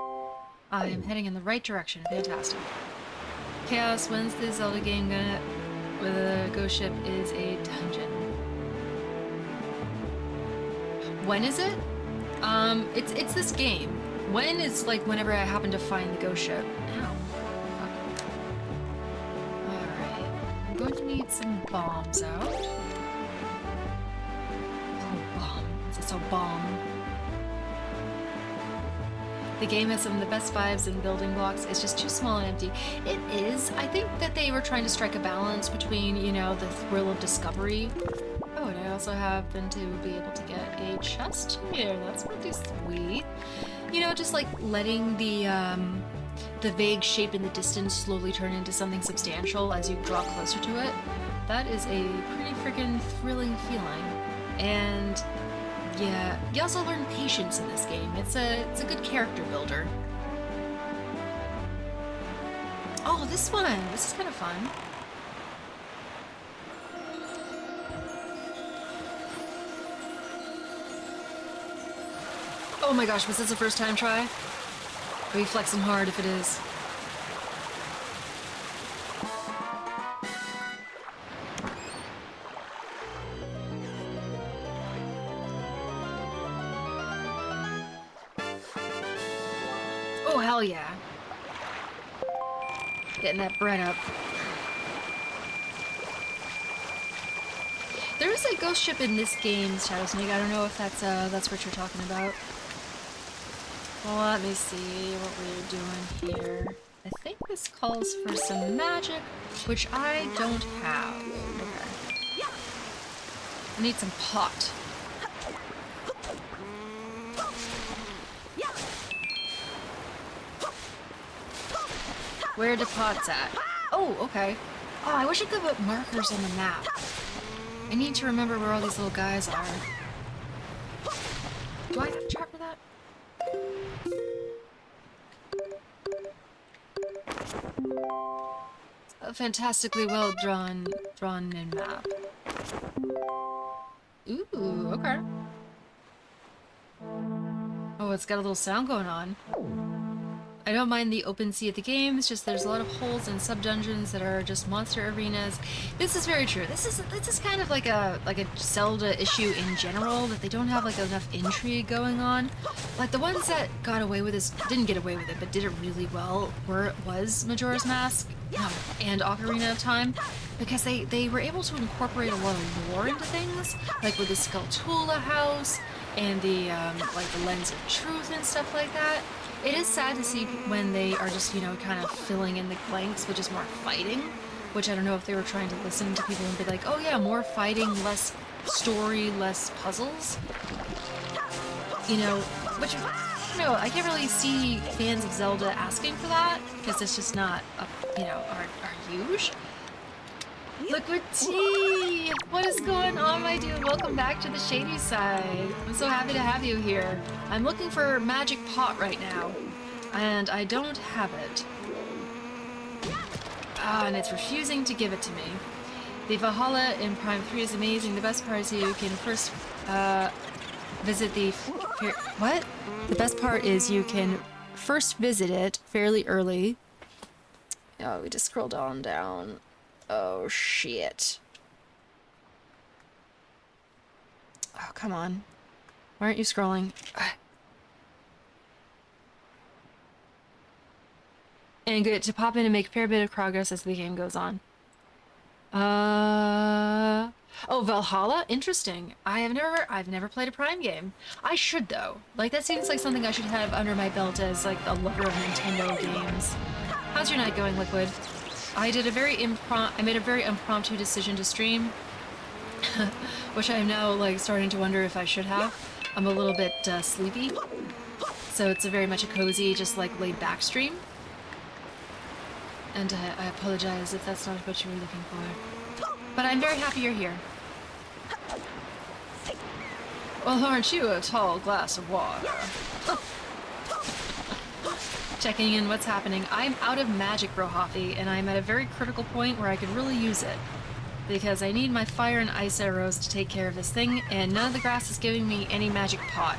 I am heading in the right direction. Fantastic. Chaos, when's the Zelda game gonna... where the ghost ship is a dungeon? When is it? It's this game. When is like whenever I happen to find the ghost ship. Ow. Fuck. Alright. I'm going to need some bombs out. Oh, bombs. It's a bomb. The game has some of the best vibes and building blocks. It's just too small and empty. It is. I think that they were trying to strike a balance between, you know, the thrill of discovery. Oh, and I also happen to be able to get a chest here. That's pretty sweet. You know, just like letting the vague shape in the distance slowly turn into something substantial as you draw closer to it. That is a pretty freaking thrilling feeling. And yeah, you also learn patience in this game. It's a good character builder. Oh, this one! This is kind of fun. Oh my gosh, was this a first time try? Are you flexing hard if it is? Oh, hell yeah. Getting that bread up. There is a ghost ship in this game, Shadow Snake. I don't know if that's what you're talking about. Well, let me see what we're doing here. I think this calls for some magic, which I don't have. Okay. I need some pot. Where are the pots at? Oh, okay. Oh, I wish I could put markers on the map. I need to remember where all these little guys are. Do I have a chart for that? A fantastically well drawn in map. Ooh, okay. Oh, it's got a little sound going on. I don't mind the open sea of the game, it's just there's a lot of holes and sub-dungeons that are just monster arenas. This is very true. This is kind of like a Zelda issue in general, that they don't have like enough intrigue going on. Like the ones that got away with this, didn't get away with it, but did it really well, was Majora's Mask and Ocarina of Time, because they were able to incorporate a lot of lore into things, like with the Skulltula house and the like the Lens of Truth and stuff like that. It is sad to see when they are just, you know, kind of filling in the blanks with just more fighting, which I don't know if they were trying to listen to people and be like, oh yeah, more fighting, less story, less puzzles. You know, which, you know, I can't really see fans of Zelda asking for that, because it's just not, you know, our huge. Liquid Tea! What is going on, my dude? Welcome back to the shady side. I'm so happy to have you here. I'm looking for Magic Pot right now, and I don't have it. Ah, and it's refusing to give it to me. The Valhalla in Prime 3 is amazing. The best part is you can first visit the... What? The best part is you can first visit it fairly early. Oh, we just scroll down. Oh, shit. Oh, come on. Why aren't you scrolling? And get to pop in and make a fair bit of progress as the game goes on. Oh, Valhalla? Interesting. I've never played a Prime game. I should, though. Like, that seems like something I should have under my belt as, like, a lover of Nintendo games. How's your night going, Liquid? I made a very impromptu decision to stream, which I am now like starting to wonder if I should have. I'm a little bit sleepy, so it's very much a cozy, just like laid back stream. And I apologize if that's not what you were looking for, but I'm very happy you're here. Well, aren't you a tall glass of water? Checking in what's happening. I'm out of magic, Brohafi, and I'm at a very critical point where I could really use it. Because I need my fire and ice arrows to take care of this thing, and none of the grass is giving me any magic pot.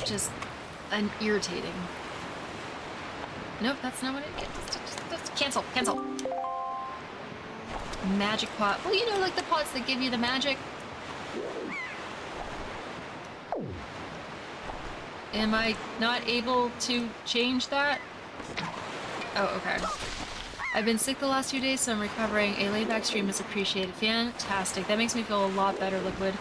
Just irritating. Nope, that's not what it is. Cancel. Magic pot. Well, you know, like the pots that give you the magic. Am I not able to change that? Oh, okay. I've been sick the last few days, so I'm recovering. A laid-back stream is appreciated. Fantastic. That makes me feel a lot better, Liquid.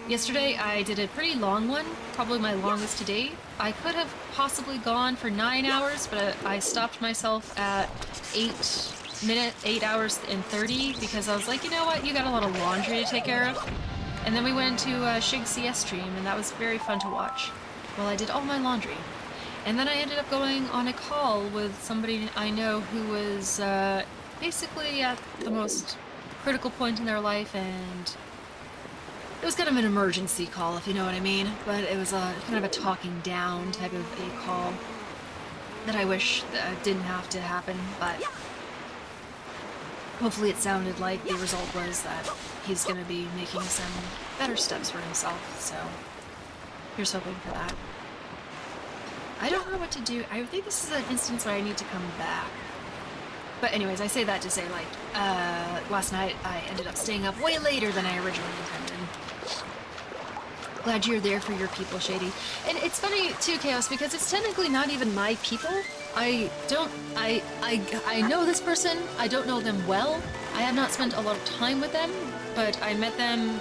Yesterday, I did a pretty long one, probably my longest to date. I could have possibly gone for 9 hours, but I stopped myself at 8 hours and 30, because I was like, you know what, you got a lot of laundry to take care of. And then we went to a Shig CS stream, and that was very fun to watch. Well, I did all my laundry. And then I ended up going on a call with somebody I know who was basically at the most critical point in their life, and it was kind of an emergency call, if you know what I mean. But it was kind of a talking down type of a call that I wish that didn't have to happen, but hopefully it sounded like the result was that he's going to be making some better steps for himself, so here's hoping for that. I don't know what to do. I think this is an instance where I need to come back. But anyways, I say that to say, like, last night I ended up staying up way later than I originally intended. Glad you're there for your people, Shady. And it's funny, too, Chaos, because it's technically not even my people. I know this person. I don't know them well. I have not spent a lot of time with them, but I met them,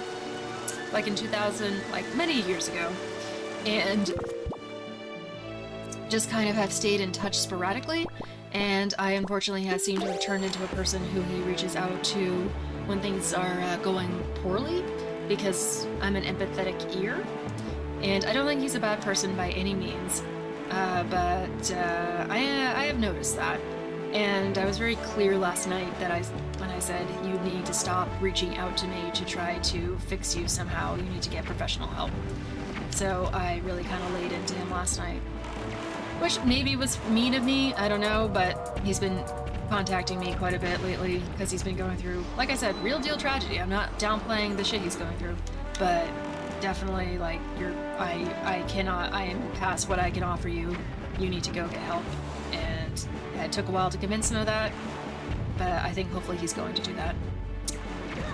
like, in 2000, like, many years ago. And just kind of have stayed in touch sporadically, and I unfortunately have seemed to have turned into a person who he reaches out to when things are going poorly, because I'm an empathetic ear. And I don't think he's a bad person by any means. But I have noticed that. And I was very clear last night that when I said you need to stop reaching out to me to try to fix you somehow, you need to get professional help. So I really kind of laid into him last night. Which maybe was mean of me, I don't know, but he's been contacting me quite a bit lately because he's been going through, like I said, real deal tragedy. I'm not downplaying the shit he's going through, but definitely like I am past what I can offer you. You need to go get help. And it took a while to convince him of that, but I think hopefully he's going to do that.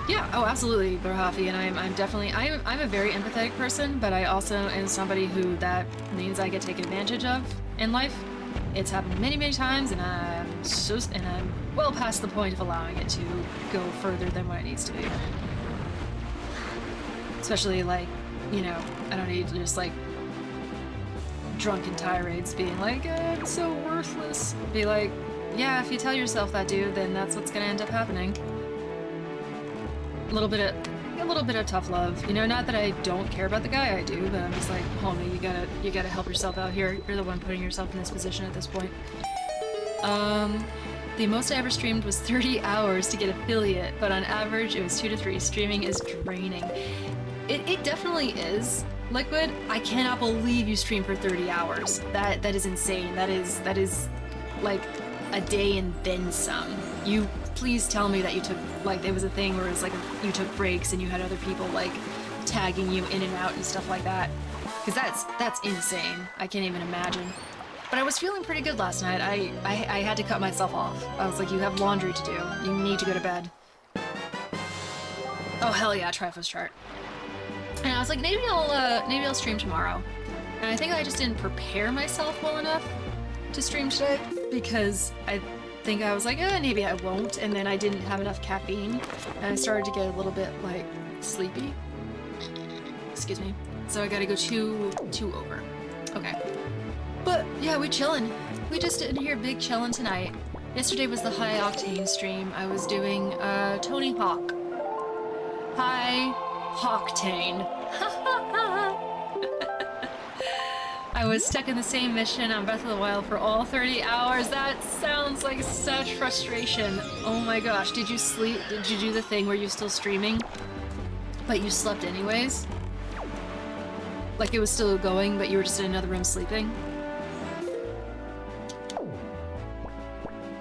Yeah, oh absolutely, Burhafi, and I'm definitely, I'm a very empathetic person, but I also am somebody who that means I get taken advantage of in life. It's happened many, many times, and I'm well past the point of allowing it to go further than what it needs to be. Especially like, you know, I don't need to just like drunken tirades being like, I'm so worthless. Be like, yeah, if you tell yourself that, dude, then that's what's gonna end up happening. A little bit of tough love, you know. Not that I don't care about the guy, I do, but I'm just like, homie, you gotta help yourself out here. You're the one putting yourself in this position at this point. The most I ever streamed was 30 hours to get affiliate, but on average it was 2 to 3. Streaming is draining. It definitely is. Liquid, I cannot believe you stream for 30 hours. That is insane. That is like a day and then some. You please tell me that you took, like, there was a thing where it was like you took breaks and you had other people like tagging you in and out and stuff like that. Because that's insane. I can't even imagine. But I was feeling pretty good last night. I had to cut myself off. I was like, you have laundry to do. You need to go to bed. Oh hell yeah, Triforce chart. And I was like, maybe I'll stream tomorrow. And I think I just didn't prepare myself well enough to stream today because I think I was like, maybe I won't, and then I didn't have enough caffeine, and I started to get a little bit like sleepy. Excuse me. So I gotta go two over. Okay. But yeah, we chillin'. We just in here big chillin' tonight. Yesterday was the high octane stream. I was doing Tony Hawk. High Hawktane. I was stuck in the same mission on Breath of the Wild for all 30 hours. That sounds like such frustration. Oh my gosh, did you sleep? Did you do the thing where you're still streaming, but you slept anyways? Like it was still going, but you were just in another room sleeping?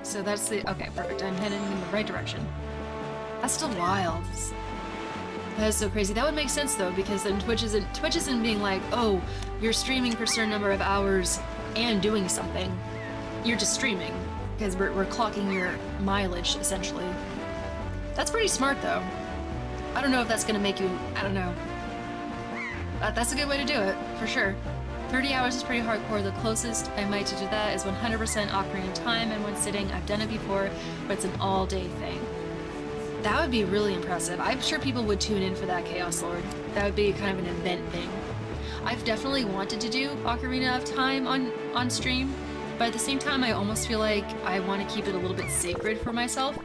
So that's the, okay, perfect. I'm heading in the right direction. That's still wild. That is so crazy. That would make sense though, because then Twitch isn't being like, oh, you're streaming for a certain number of hours and doing something. You're just streaming, because we're clocking your mileage, essentially. That's pretty smart though. I don't know if that's gonna make you, I don't know. That's a good way to do it, for sure. 30 hours is pretty hardcore. The closest I might to do that is 100% Ocarina of Time in one sitting. I've done it before, but it's an all-day thing. That would be really impressive. I'm sure people would tune in for that, Chaos Lord. That would be kind of an event thing. I've definitely wanted to do Ocarina of Time on stream, but at the same time I almost feel like I want to keep it a little bit sacred for myself.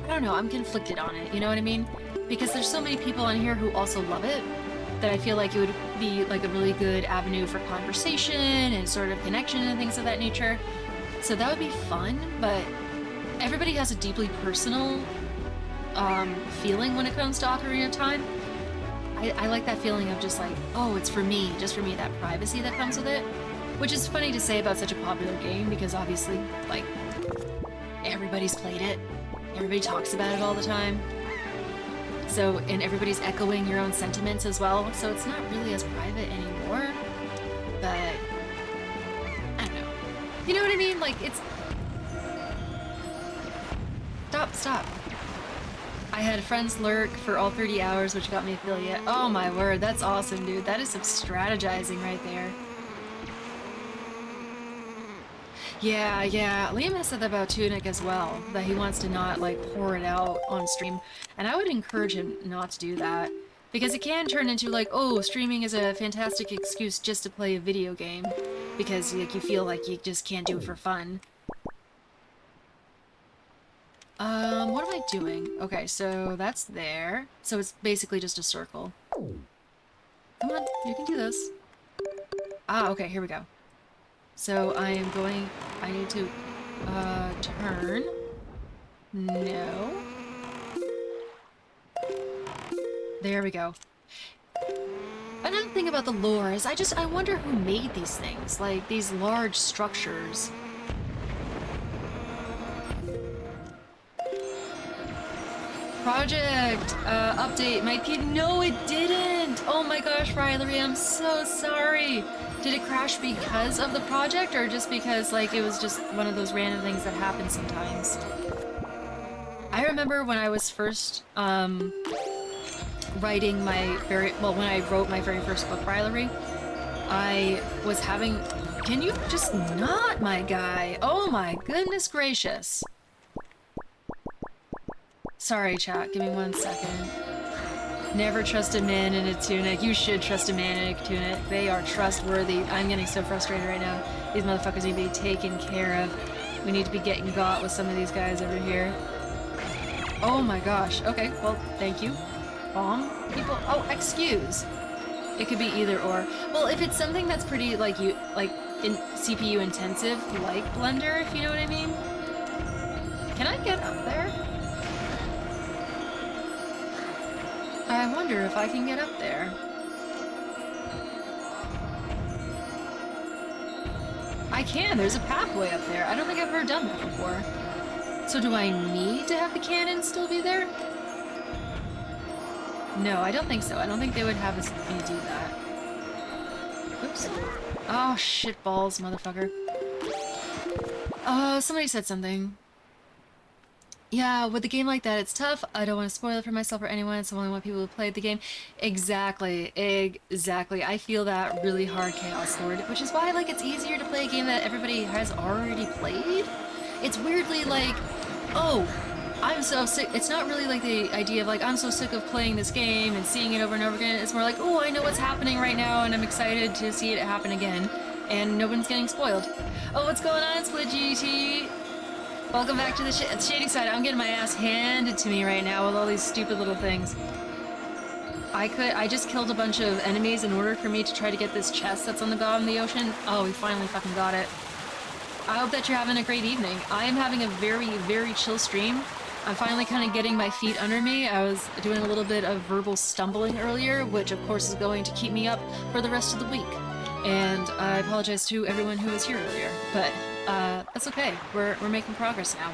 I don't know, I'm conflicted on it, you know what I mean? Because there's so many people on here who also love it, that I feel like it would be like a really good avenue for conversation and sort of connection and things of that nature. So that would be fun, but everybody has a deeply personal feeling when it comes to Ocarina of Time. I like that feeling of just like, oh, it's for me, just for me, that privacy that comes with it. Which is funny to say about such a popular game because obviously, like, everybody's played it. Everybody talks about it all the time. So, and everybody's echoing your own sentiments as well, so it's not really as private anymore. But, I don't know. You know what I mean? Like, it's... Stop. I had friends lurk for all 30 hours, which got me affiliate. Oh my word, that's awesome, dude. That is some strategizing right there. Yeah, Liam has said that about Tunic as well, that he wants to not, like, pour it out on stream. And I would encourage him not to do that. Because it can turn into, like, oh, streaming is a fantastic excuse just to play a video game. Because, like, you feel like you just can't do it for fun. What am I doing? Okay, so that's there. So it's basically just a circle. Come on, you can do this. Ah, okay, here we go. So I am going, I need to, turn. No. There we go. Another thing about the lore is I wonder who made these things, like these large structures. Project update. My P. No, it didn't. Oh my gosh, Riley, I'm so sorry. Did it crash because of the project, or just because like it was just one of those random things that happen sometimes? I remember when I was first writing my when I wrote my very first book, Riley, I was having. Can you just not, my guy? Oh my goodness gracious. Sorry, chat. Give me 1 second. Never trust a man in a tunic. You should trust a man in a tunic. They are trustworthy. I'm getting so frustrated right now. These motherfuckers need to be taken care of. We need to be getting got with some of these guys over here. Oh my gosh. Okay, well, thank you. Bomb people? Oh, excuse. It could be either or. Well, if it's something that's pretty, like, CPU intensive, like Blender, if you know what I mean. Can I get up there? I wonder if I can get up there. I can, there's a pathway up there. I don't think I've ever done that before. So do I need to have the cannon still be there? No, I don't think so. I don't think they would have me do that. Oops. Oh, shit balls, motherfucker. Somebody said something. Yeah, with a game like that, it's tough. I don't want to spoil it for myself or anyone, so I only want people who played the game. Exactly, exactly. I feel that really hard, Chaos Lord, which is why, like, it's easier to play a game that everybody has already played. It's weirdly like, oh, I'm so sick. It's not really like the idea of like, I'm so sick of playing this game and seeing it over and over again. It's more like, oh, I know what's happening right now, and I'm excited to see it happen again. And no one's getting spoiled. Oh, what's going on, Split GT? Welcome back to the shady side. I'm getting my ass handed to me right now with all these stupid little things. I just killed a bunch of enemies in order for me to try to get this chest that's on the bottom of the ocean. Oh, we finally fucking got it. I hope that you're having a great evening. I am having a very, very chill stream. I'm finally kind of getting my feet under me. I was doing a little bit of verbal stumbling earlier, which of course is going to keep me up for the rest of the week. And I apologize to everyone who was here earlier, but that's okay. We're making progress now.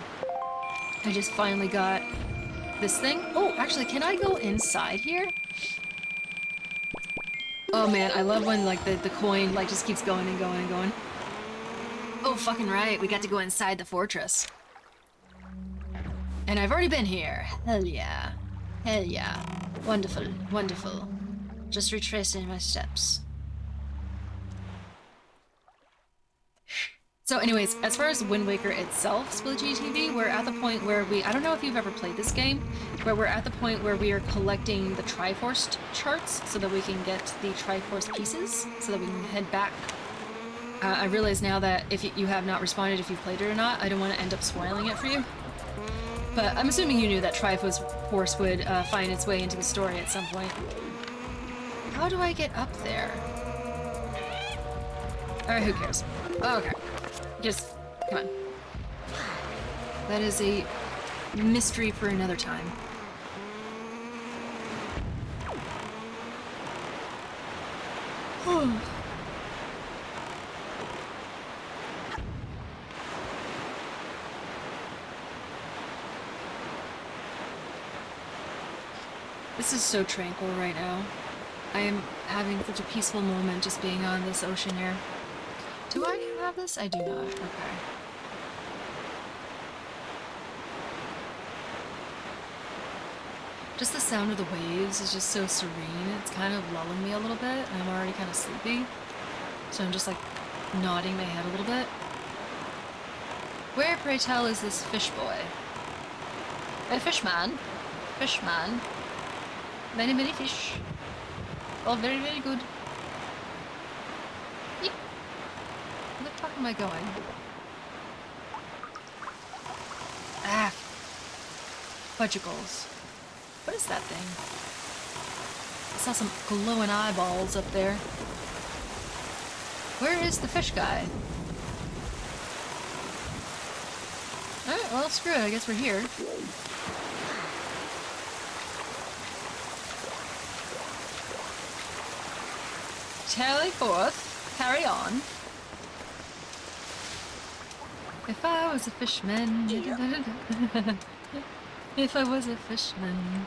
I just finally got this thing. Oh, actually, can I go inside here? Oh man, I love when like the coin like just keeps going and going and going. Oh, fucking right. We got to go inside the fortress. And I've already been here. Hell yeah. Hell yeah. Wonderful, wonderful. Just retracing my steps. So anyways, as far as Wind Waker itself, Split GTV, we're at the point where I don't know if you've ever played this game, where we're at the point where we are collecting the Triforce charts so that we can get the Triforce pieces, so that we can head back. I realize now that if you have not responded if you've played it or not, I don't want to end up spoiling it for you. But I'm assuming you knew that Triforce would find its way into the story at some point. How do I get up there? Alright, who cares? Okay. Just, come on. That is a mystery for another time. This is so tranquil right now. I am having such a peaceful moment just being on this ocean here. Do I have this? I do not. Okay. Just the sound of the waves is just so serene. It's kind of lulling me a little bit, and I'm already kind of sleepy. So I'm just like nodding my head a little bit. Where, pray tell, is this fish boy? A fishman. Fishman. Many, many fish. Oh, very, very good. Yeep. Where the fuck am I going? Ah. Fudgicles. What is that thing? I saw some glowing eyeballs up there. Where is the fish guy? Alright, well, screw it. I guess we're here. Tally forth. Carry on. If I was a fishman. If I was a fishman.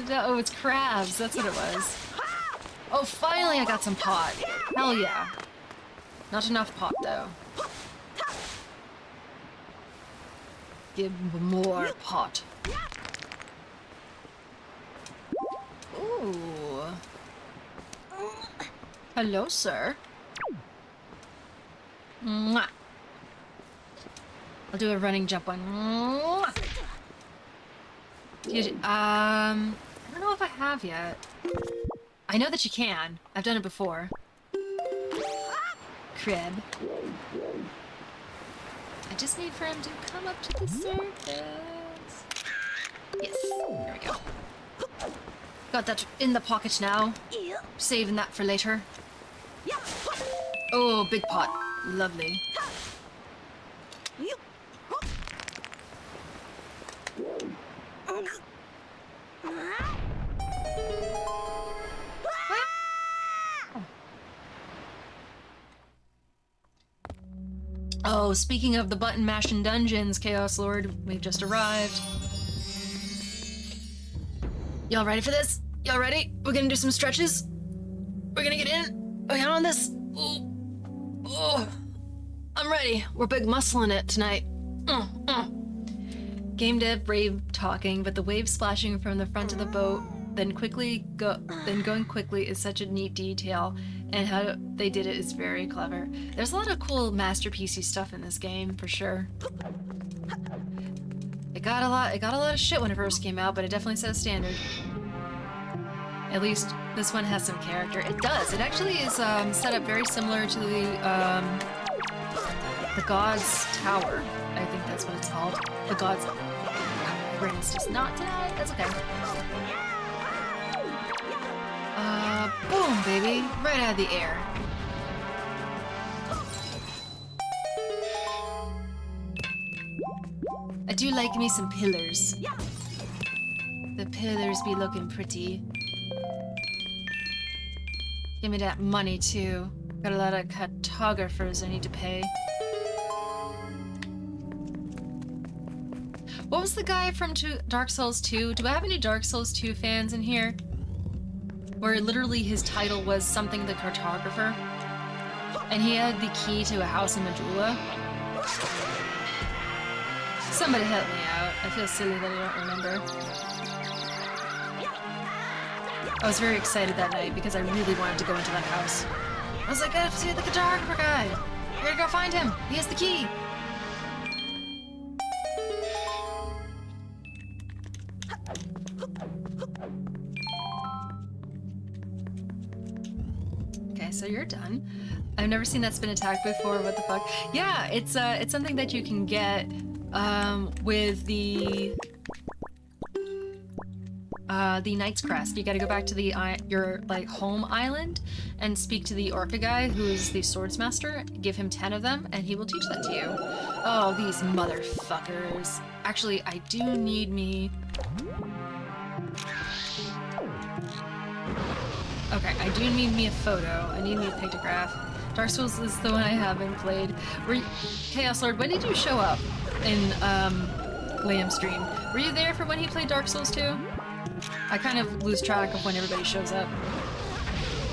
Oh, it's crabs. That's what it was. Oh, finally I got some pot. Hell yeah. Not enough pot, though. Give more pot. Ooh. Hello, sir. Mwah. I'll do a running jump one. Mwah. I don't know if I have yet. I know that you can. I've done it before. Crib. I just need for him to come up to the surface. Yes, there we go. Got that in the pocket now. Saving that for later. Oh, big pot. Lovely. Oh, speaking of the button mashing dungeons, Chaos Lord, we've just arrived. Y'all ready for this? Y'all ready? We're gonna do some stretches. We're gonna get in. Are you on this? Ooh. Oh, I'm ready. We're big muscling it tonight. Game dev rave talking, but the waves splashing from the front of the boat, then going quickly is such a neat detail, and how they did it is very clever. There's a lot of cool masterpiecey stuff in this game, for sure. It got a lot of shit when it first came out, but it definitely set a standard. At least this one has some character. It does. It actually is set up very similar to the God's Tower. I think that's what it's called. The God's... My brain's just not tonight. That's okay. Boom, baby. Right out of the air. I do like me some pillars. The pillars be looking pretty. Give me that money, too. Got a lot of cartographers I need to pay. What was the guy from Dark Souls 2? Do I have any Dark Souls 2 fans in here? Where literally his title was something the cartographer. And he had the key to a house in Majula. Somebody help me out. I feel silly that I don't remember. I was very excited that night because I really wanted to go into that house. I was like, I have to see the cartographer guy. I gotta go find him. He has the key. Okay, so you're done. I've never seen that spin attack before. What the fuck? Yeah, it's something that you can get with the Knight's Crest. You gotta go back to your like home island and speak to the Orca guy who is the swordsmaster. Give him 10 of them and he will teach that to you. Oh, these motherfuckers. Actually, I do need me... Okay, I do need me a photo. I need me a pictograph. Dark Souls is the one I haven't played. Chaos Lord, when did you show up in Liam's stream? Were you there for when he played Dark Souls 2? I kind of lose track of when everybody shows up.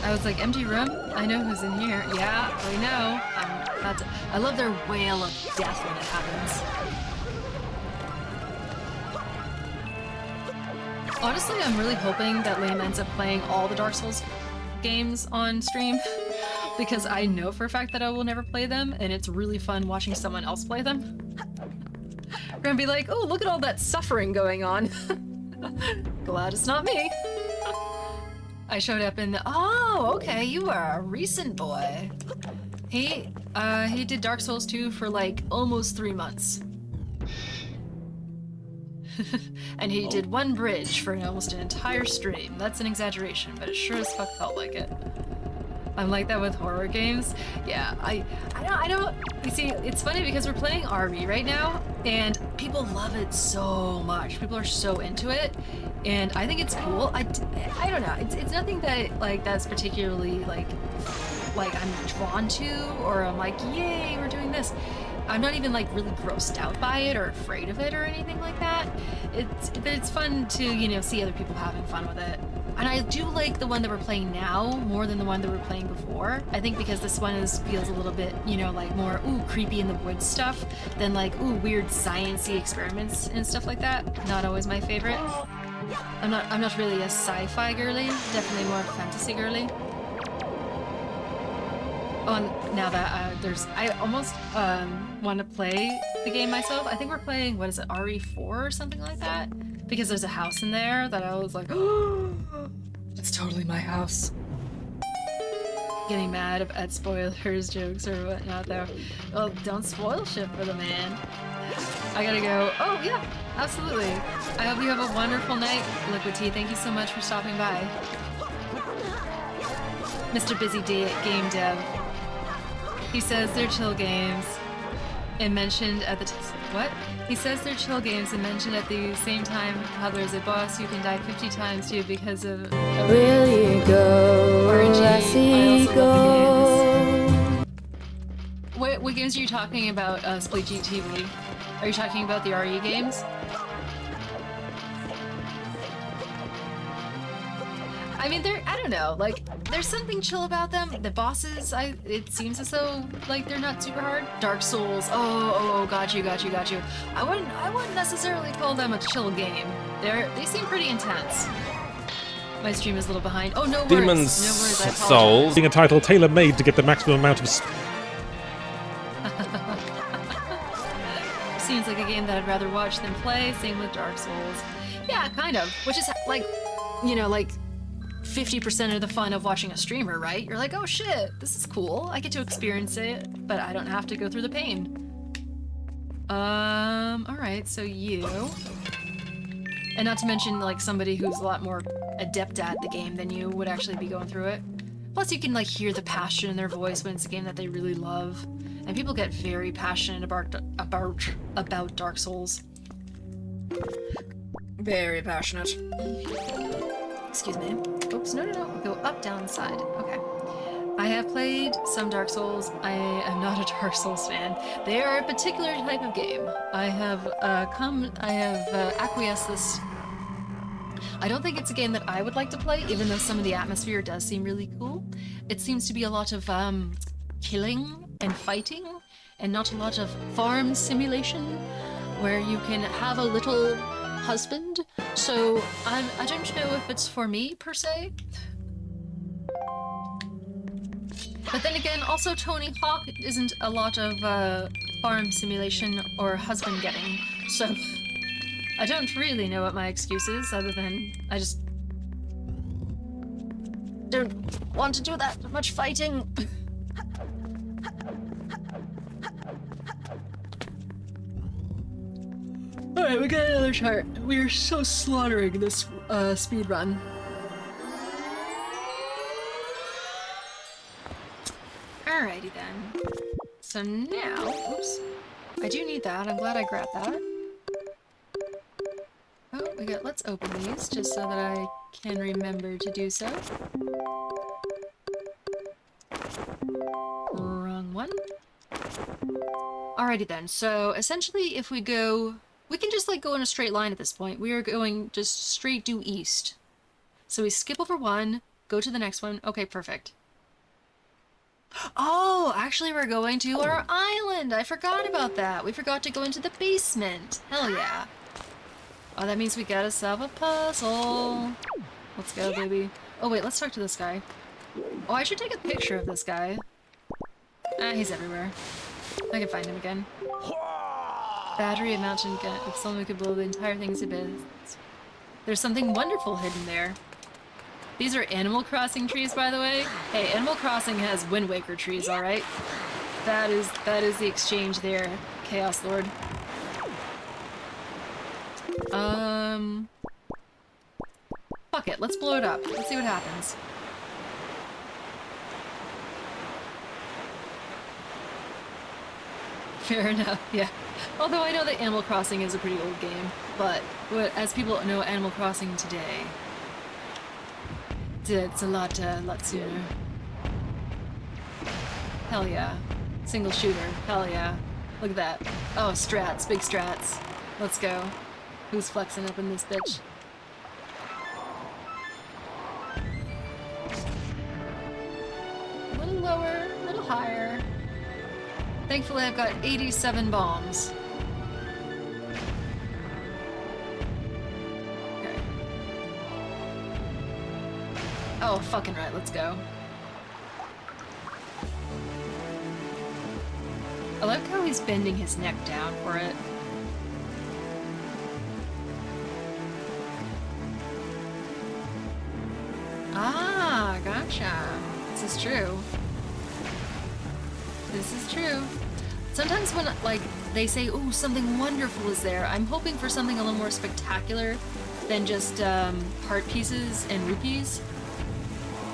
I was like, empty room? I know who's in here. Yeah, we know. I love their wail of death when it happens. Honestly, I'm really hoping that Liam ends up playing all the Dark Souls games on stream, because I know for a fact that I will never play them, and it's really fun watching someone else play them. We're gonna be like, oh, look at all that suffering going on. Glad it's not me. I showed up in the... Oh, okay, you are a recent boy. He did Dark Souls 2 for like almost 3 months. And he did one bridge for almost an entire stream. That's an exaggeration, but it sure as fuck felt like it. I'm like that with horror games. Yeah, I don't, you see, it's funny because we're playing RE right now, and people love it so much. People are so into it, and I think it's cool. I don't know, it's nothing that, like, that's particularly, like I'm drawn to, or I'm like, yay, we're doing this. I'm not even, like, really grossed out by it or afraid of it or anything like that. But it's fun to, you know, see other people having fun with it. And I do like the one that we're playing now more than the one that we're playing before. I think because this one feels a little bit, you know, like more, ooh, creepy in the woods stuff than like, ooh, weird science-y experiments and stuff like that. Not always my favorite. I'm not really a sci-fi girly, definitely more fantasy girly. Oh, and now that I almost want to play the game myself. I think we're playing, what is it, RE4 or something like that? Because there's a house in there that I was like, oh, it's totally my house. Getting mad at spoilers, jokes, or whatnot, though. Well, don't spoil shit for the man. I gotta go. Oh, yeah, absolutely. I hope you have a wonderful night, Liquid Tea. Thank you so much for stopping by. Mr. Busy Day at Game Dev. He says they're chill games. And mentioned at the what? He says they're chill games and mentioned at the same time how there's a boss you can die 50 times to because of Will you go? RNG. I see I go. also love the games. What games are you talking about, Split GTV? Are you talking about the RE games? I mean, I don't know, like, there's something chill about them. The bosses, it seems as though, like, they're not super hard. Dark Souls, oh, got you. I wouldn't necessarily call them a chill game. They seem pretty intense. My stream is a little behind. Oh, no worries. Demon's No worries, I apologize. Souls. Being a title tailor-made to get the maximum amount of... Seems like a game that I'd rather watch than play. Same with Dark Souls. Yeah, kind of. Which is, like, you know, like, 50% of the fun of watching a streamer, right? You're like, oh shit, this is cool. I get to experience it, but I don't have to go through the pain. Alright, so you. And not to mention, like, somebody who's a lot more adept at the game than you would actually be going through it. Plus, you can, like, hear the passion in their voice when it's a game that they really love. And people get very passionate about Dark Souls. Very passionate. Excuse me. Oops, no. Go up, down, side. Okay. I have played some Dark Souls. I am not a Dark Souls fan. They are a particular type of game. I have acquiesced this. I don't think it's a game that I would like to play, even though some of the atmosphere does seem really cool. It seems to be a lot of killing and fighting, and not a lot of farm simulation, where you can have a little husband. So I don't know if it's for me per se. But then again, also Tony Hawk isn't a lot of farm simulation or husband getting. So I don't really know what my excuse is, other than I just don't want to do that much fighting. Alright, we got another chart. We are so slaughtering this speed run. Alrighty then. So now, oops. I do need that. I'm glad I grabbed that. Oh, let's open these just so that I can remember to do so. Wrong one. Alrighty then. So essentially, if we go, we can just like go in a straight line at this point. We are going just straight due east. So we skip over one, go to the next one. Okay, perfect. Oh, actually we're going to our island. I forgot about that. We forgot to go into the basement. Hell yeah. Oh, that means we gotta solve a puzzle. Let's go, baby. Oh wait, let's talk to this guy. Oh, I should take a picture of this guy. He's everywhere. I can find him again. Battery, a mountain gun. If someone could blow the entire thing to bits. There's something wonderful hidden there. These are Animal Crossing trees, by the way. Hey, Animal Crossing has Wind Waker trees, alright? That is the exchange there, Chaos Lord. Fuck it, let's blow it up. Let's see what happens. Fair enough, yeah. Although I know that Animal Crossing is a pretty old game, but as people know Animal Crossing today, it's a lot sooner. Hell yeah. Single shooter, hell yeah. Look at that. Oh, strats, big strats. Let's go. Who's flexing up in this bitch? A little lower, a little higher. Thankfully, I've got 87 bombs. Okay. Oh, fucking right, let's go. I like how he's bending his neck down for it. Ah, gotcha. This is true. This is true. Sometimes when, like, they say, "Ooh, something wonderful is there," I'm hoping for something a little more spectacular than just heart pieces and rupees.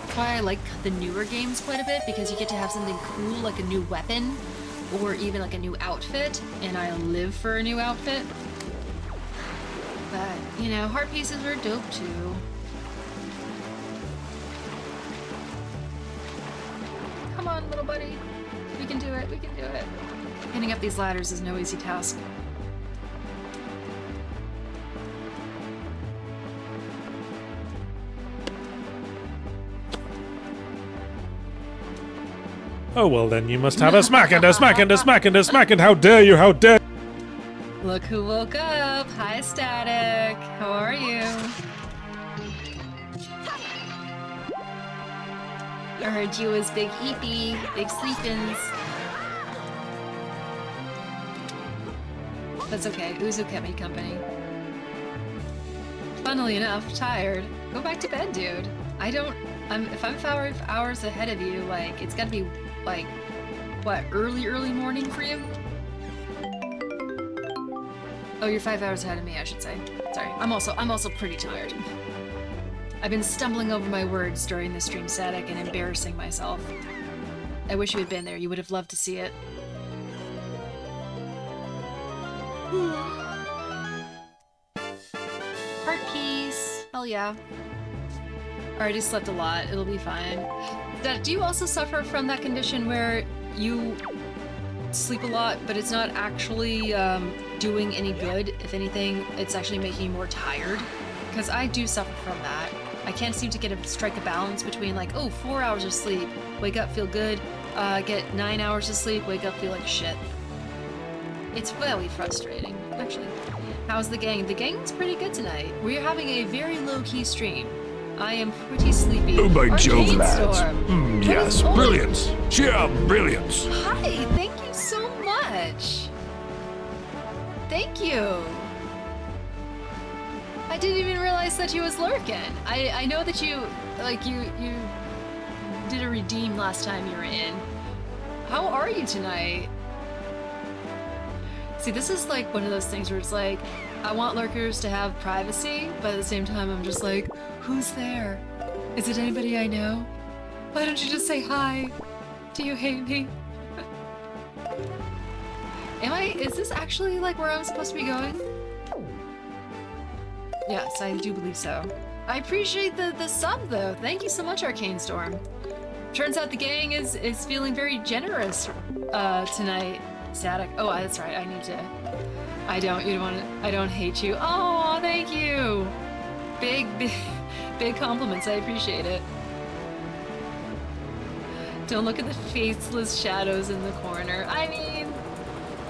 That's why I like the newer games quite a bit, because you get to have something cool, like a new weapon, or even like a new outfit, and I live for a new outfit. But, you know, heart pieces are dope too. Come on, little buddy. We can do it, we can do it. Getting up these ladders is no easy task. Oh, well then you must have a smack and a smack and a smack and a smack and how dare you, how dare— Look who woke up! Hi, Static! How are you? I heard you was big eepy, big sleepins. That's okay, Uzu kept me company. Funnily enough, tired. Go back to bed, dude. If I'm 5 hours ahead of you, like, it's gotta be, like, what, early morning for you? Oh, you're 5 hours ahead of me, I should say. Sorry, I'm also pretty tired. I've been stumbling over my words during the stream, Static, and embarrassing myself. I wish you had been there. You would have loved to see it. Heart piece. Hell yeah. I already slept a lot. It'll be fine. Do you also suffer from that condition where you sleep a lot, but it's not actually doing any good? If anything, it's actually making you more tired? Because I do suffer from that. I can't seem to strike a balance between, like, oh, 4 hours of sleep, wake up, feel good, get 9 hours of sleep, wake up, feel like shit. It's really frustrating, actually. How's the gang? The gang's pretty good tonight. We're having a very low-key stream. I am pretty sleepy. Oh my Jove, Arcane lads. Storm. Yes, Oh, brilliance. Sheer brilliance. Hi, thank you so much. Thank you. I didn't even realize that you was lurking. I know that you did a redeem last time you were in. How are you tonight? See, this is like one of those things where it's like, I want lurkers to have privacy, but at the same time I'm just like, who's there? Is it anybody I know? Why don't you just say hi? Do you hate me? Is this actually like where I'm supposed to be going? Yes, I do believe so. I appreciate the sub though. Thank you so much, Arcane Storm. Turns out the gang is feeling very generous tonight. Static. Oh, that's right. I don't hate you. Oh, thank you. Big compliments. I appreciate it. Don't look at the faceless shadows in the corner. I mean,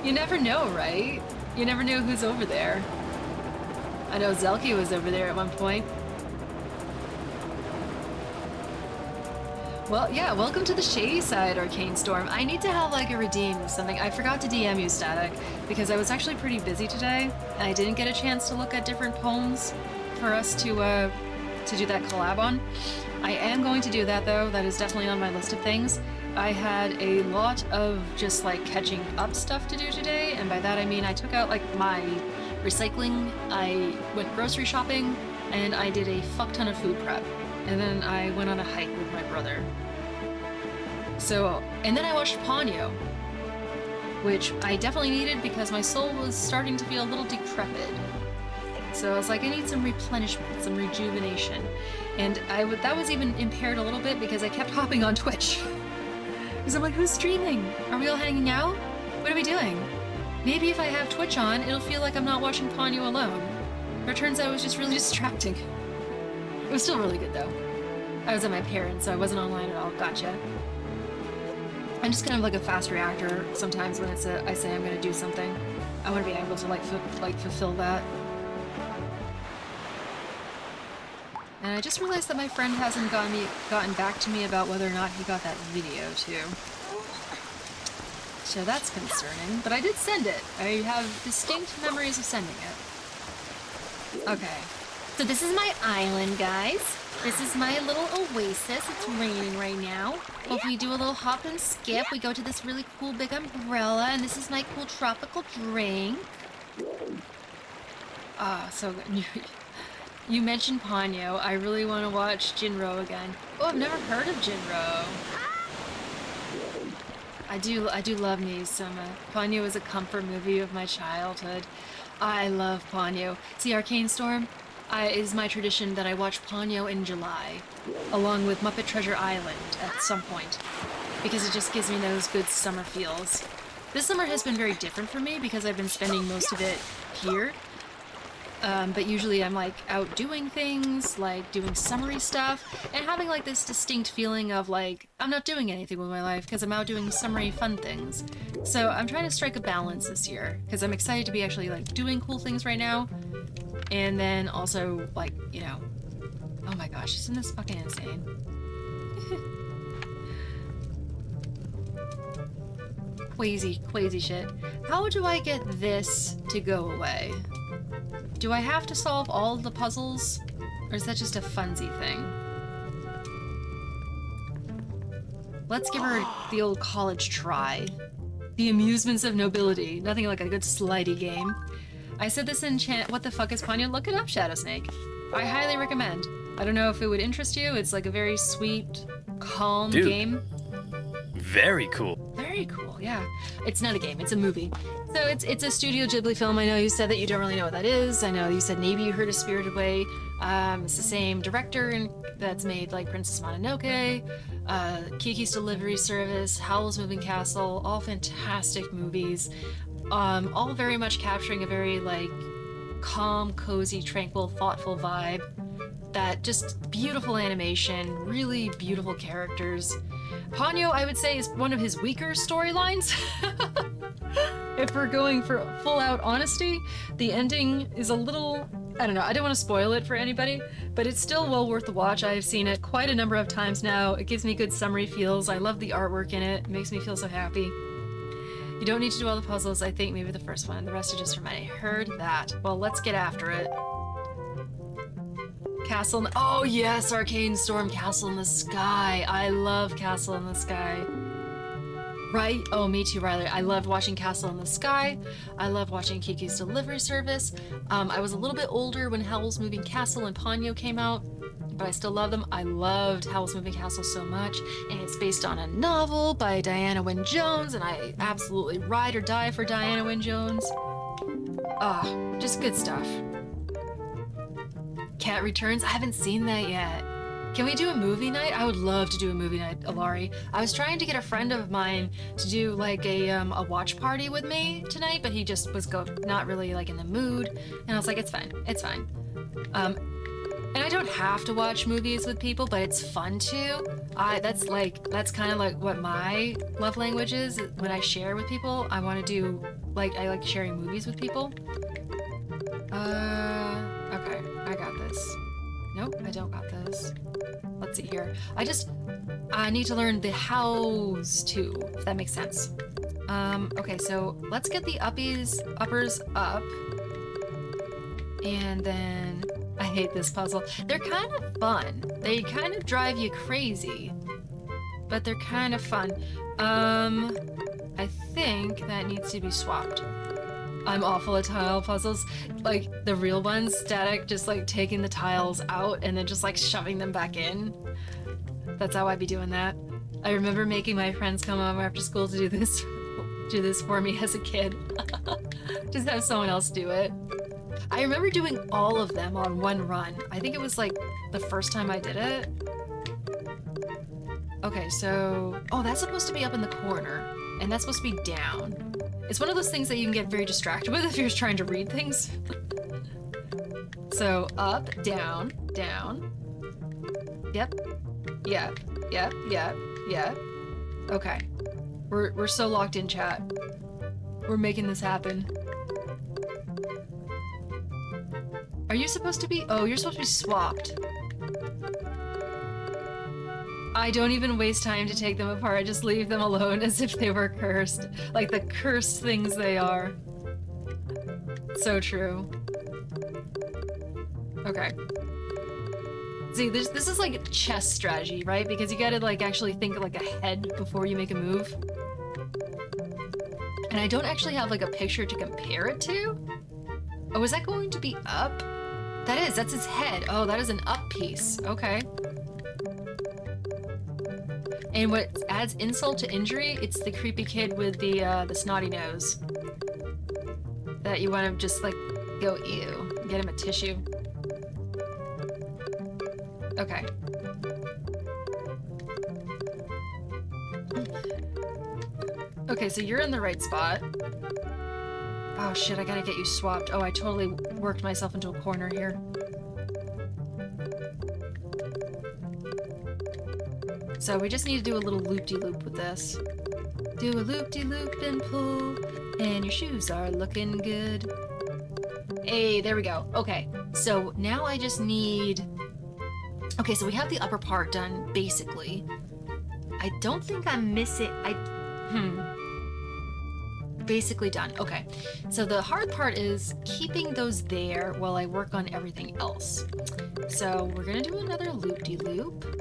you never know, right? You never know who's over there. I know Zelky was over there at one point. Well, yeah, welcome to the shady side, Arcane Storm. I need to have, like, a redeem or something. I forgot to DM you, Static, because I was actually pretty busy today, and I didn't get a chance to look at different poems for us to do that collab on. I am going to do that, though. That is definitely on my list of things. I had a lot of just, like, catching up stuff to do today, and by that I mean I took out, like, my recycling, I went grocery shopping, and I did a fuck ton of food prep. And then I went on a hike with my brother. So, and then I watched Ponyo, which I definitely needed because my soul was starting to feel a little decrepit. So I was like, I need some replenishment, some rejuvenation. And that was even impaired a little bit because I kept hopping on Twitch. Because I'm like, who's streaming? Are we all hanging out? What are we doing? Maybe if I have Twitch on, it'll feel like I'm not watching Ponyo alone. But it turns out it was just really distracting. It was still really good though. I was at my parents', so I wasn't online at all. Gotcha. I'm just kind of like a fast reactor sometimes when I say I'm gonna do something. I want to be able to fulfill that. And I just realized that my friend hasn't gotten back to me about whether or not he got that video too. So that's concerning, but I did send it. I have distinct memories of sending it. Okay. So this is my island, guys. This is my little oasis. It's raining right now. If we do a little hop and skip, we go to this really cool big umbrella, and this is my cool tropical drink. So good. You mentioned Ponyo. I really want to watch Jinro again. Oh, I've never heard of Jinro. I do love me some. Ponyo is a comfort movie of my childhood. I love Ponyo. See, Arcane Storm? It is my tradition that I watch Ponyo in July, along with Muppet Treasure Island at some point, because it just gives me those good summer feels. This summer has been very different for me because I've been spending most of it here. But usually I'm like out doing things, like doing summery stuff, and having like this distinct feeling of like, I'm not doing anything with my life because I'm out doing summery fun things. So I'm trying to strike a balance this year because I'm excited to be actually like doing cool things right now. And then also like, you know, oh my gosh, isn't this fucking insane? Crazy shit. How do I get this to go away? Do I have to solve all the puzzles? Or is that just a funsy thing? Let's give her the old college try. The amusements of nobility. Nothing like a good slidey game. I said this in chat. What the fuck is Ponyo? Look it up, Shadow Snake. I highly recommend. I don't know if it would interest you. It's like a very sweet, calm game. Very cool. Very cool, yeah. It's not a game, it's a movie. So it's a Studio Ghibli film. I know you said that you don't really know what that is. I know you said maybe you heard of Spirited Away. It's the same director that's made like Princess Mononoke, Kiki's Delivery Service, Howl's Moving Castle, all fantastic movies. All very much capturing a very like calm, cozy, tranquil, thoughtful vibe. That just beautiful animation, really beautiful characters. Ponyo, I would say, is one of his weaker storylines. If we're going for full-out honesty, the ending is a little... I don't know, I don't want to spoil it for anybody, but it's still well worth the watch. I've seen it quite a number of times now. It gives me good summery feels. I love the artwork in it. It makes me feel so happy. You don't need to do all the puzzles. I think maybe the first one. The rest are just for money. Heard that. Well, let's get after it. Castle... Oh yes, Arcane Storm, Castle in the Sky. I love Castle in the Sky. Right? Oh, me too, Riley. I loved watching Castle in the Sky. I loved watching Kiki's Delivery Service. I was a little bit older when Howl's Moving Castle and Ponyo came out, but I still love them. I loved Howl's Moving Castle so much, and it's based on a novel by Diana Wynne Jones, and I absolutely ride or die for Diana Wynne Jones. Just good stuff. Cat Returns? I haven't seen that yet. Can we do a movie night? I would love to do a movie night, Alari. I was trying to get a friend of mine to do like a watch party with me tonight, but he just was not really like in the mood. And I was like, it's fine, it's fine. And I don't have to watch movies with people, but it's fun to. That's kind of like what my love language is. When I share with people, I want to do like I like sharing movies with people. Okay, I got this. Nope, I don't got this. Let's see here. I need to learn the hows too, if that makes sense. Okay, so let's get the uppers up. And then, I hate this puzzle. They're kind of fun. They kind of drive you crazy, but they're kind of fun. I think that needs to be swapped. I'm awful at tile puzzles. Like, the real ones, Static just, like, taking the tiles out and then just, like, shoving them back in. That's how I'd be doing that. I remember making my friends come home after school to do this for me as a kid. Just have someone else do it. I remember doing all of them on one run. I think it was, like, the first time I did it. Okay, so... Oh, that's supposed to be up in the corner. And that's supposed to be down. It's one of those things that you can get very distracted with if you're just trying to read things. So, up, down, down. Yep. Yeah. Yep. Yeah. Yeah. Okay. We're so locked in, chat. We're making this happen. Are you supposed to be? Oh, you're supposed to be swapped. I don't even waste time to take them apart. I just leave them alone as if they were cursed. Like the cursed things they are. So true. Okay. See, this is like chess strategy, right? Because you gotta like actually think like ahead before you make a move. And I don't actually have like a picture to compare it to. Oh, is that going to be up? That's his head. Oh, that is an up piece. Okay. And what adds insult to injury, it's the creepy kid with the snotty nose. That you want to just like go ew. Get him a tissue. Okay. Okay, so you're in the right spot. Oh shit, I gotta get you swapped. Oh, I totally worked myself into a corner here. So we just need to do a little loop-de-loop with this. Do a loop-de-loop and pull, and your shoes are looking good. Hey, there we go. Okay, so now I just need... Okay, so we have the upper part done, basically. I don't think I'm missing... Basically done. Okay, so the hard part is keeping those there while I work on everything else. So we're gonna do another loop-de-loop.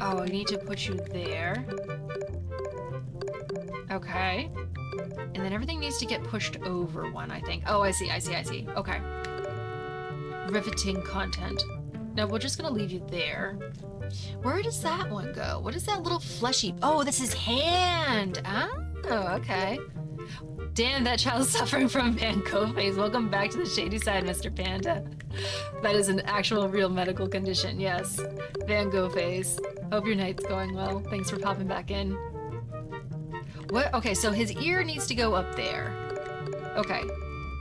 Oh, I need to put you there. Okay. And then everything needs to get pushed over one, I think. Oh, I see. Okay. Riveting content. No, we're just gonna leave you there. Where does that one go? What is that little fleshy... Oh, this is hand! Oh, okay. Damn, that child's suffering from Van Gogh face. Welcome back to the shady side, Mr. Panda. That is an actual real medical condition, yes. Van Gogh face. Hope your night's going well. Thanks for popping back in. What? Okay, so his ear needs to go up there. Okay.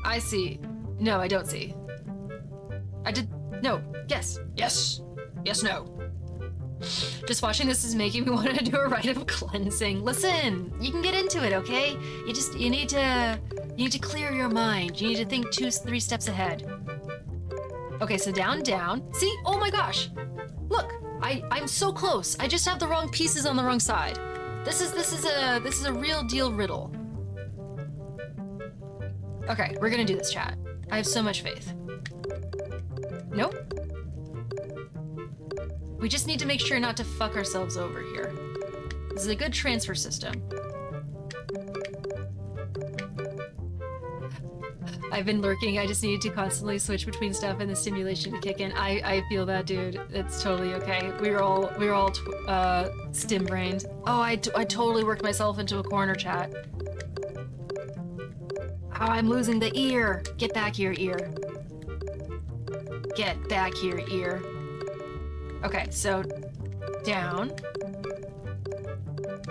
I see. No, I don't see. I did... No. Yes. Yes. Yes, no. Just watching this is making me want to do a rite of cleansing. Listen, you can get into it, okay? You need to clear your mind. You need to think 2-3 steps ahead. Okay, so down, down. See? Oh my gosh. Look, I'm so close. I just have the wrong pieces on the wrong side. This is a real deal riddle. Okay, we're gonna do this, chat. I have so much faith. Nope. We just need to make sure not to fuck ourselves over here. This is a good transfer system. I've been lurking. I just needed to constantly switch between stuff and the stimulation to kick in. I feel that, dude. It's totally okay. We were all stim brained. Oh, I totally worked myself into a corner, chat. Oh, I'm losing the ear. Get back here, ear. Get back here, ear. Okay, so down.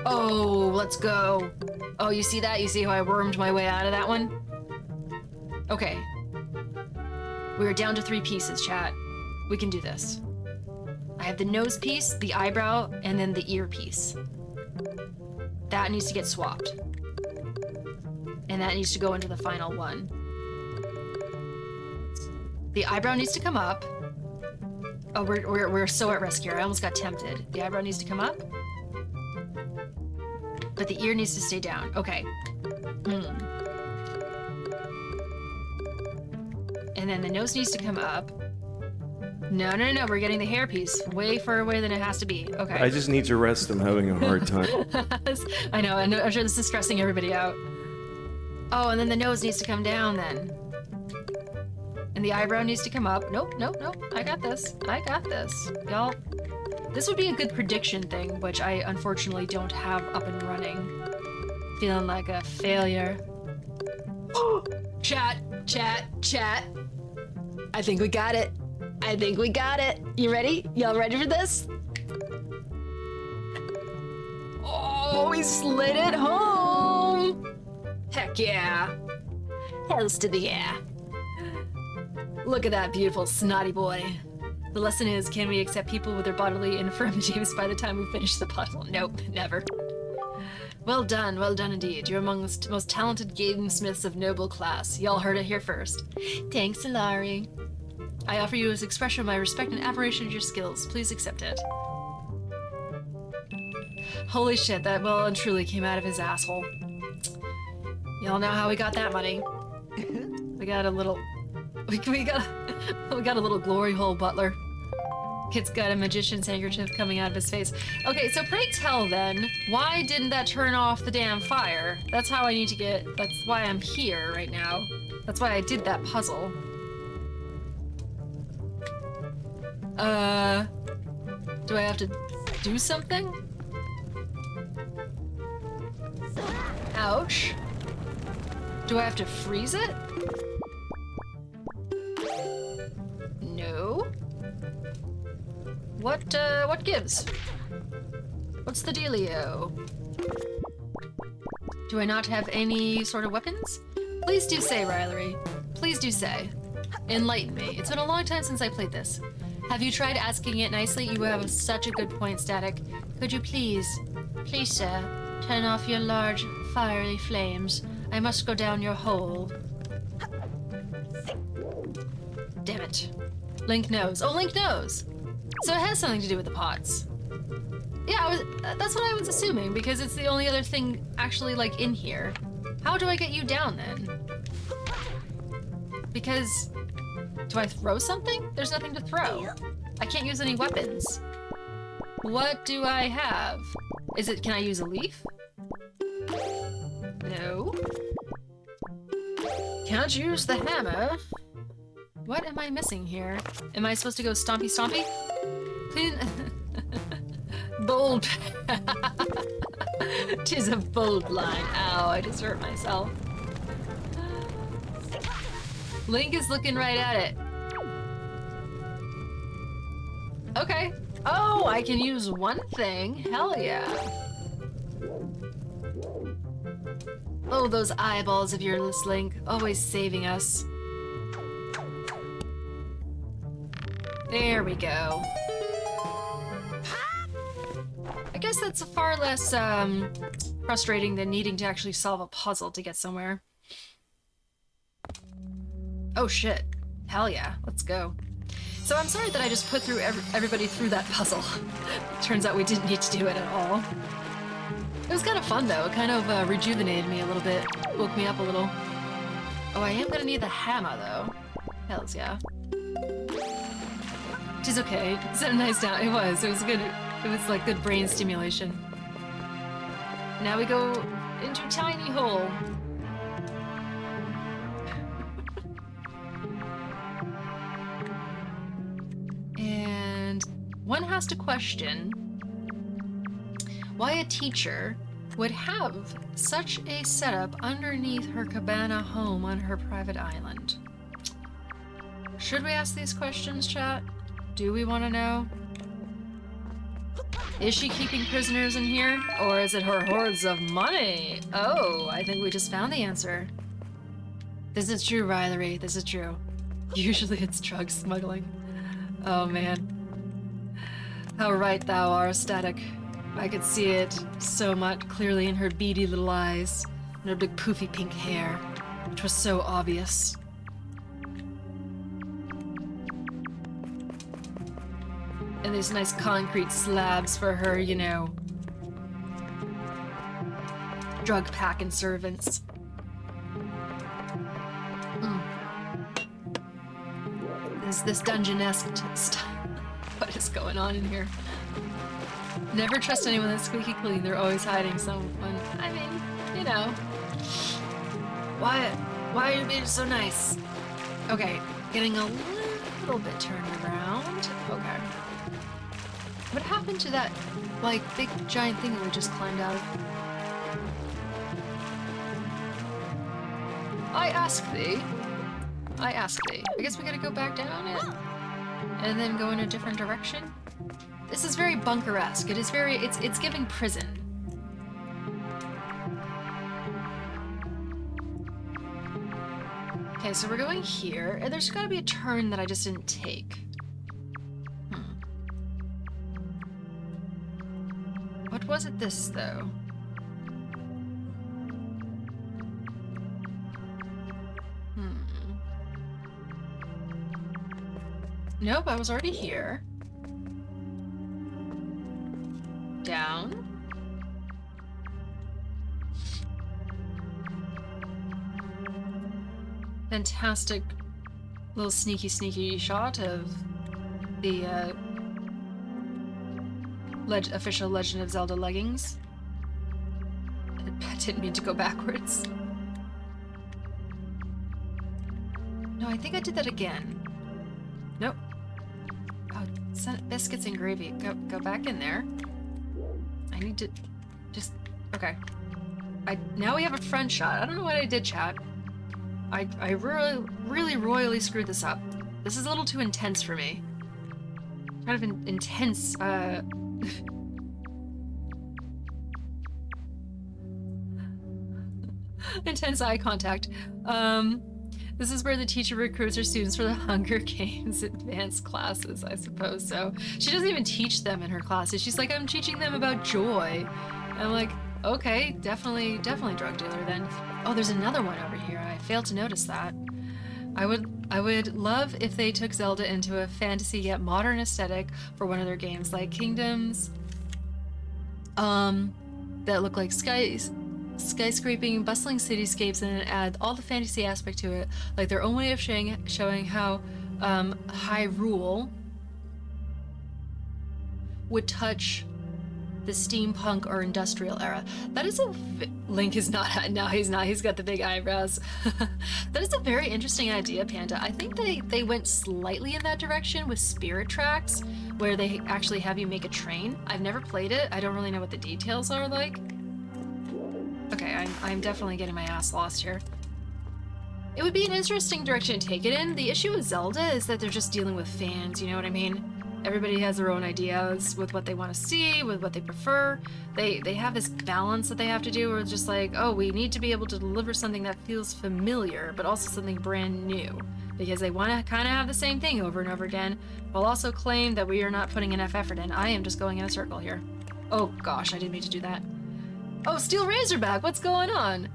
Oh, let's go. Oh, you see that? You see how I wormed my way out of that one? Okay. We're down to 3 pieces, chat. We can do this. I have the nose piece, the eyebrow, and then the ear piece. That needs to get swapped. And that needs to go into the final one. The eyebrow needs to come up. Oh, we're so at risk here. I almost got tempted. The eyebrow needs to come up. But the ear needs to stay down. Okay. And then the nose needs to come up. No, no, no, we're getting the hairpiece way further away than it has to be. Okay. I just need to rest. I'm having a hard time. I know, and I'm sure this is stressing everybody out. Oh, and then the nose needs to come down then. And the eyebrow needs to come up. Nope, nope, nope. I got this. I got this. Y'all, this would be a good prediction thing, which I unfortunately don't have up and running. Feeling like a failure. Chat, chat, chat. I think we got it. I think we got it. You ready? Y'all ready for this? Oh, we slid it home. Heck yeah. Hells to the yeah. Look at that beautiful snotty boy. The lesson is, can we accept people with their bodily infirmities by the time we finish the puzzle? Nope, never. Well done indeed. You're among the most talented gamesmiths of noble class. Y'all heard it here first. Thanks, Ilari. I offer you as expression of my respect and admiration of your skills. Please accept it. Holy shit, that well and truly came out of his asshole. Y'all know how we got that money. We got a little... We got a little glory hole butler. Kid's got a magician's handkerchief coming out of his face. Okay, so pray tell then, why didn't that turn off the damn fire? That's how I need to get... That's why I'm here right now. That's why I did that puzzle. Do I have to do something? Ouch. Do I have to freeze it? No. What gives? What's the dealio? Do I not have any sort of weapons? Please do say, Riley. Please do say. Enlighten me. It's been a long time since I played this. Have you tried asking it nicely? You have such a good point, Static. Could you please, sir, turn off your large, fiery flames? I must go down your hole. Damn it. Link knows. Oh, Link knows! So it has something to do with the pots. Yeah, that's what I was assuming, because it's the only other thing actually, like, in here. How do I get you down, then? Because... Do I throw something? There's nothing to throw. I can't use any weapons. What do I have? Can I use a leaf? No. Can't use the hammer. What am I missing here? Am I supposed to go stompy stompy? Please. Bold. 'Tis a bold line. Ow, I just hurt myself. Link is looking right at it. Okay. Oh, I can use one thing. Hell yeah. Oh, those eyeballs of yours, Link. Always saving us. There we go. I guess that's far less frustrating than needing to actually solve a puzzle to get somewhere. Oh shit. Hell yeah. Let's go. So I'm sorry that I just put through everybody through that puzzle. Turns out we didn't need to do it at all. It was kind of fun though. It kind of rejuvenated me a little bit. Woke me up a little. Oh, I am gonna need the hammer though. Hells yeah. Which is okay. It's a nice down. It was good. It was like good brain stimulation. Now we go into tiny hole. And one has to question why a teacher would have such a setup underneath her cabana home on her private island. Should we ask these questions, chat? Do we want to know? Is she keeping prisoners in here? Or is it her hordes of money? Oh, I think we just found the answer. This is true, Riley. This is true. Usually it's drug smuggling. Oh man. How right thou art, Static. I could see it so much clearly in her beady little eyes and her big poofy pink hair, which was so obvious. And these nice concrete slabs for her, you know, drug packing servants. this dungeon-esque style. What is going on in here? Never trust anyone that's squeaky clean. They're always hiding someone. I mean, you know. Why are you being so nice? Okay, getting a little bit turned around. Okay. What happened to that, like, big giant thing that we just climbed out of? I ask thee. I guess we gotta go back down it. And then go in a different direction. This is very bunker-esque. It is very, it's giving prison. Okay, so we're going here, and there's gotta be a turn that I just didn't take. What was it this, though? Nope, I was already here. Down. Fantastic little sneaky shot of the official Legend of Zelda leggings. I didn't mean to go backwards. No, I think I did that again. Nope. Oh, biscuits and gravy. Go back in there. I need to just... Okay. Now we have a front shot. I don't know what I did, chat. I really royally screwed this up. This is a little too intense for me. Kind of intense, intense eye contact. This is where the teacher recruits her students for the Hunger Games advanced classes, I suppose so. She doesn't even teach them in her classes. She's like, I'm teaching them about joy. And I'm like, okay, definitely drug dealer then. Oh, there's another one over here. I failed to notice that. I would love if they took Zelda into a fantasy yet modern aesthetic for one of their games, like Kingdoms, that look like skyscraping, bustling cityscapes, and add all the fantasy aspect to it, like their own way of showing how Hyrule would touch the steampunk or industrial era. That is a... Link is not... No, he's not. He's got the big eyebrows. That is a very interesting idea, Panda. I think they went slightly in that direction with Spirit Tracks, where they actually have you make a train. I've never played it. I don't really know what the details are like. Okay, I'm definitely getting my ass lost here. It would be an interesting direction to take it in. The issue with Zelda is that they're just dealing with fans, you know what I mean? Everybody has their own ideas with what they want to see, with what they prefer. They have this balance that they have to do where it's just like, oh, we need to be able to deliver something that feels familiar, but also something brand new. Because they want to kind of have the same thing over and over again, while also claim that we are not putting enough effort in. I am just going in a circle here. Oh gosh, I didn't mean to do that. Oh, Steel Razorback, what's going on?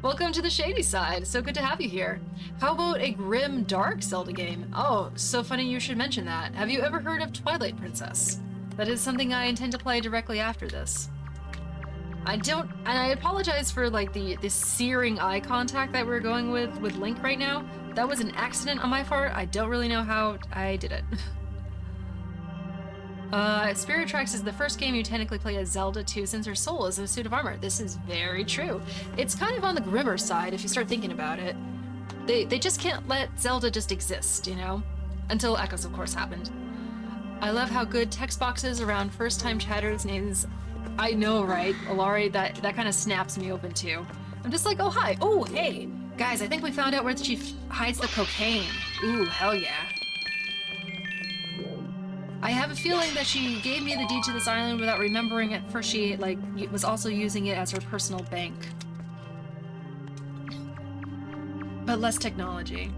Welcome to the shady side. So good to have you here. How about a grim, dark Zelda game? Oh, so funny you should mention that. Have you ever heard of Twilight Princess? That is something I intend to play directly after this. And I apologize for like the searing eye contact that we're going with Link right now. That was an accident on my part. I don't really know how I did it. Spirit Tracks is the first game you technically play as Zelda 2 since her soul is a suit of armor. This is very true. It's kind of on the grimmer side if you start thinking about it. They just can't let Zelda just exist, you know? Until Echoes, of course, happened. I love how good text boxes around first-time chatters names. I know, right? Alari, that kind of snaps me open too. I'm just like, oh, hi. Oh, hey. Guys, I think we found out where she hides the cocaine. Ooh, hell yeah. I have a feeling that she gave me the deed to this island without remembering it, for she, like, was also using it as her personal bank. But less technology.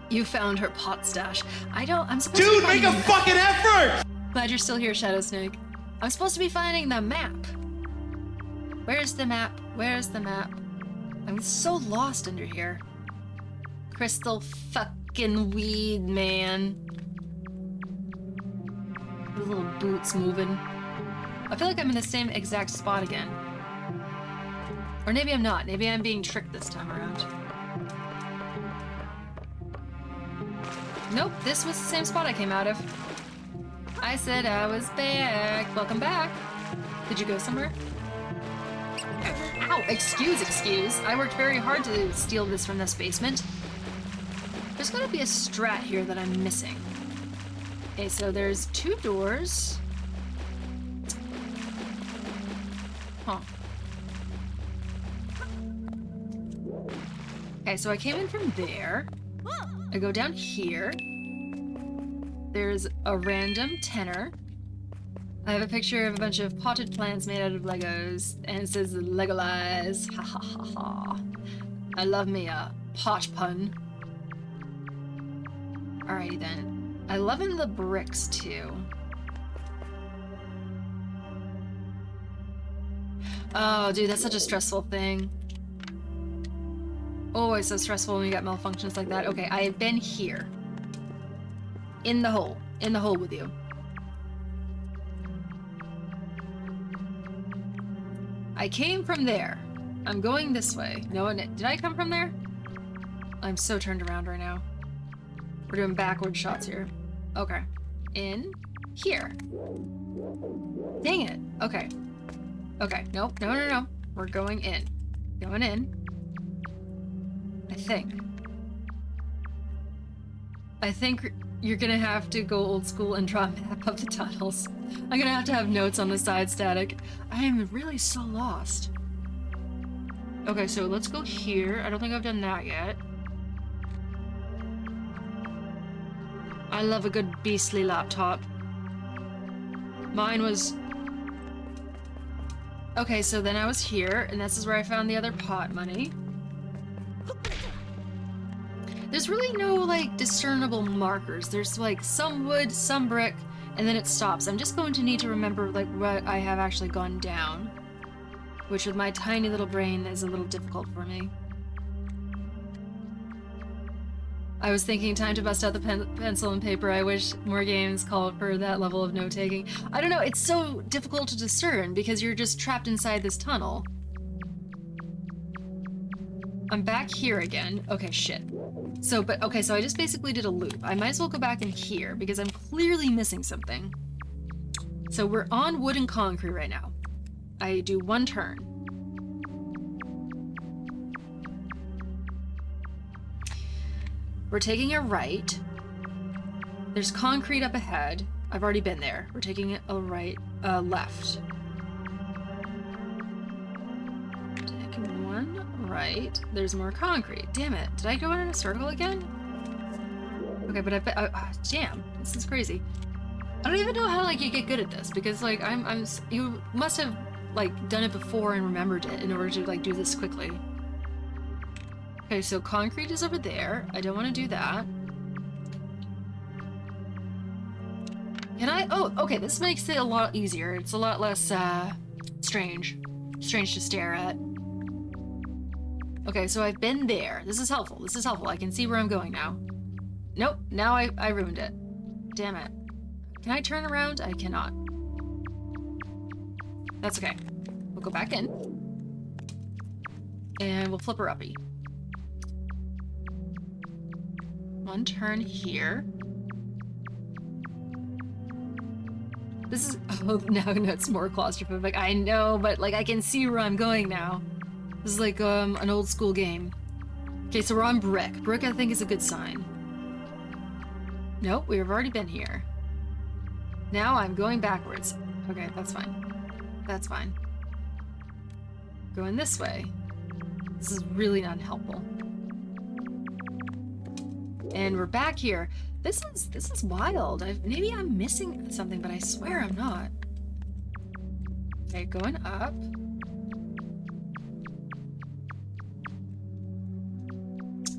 You found her pot stash. I'm supposed to be Dude, make a fucking effort! Glad you're still here, Shadow Snake. I'm supposed to be finding the map. Where's the map? Where's the map? I'm so lost under here. Crystal fucking weed, man. The little boots moving. I feel like I'm in the same exact spot again. Or maybe I'm not. Maybe I'm being tricked this time around. Nope, this was the same spot I came out of. I said I was back. Welcome back. Did you go somewhere? Ow, excuse. I worked very hard to steal this from this basement. There's gotta be a strat here that I'm missing. Okay, so there's 2 doors. Huh. Okay, so I came in from there. I go down here. There's a random tenor. I have a picture of a bunch of potted plants made out of Legos, and it says Legolize. Ha ha ha ha. I love me a pot pun. Alrighty then. I love in the bricks too. Oh, dude, that's such a stressful thing. Oh, it's so stressful when you got malfunctions like that. Okay, I have been here. In the hole with you. I came from there. I'm going this way. No, did I come from there? I'm so turned around right now. We're doing backward shots here. Okay. In here. Dang it. Okay. Okay. Nope. No. We're going in. Going in. I think you're gonna have to go old school and draw a map of the tunnels. I'm gonna have to have notes on the side, Static. I am really so lost. Okay, so let's go here. I don't think I've done that yet. I love a good beastly laptop. Mine was... Okay, so then I was here, and this is where I found the other pot money. There's really no, like, discernible markers. There's, like, some wood, some brick, and then it stops. I'm just going to need to remember, like, what I have actually gone down. Which, with my tiny little brain, is a little difficult for me. I was thinking time to bust out the pencil and paper. I wish more games called for that level of note-taking. I don't know, it's so difficult to discern because you're just trapped inside this tunnel. I'm back here again. Okay, shit. So I just basically did a loop. I might as well go back in here because I'm clearly missing something. So we're on wood and concrete right now. I do 1 turn. We're taking a right. There's concrete up ahead. I've already been there. We're taking a left. Taking 1 right. There's more concrete. Damn it. Did I go in a circle again? Okay, but damn. This is crazy. I don't even know how, like, you get good at this because, like, you must have, like, done it before and remembered it in order to, like, do this quickly. Okay, so concrete is over there. I don't want to do that. Can I? Oh, okay, this makes it a lot easier. It's a lot less, strange. Strange to stare at. Okay, so I've been there. This is helpful. This is helpful. I can see where I'm going now. Nope, now I ruined it. Damn it. Can I turn around? I cannot. That's okay. We'll go back in. And we'll flip her uppy. 1 turn here. This is, oh, now it's more claustrophobic. I know, but, like, I can see where I'm going now. This is like, an old school game. Okay, so we're on brick. Brick, I think, is a good sign. Nope, we've already been here. Now I'm going backwards. Okay, that's fine. That's fine. Going this way. This is really not helpful. And we're back here. This is wild. Maybe I'm missing something, but I swear I'm not. Okay, going up.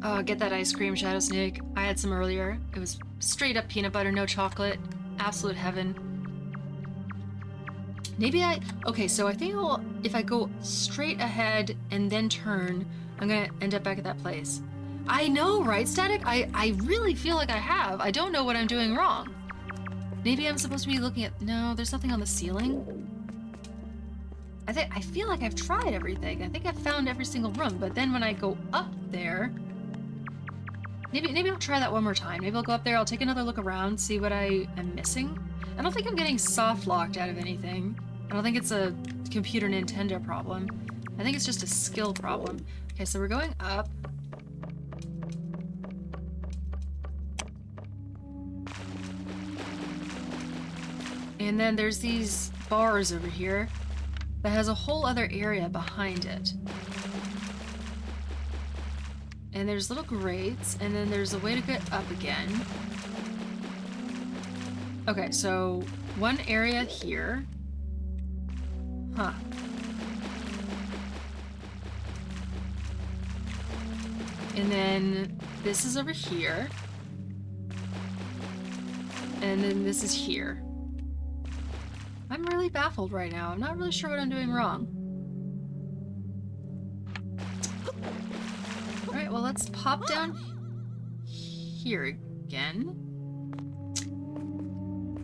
Oh, get that ice cream, Shadow Snake. I had some earlier. It was straight up peanut butter, no chocolate. Absolute heaven. Maybe okay, so I think if I go straight ahead and then turn, I'm gonna end up back at that place. I know, right, Static? I really feel like I have. I don't know what I'm doing wrong. Maybe I'm supposed to be looking at... No, there's nothing on the ceiling. I feel like I've tried everything. I think I've found every single room, but then when I go up there... Maybe I'll try that one more time. Maybe I'll go up there, I'll take another look around, see what I am missing. I don't think I'm getting soft locked out of anything. I don't think it's a computer Nintendo problem. I think it's just a skill problem. Okay, so we're going up. And then there's these bars over here that has a whole other area behind it. And there's little grates, and then there's a way to get up again. Okay, so one area here. Huh. And then this is over here. And then this is here. I'm really baffled right now. I'm not really sure what I'm doing wrong. Alright, well let's pop down here again.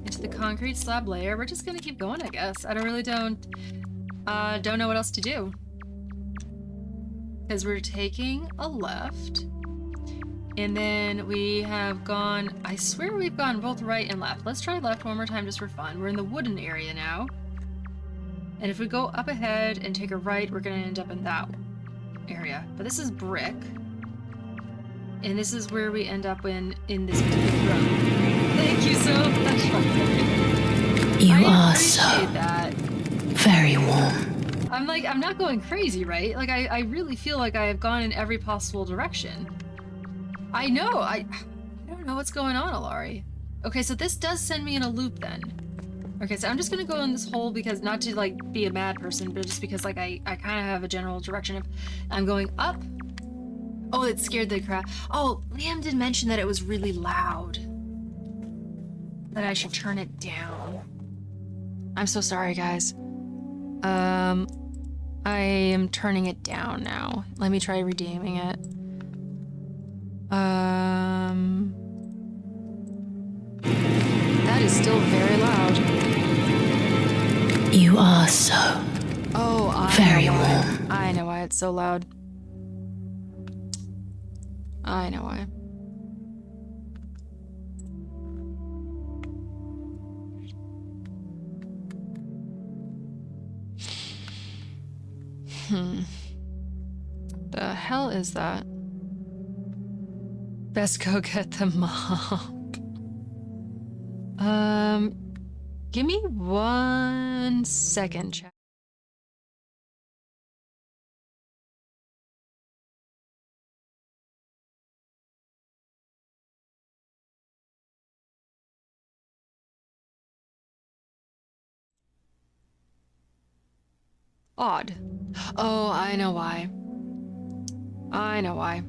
Into the concrete slab layer. We're just gonna keep going, I guess. I don't know what else to do. Because we're taking a left. And then we have gone, I swear we've gone both right and left. Let's try left one more time just for fun. We're in the wooden area now. And if we go up ahead and take a right, we're gonna end up in that area. But this is brick. And this is where we end up in this particular room. Thank you so much. You are so that. very warm. I'm not going crazy, right? Like, I really feel like I have gone in every possible direction. I know, I don't know what's going on, Alari. Okay, so this does send me in a loop then. Okay, so I'm just gonna go in this hole because, not to like be a mad person, but just because like I kind of have a general direction of, I'm going up. Oh, it scared the crap. Oh, Liam did mention that it was really loud. That I should turn it down. I'm so sorry, guys. I am turning it down now. Let me try redeeming it. That is still very loud. You are so very warm. I know why it's so loud. I know why. The hell is that? Best go get the mop. Give me 1 second, chat. Odd. Oh, I know why. I know why.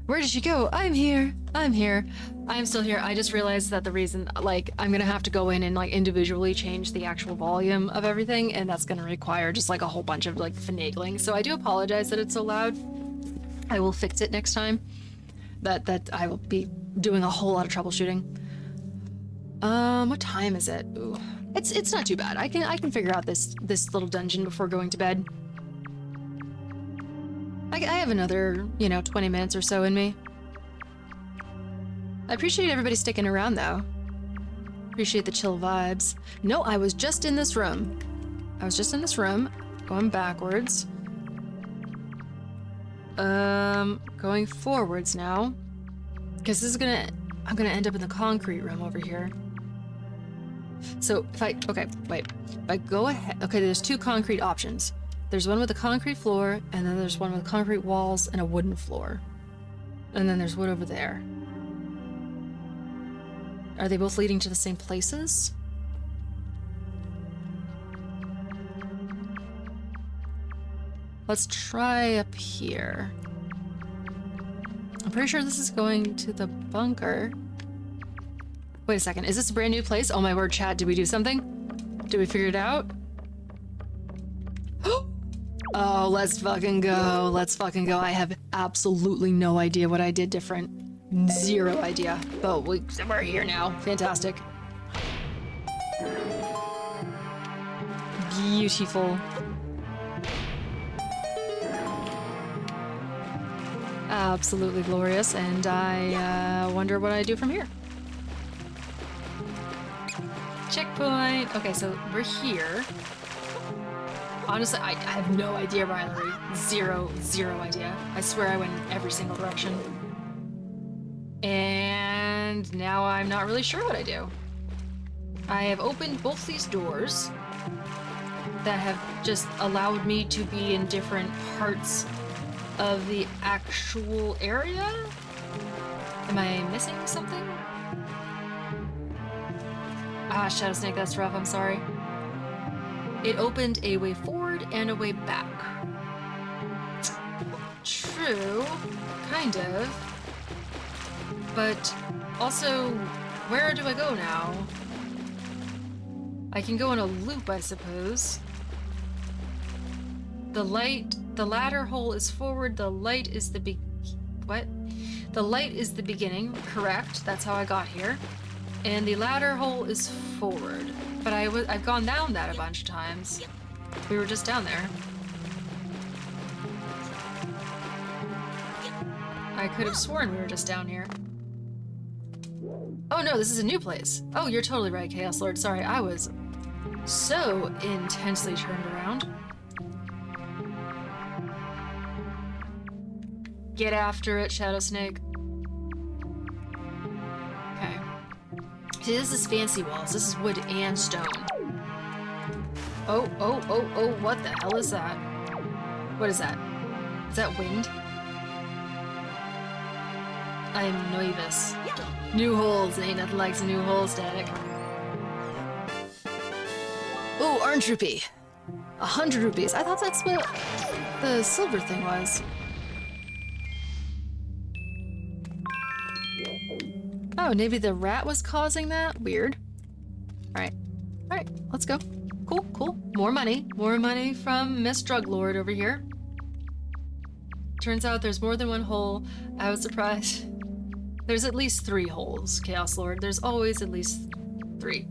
Where did she go? I'm here. I'm here. I'm still here. I just realized that the reason, like, I'm gonna have to go in and, like, individually change the actual volume of everything, and that's gonna require just, like, a whole bunch of, like, finagling. So I do apologize that it's so loud. I will fix it next time. That I will be doing a whole lot of troubleshooting. What time is it? Ooh. It's not too bad. I can figure out this little dungeon before going to bed. I have another, 20 minutes or so in me. I appreciate everybody sticking around, though. Appreciate the chill vibes. No, I was just in this room. Going backwards. Going forwards now. Because this is I'm gonna end up in the concrete room over here. So if I go ahead, okay, there's 2 concrete options. There's one with a concrete floor, and then there's one with concrete walls and a wooden floor. And then there's wood over there. Are they both leading to the same places? Let's try up here. I'm pretty sure this is going to the bunker. Wait a second, is this a brand new place? Oh my word, chat, did we do something? Did we figure it out? Oh, let's fucking go. Let's fucking go. I have absolutely no idea what I did different. 0 idea. But we're here now. Fantastic. Beautiful. absolutely glorious, and I wonder what I do from here. Checkpoint! Okay, so we're here. Honestly, I have no idea, Riley. Zero idea. I swear I went in every single direction. And now I'm not really sure what I do. I have opened both these doors that have just allowed me to be in different parts of the actual area. Am I missing something? Ah, Shadow Snake, that's rough, I'm sorry. It opened a way forward and a way back. True, kind of. But also, where do I go now? I can go in a loop, I suppose. The ladder hole is forward, the light is the what? The light is the beginning, correct, that's how I got here. And the ladder hole is forward. But I've gone down that a bunch of times. We were just down there. I could have sworn we were just down here. Oh no, this is a new place. Oh, you're totally right, Chaos Lord. Sorry, I was so intensely turned around. Get after it, Shadow Snake. Okay. See, this is fancy walls. This is wood and stone. Oh, what the hell is that? What is that? Is that wind? I'm nervous. New holes, ain't nothing like some new hole static. Oh, orange rupee. 100 rupees. I thought that's what the silver thing was. Oh, maybe the rat was causing that? Weird. Alright, let's go. Cool. More money from Miss Drug Lord over here. Turns out there's more than one hole. I was surprised. There's at least 3 holes, Chaos Lord. There's always at least 3.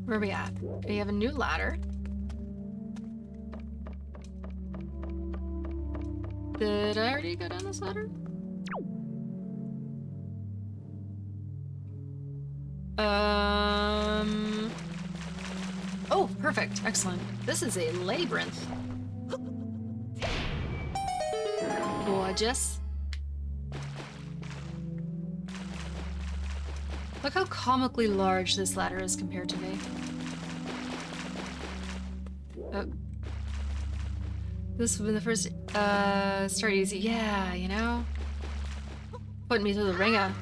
Where are we at? We have a new ladder. Did I already go down this ladder? Oh, perfect. Excellent. This is a labyrinth. Gorgeous. Look how comically large this ladder is compared to me. Oh. This would be the first, start easy. Yeah, you know? Putting me through the ringer.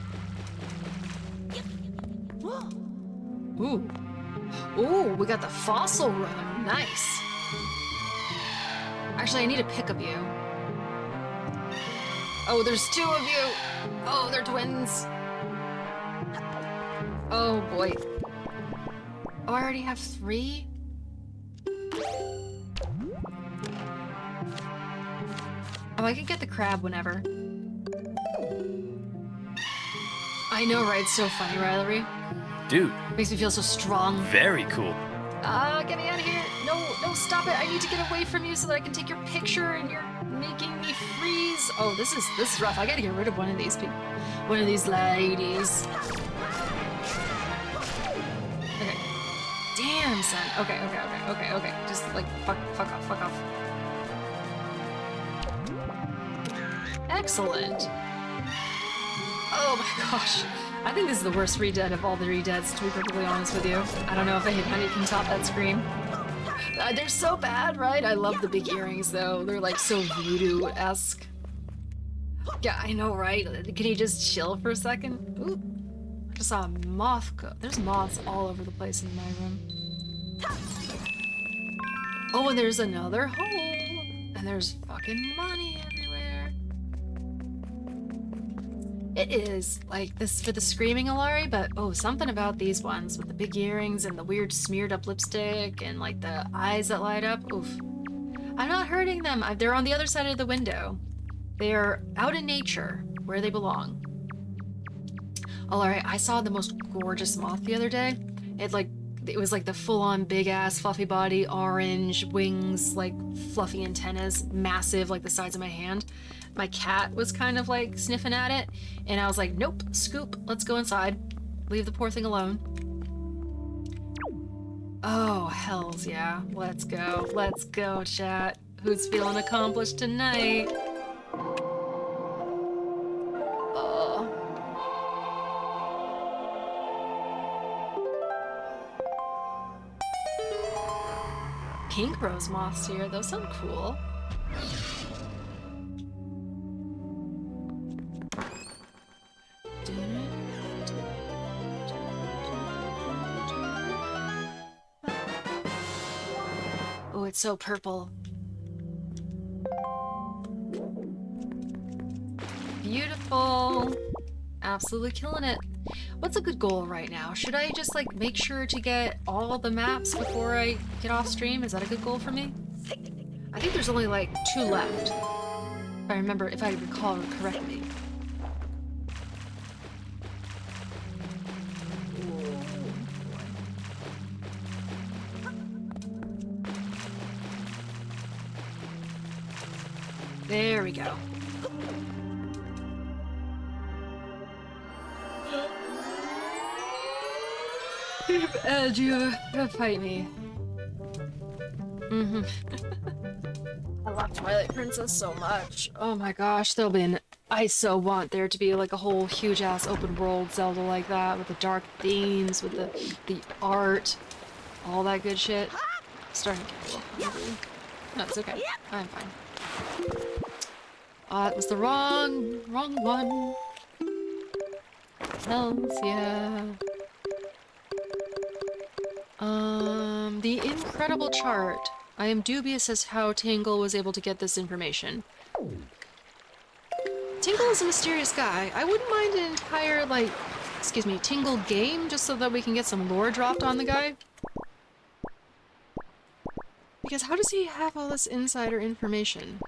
Ooh. Ooh, we got the fossil room. Nice. Actually, I need a pick of you. Oh, there's 2 of you. Oh, they're twins. Oh boy. Oh, I already have 3? Oh, I can get the crab whenever. I know, right? It's so funny, Riley. Dude, Makes me feel so strong. very cool. Get me out of here. No, stop it. I need to get away from you so that I can take your picture and you're making me freeze. Oh, this is rough. I gotta get rid of one of these people. One of these ladies. Okay. Damn, son. Okay. Just like fuck off. Excellent. Oh my gosh. I think this is the worst Red-Dead of all the Red-Deads, to be perfectly honest with you. I don't know if anybody can top that scream. They're so bad, right? I love the big earrings, though. They're like so voodoo-esque. Yeah, I know, right? Can you just chill for a second? Ooh. I just saw a moth go. There's moths all over the place in my room. Oh, and there's another hole. And there's fucking money everywhere. It is like this for the screaming Alari, but oh, something about these ones with the big earrings and the weird smeared up lipstick and like the eyes that light up. Oof. I'm not hurting them. They're on the other side of the window. They are out in nature where they belong. Alari, I saw the most gorgeous moth the other day. It was like the full-on big-ass fluffy body, orange wings, like fluffy antennas, massive like the size of my hand. My cat was kind of like sniffing at it, and I was like, nope, scoop, let's go inside. Leave the poor thing alone. Oh, hells yeah. Let's go. Let's go, chat. Who's feeling accomplished tonight? Oh. Pink rose moths here. Those sound cool. Oh, it's so purple. Beautiful. Absolutely killing it. What's a good goal right now? Should I just like make sure to get all the maps before I get off stream? Is that a good goal for me? I think there's only like 2 left. If I recall correctly. There we go. Ed, you fight me. I love Twilight Princess so much. Oh my gosh, I so want there to be like a whole huge ass open world Zelda like that with the dark themes, with the art, all that good shit. Starting to get a little hungry. No, it's okay. I'm fine. It was the wrong one. Hells yeah. The incredible chart. I am dubious as how Tingle was able to get this information. Tingle is a mysterious guy. I wouldn't mind an entire, Tingle game just so that we can get some lore dropped on the guy. Because how does he have all this insider information?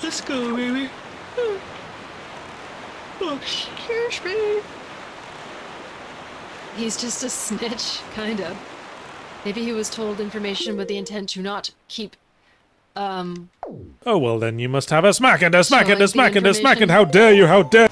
Let's go, baby. Oh, excuse me. He's just a snitch, kind of. Maybe he was told information with the intent to not keep, Oh, well then you must have a smack and a smack and a smack and a smack and how dare you, how dare...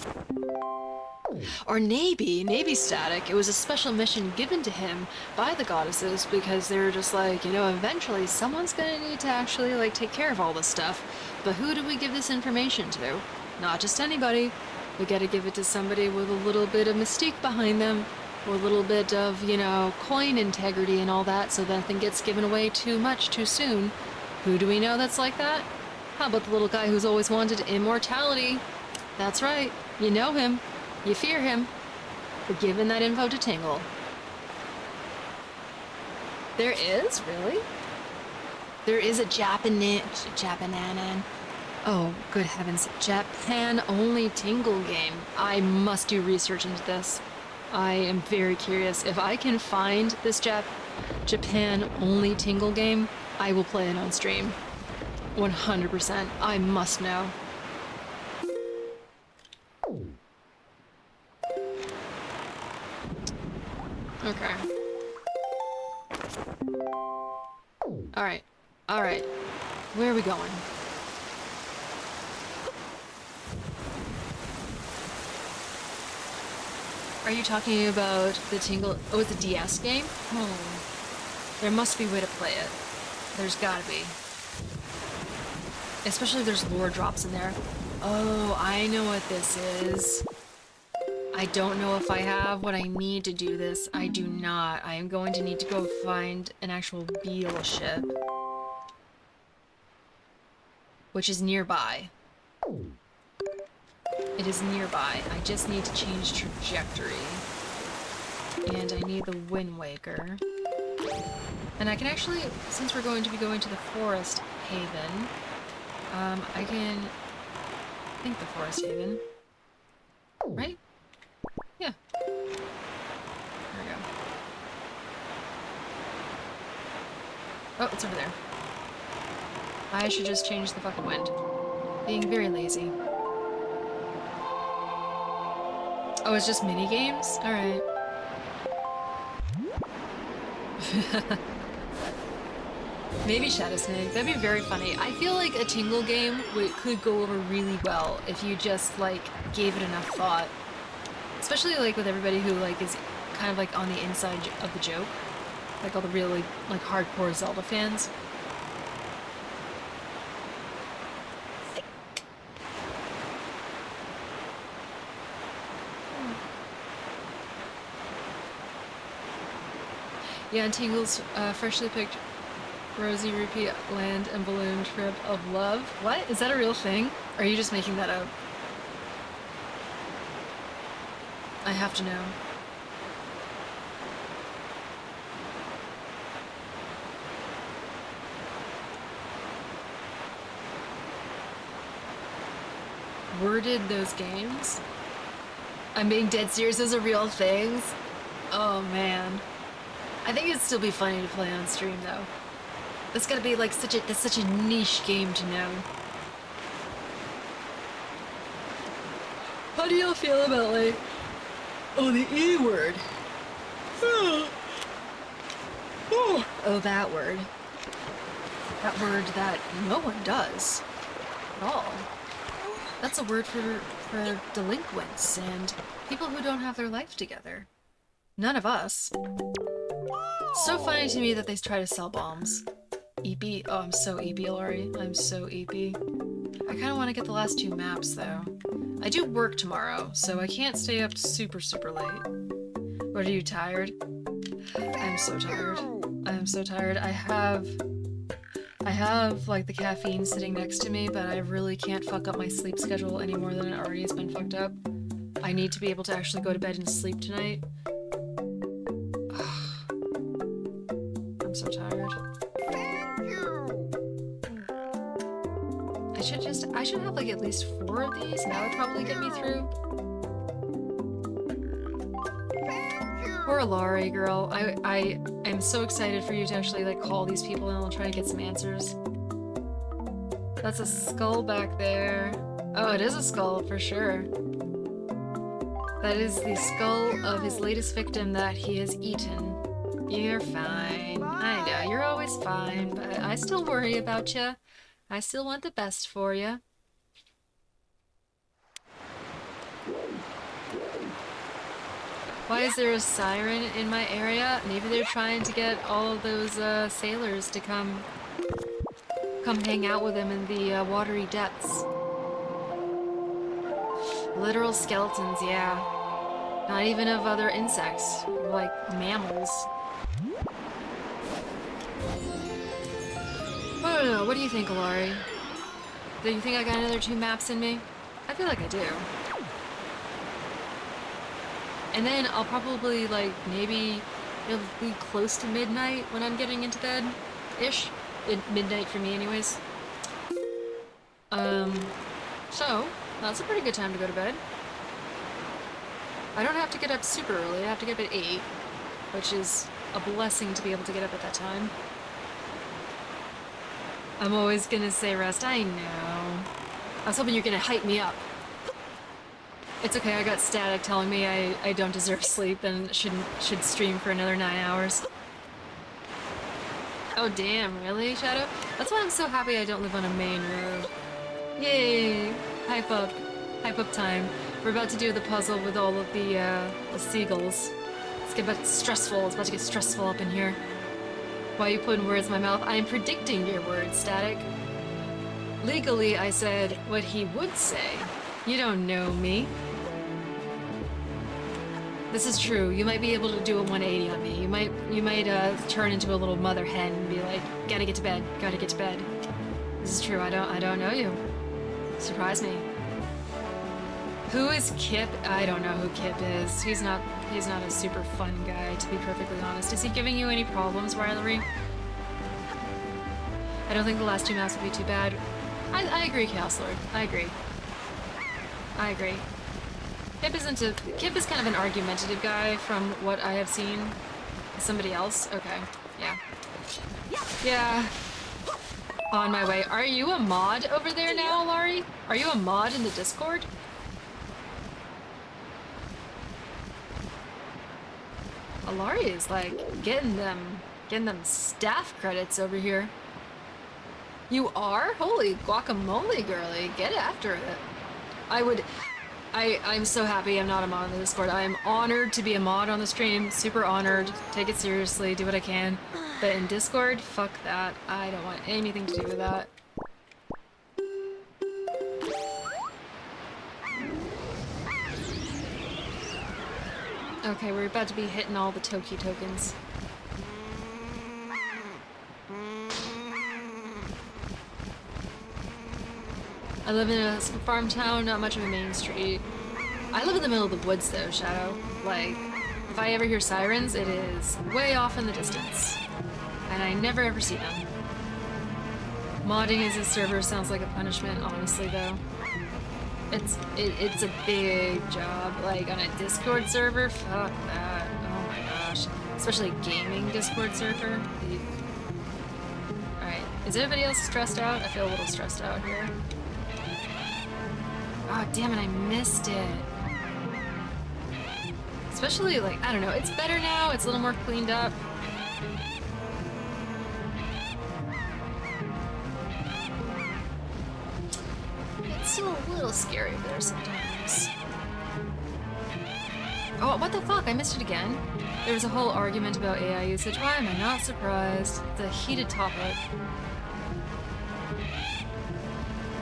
Or maybe Static. It was a special mission given to him by the goddesses because they were just like, you know, eventually someone's gonna need to actually, like, take care of all this stuff. But who do we give this information to? Not just anybody. We gotta give it to somebody with a little bit of mystique behind them. Or a little bit of, you know, coin integrity and all that so nothing gets given away too much too soon. Who do we know that's like that? How about the little guy who's always wanted immortality? That's right. You know him. You fear him. We're giving that info to Tingle. There is? Really? There is a Japanan. Oh, good heavens. Japan-only Tingle game. I must do research into this. I am very curious. If I can find this Japan-only Tingle game, I will play it on stream. 100%. I must know. Okay. Alright. Where are we going? Are you talking about the Tingle... Oh, it's a DS game? Oh. There must be a way to play it. There's gotta be. Especially if there's lore drops in there. Oh, I know what this is. I don't know if I have what I need to do this. I do not. I am going to need to go find an actual Beale ship. Which is nearby. It is nearby. I just need to change trajectory. And I need the Wind Waker. And I can actually, since we're going to be going to the Forest Haven, I can think the Forest Haven. Right? Yeah. There we go. Oh, it's over there. I should just change the fucking wind. Being very lazy. Oh, it's just mini games? Alright. Maybe Shadow Snake. That'd be very funny. I feel like a Tingle game could go over really well if you just, like, gave it enough thought. Especially, like, with everybody who, like, is kind of, like, on the inside of the joke. Like, all the really, like, hardcore Zelda fans. Yeah, and Tingle's freshly picked Rosie Rupee Land and Balloon Trip of Love. What? Is that a real thing? Or are you just making that up? I have to know. Worded those games? I'm being dead serious, those are real things? Oh man. I think it'd still be funny to play on stream though. That's gotta be like that's such a niche game to know. How do y'all feel about like, oh, the E word? Oh, that word. That word that no one does at all. That's a word for delinquents and people who don't have their life together. None of us. So funny to me that they try to sell bombs. EP. Oh, I'm so EP, Laurie. I'm so EP. I kind of want to get the last 2 maps, though. I do work tomorrow, so I can't stay up super late. What, are you tired? I'm so tired. I'm so tired. I have, like, the caffeine sitting next to me, but I really can't fuck up my sleep schedule any more than it already has been fucked up. I need to be able to actually go to bed and sleep tonight. I'm so tired. I should have like at least 4 of these, and that would probably get me through. Poor Laurie, girl. I am so excited for you to actually like call these people and I'll try to get some answers. That's a skull back there. Oh, it is a skull for sure. That is the skull of his latest victim that he has eaten. You're fine. I know, you're always fine, but I still worry about you. I still want the best for you. Why is there a siren in my area? Maybe they're trying to get all of those sailors to come hang out with them in the watery depths. Literal skeletons, yeah. Not even of other insects, like mammals. I don't know, what do you think, Laurie? Do you think I got another 2 maps in me? I feel like I do. And then I'll probably, like, maybe it'll be close to midnight when I'm getting into bed-ish. Midnight for me, anyways. So, that's a pretty good time to go to bed. I don't have to get up super early, I have to get up at 8, which is a blessing to be able to get up at that time. I'm always gonna say rest, I know. I was hoping you're gonna hype me up. It's okay, I got static telling me I don't deserve sleep and should stream for another 9 hours. Oh damn, really, Shadow? That's why I'm so happy I don't live on a main road. Yay! Hype up time. We're about to do the puzzle with all of the seagulls. It's about to get stressful up in here. Why are you putting words in my mouth? I'm predicting your words, Static. Legally, I said what he would say. You don't know me. This is true. You might be able to do a 180 on me. You might turn into a little mother hen and be like, gotta get to bed, gotta get to bed. This is true. I don't know you. Surprise me. Who is Kip? I don't know who Kip is. He's not a super fun guy, to be perfectly honest. Is he giving you any problems, Riley? I don't think the last 2 maps would be too bad. I agree, Chaos Lord. I agree. I agree. Kip is kind of an argumentative guy from what I have seen. Somebody else? Okay. Yeah. Yeah. On my way. Are you a mod over there now, Laurie? Are you a mod in the Discord? Laurie is like getting them staff credits over here. You are? Holy guacamole, girly. Get after it. I'm so happy I'm not a mod on the Discord. I am honored to be a mod on the stream. Super honored. Take it seriously. Do what I can. But in Discord, fuck that. I don't want anything to do with that. Okay, we're about to be hitting all the Toki tokens. I live in a farm town, not much of a main street. I live in the middle of the woods though, Shadow. Like, if I ever hear sirens, it is way off in the distance. And I never ever see them. Modding as a server sounds like a punishment, honestly though. It's a big job. Like on a Discord server, fuck that. Oh my gosh. Especially a gaming Discord server. Alright, is anybody else stressed out? I feel a little stressed out here. Oh, damn it, I missed it. Especially, like, I don't know, it's better now, it's a little more cleaned up. It's still a little scary there sometimes. Oh, what the fuck? I missed it again. There was a whole argument about AI usage. Why am I not surprised? It's a heated topic.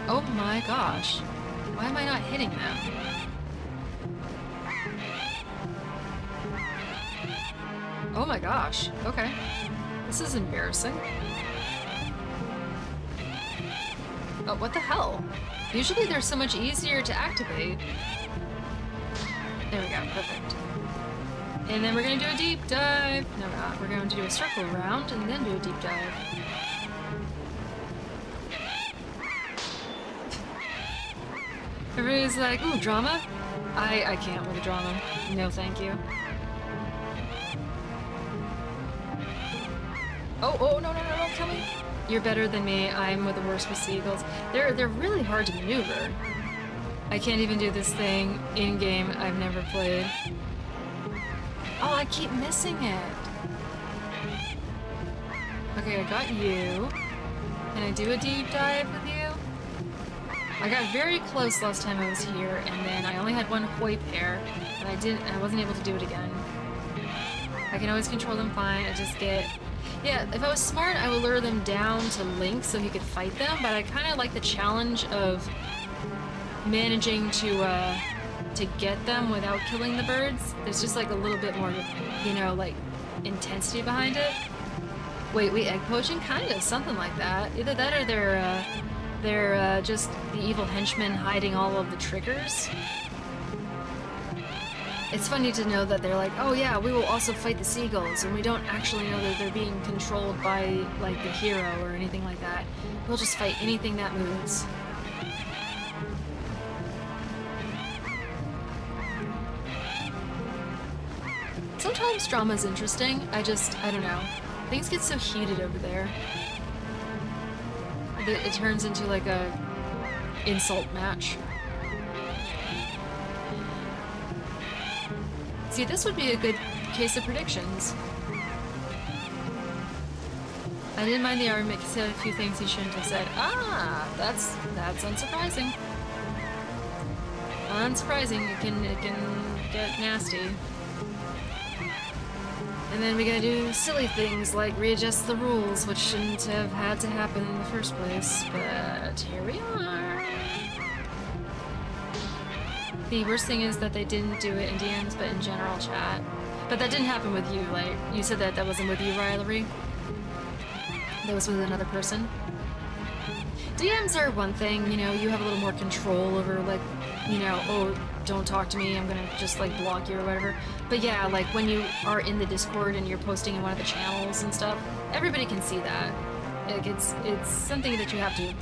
Oh my gosh. Why am I not hitting them? Oh my gosh. Okay. This is embarrassing. Oh, what the hell? Usually they're so much easier to activate. There we go. Perfect. And then we're gonna do a deep dive. No, we're not. We're going to do a circle around and then do a deep dive. Everybody's like, ooh, drama? I can't with the drama. No, thank you. Oh, no, don't kill me. You're better than me. I'm the worst with seagulls. They're really hard to maneuver. I can't even do this thing in-game I've never played. Oh, I keep missing it. Okay, I got you. Can I do a deep dive with you? I got very close last time I was here, and then I only had one Hoi pair, and I wasn't able to do it again. I can always control them fine, I just get... Yeah, if I was smart, I would lure them down to Link so he could fight them, but I kind of like the challenge of managing to get them without killing the birds. There's just like a little bit more, you know, like, intensity behind it. Wait, we egg poaching? Kinda, something like that. Either that or they're just the evil henchmen hiding all of the triggers. It's funny to know that they're like, oh yeah, we will also fight the seagulls, and we don't actually know that they're being controlled by, like, the hero or anything like that. We'll just fight anything that moves. Sometimes drama's interesting. I don't know. Things get so heated over there. It turns into like a insult match. See, this would be a good case of predictions. I didn't mind the argument. He said a few things he shouldn't have said. Ah, that's unsurprising. Unsurprising. It can get nasty. And then we gotta do silly things like readjust the rules, which shouldn't have had to happen in the first place, but here we are. The worst thing is that they didn't do it in DMs, but in general chat. But that didn't happen with you, like, you said that wasn't with you, Riley. That was with another person. DMs are one thing, you know, you have a little more control over, like, you know, oh, don't talk to me, I'm gonna just, like, block you or whatever. But yeah, like, when you are in the Discord and you're posting in one of the channels and stuff, everybody can see that. Like, it's something that you have to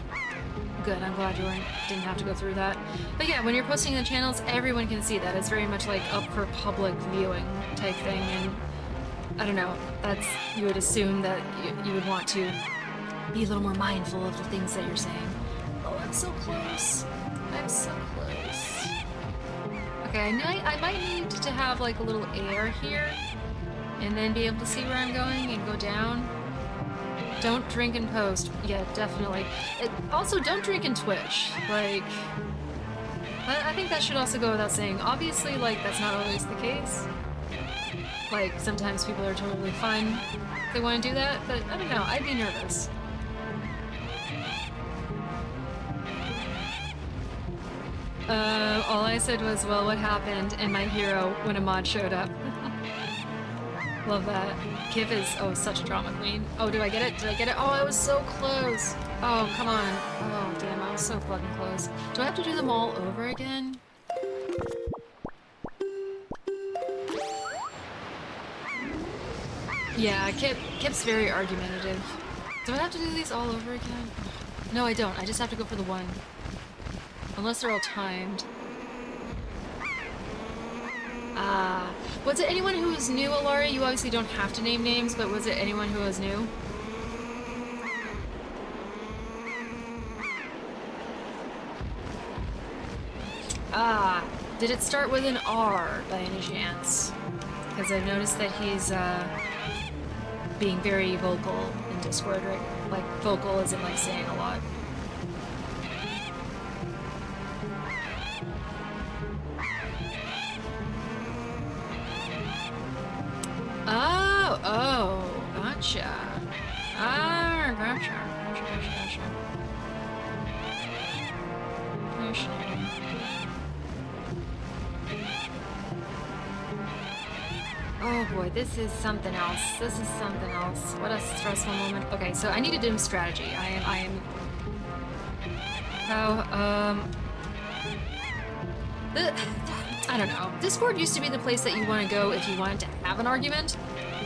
Good, I'm glad you didn't have to go through that. But yeah, when you're posting in the channels, everyone can see that. It's very much like up for public viewing type thing, and I don't know, you would assume that you would want to be a little more mindful of the things that you're saying. Oh, I'm so close. I'm so close. Okay, I might need to have like a little air here, and then be able to see where I'm going and go down. Don't drink and post. Yeah, definitely. Also, don't drink and Twitch. Like, I think that should also go without saying. Obviously, like, that's not always the case. Like, sometimes people are totally fine if they want to do that, but I don't know, I'd be nervous. All I said was, well, what happened? And my hero when a mod showed up. Love that. Kip is, such a drama queen. Oh, do I get it? Did I get it? Oh, I was so close. Oh, come on. Oh, damn, I was so fucking close. Do I have to do them all over again? Yeah, Kip's very argumentative. Do I have to do these all over again? No, I don't. I just have to go for the one. Unless they're all timed. Was it anyone who was new, Alari? You obviously don't have to name names, but was it anyone who was new? Did it start with an R by any chance? Because I've noticed that he's, being very vocal in Discord, right? Like, vocal isn't like saying a lot. Oh, gotcha. Gotcha. Oh boy, this is something else. This is something else. What a stressful moment. Okay, so I need to do strategy. I don't know. Discord used to be the place that you want to go if you wanted to have an argument.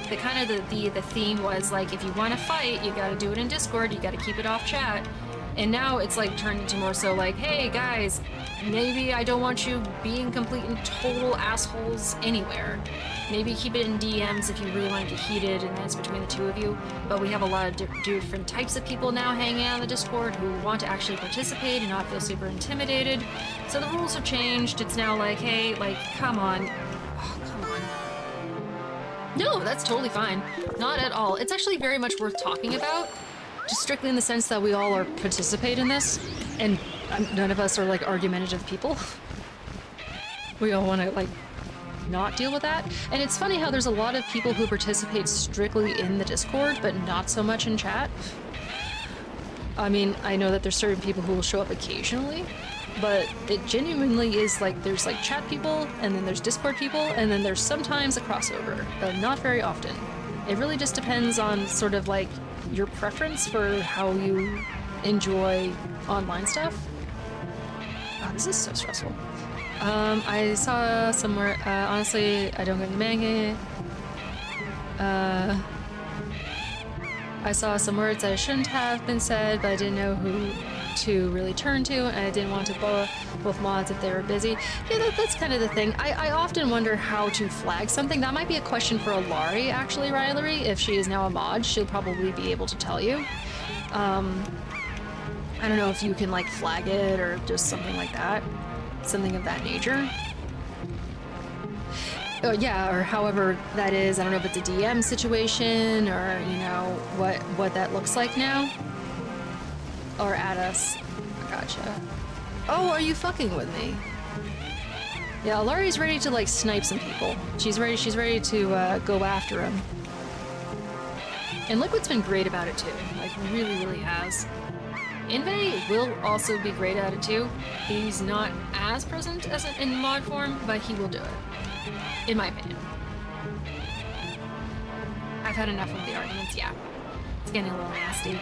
The kind of the theme was like, if you want to fight, you gotta do it in Discord, you gotta keep it off chat. And now it's like turned into more so like, hey guys, maybe I don't want you being complete and total assholes anywhere. Maybe keep it in DMs if you really want to get heated and it's between the two of you. But we have a lot of different types of people now hanging out on the Discord who want to actually participate and not feel super intimidated. So the rules have changed. It's now like, hey, like, come on. Oh, come on. No, that's totally fine. Not at all. It's actually very much worth talking about. Just strictly in the sense that we all participate in this. And none of us are like argumentative people. We all want to like not deal with that. And it's funny how there's a lot of people who participate strictly in the Discord, but not so much in chat. I mean, I know that there's certain people who will show up occasionally, but it genuinely is like, there's like chat people, and then there's Discord people, and then there's sometimes a crossover, but not very often. It really just depends on sort of like your preference for how you enjoy online stuff. Wow, this is so stressful. I saw somewhere, honestly, I don't get the manga. I saw some words that shouldn't have been said, but I didn't know who to really turn to, and I didn't want to blow both mods if they were busy. Yeah, that's kind of the thing. I often wonder how to flag something. That might be a question for Alari, actually, Riley. If she is now a mod, she'll probably be able to tell you. I don't know if you can, like, flag it or just something like that. Something of that nature. Yeah, or however that is. I don't know if it's a DM situation or, you know, what that looks like now. Or at us. Gotcha. Oh, are you fucking with me? Yeah, Alari's ready to, like, snipe some people. She's ready to go after him. And Liquid's been great about it, too. Like, really, really has. Inve will also be great at it too. He's not as present as in mod form, but he will do it. In my opinion. I've had enough of the arguments, yeah. It's getting a little nasty.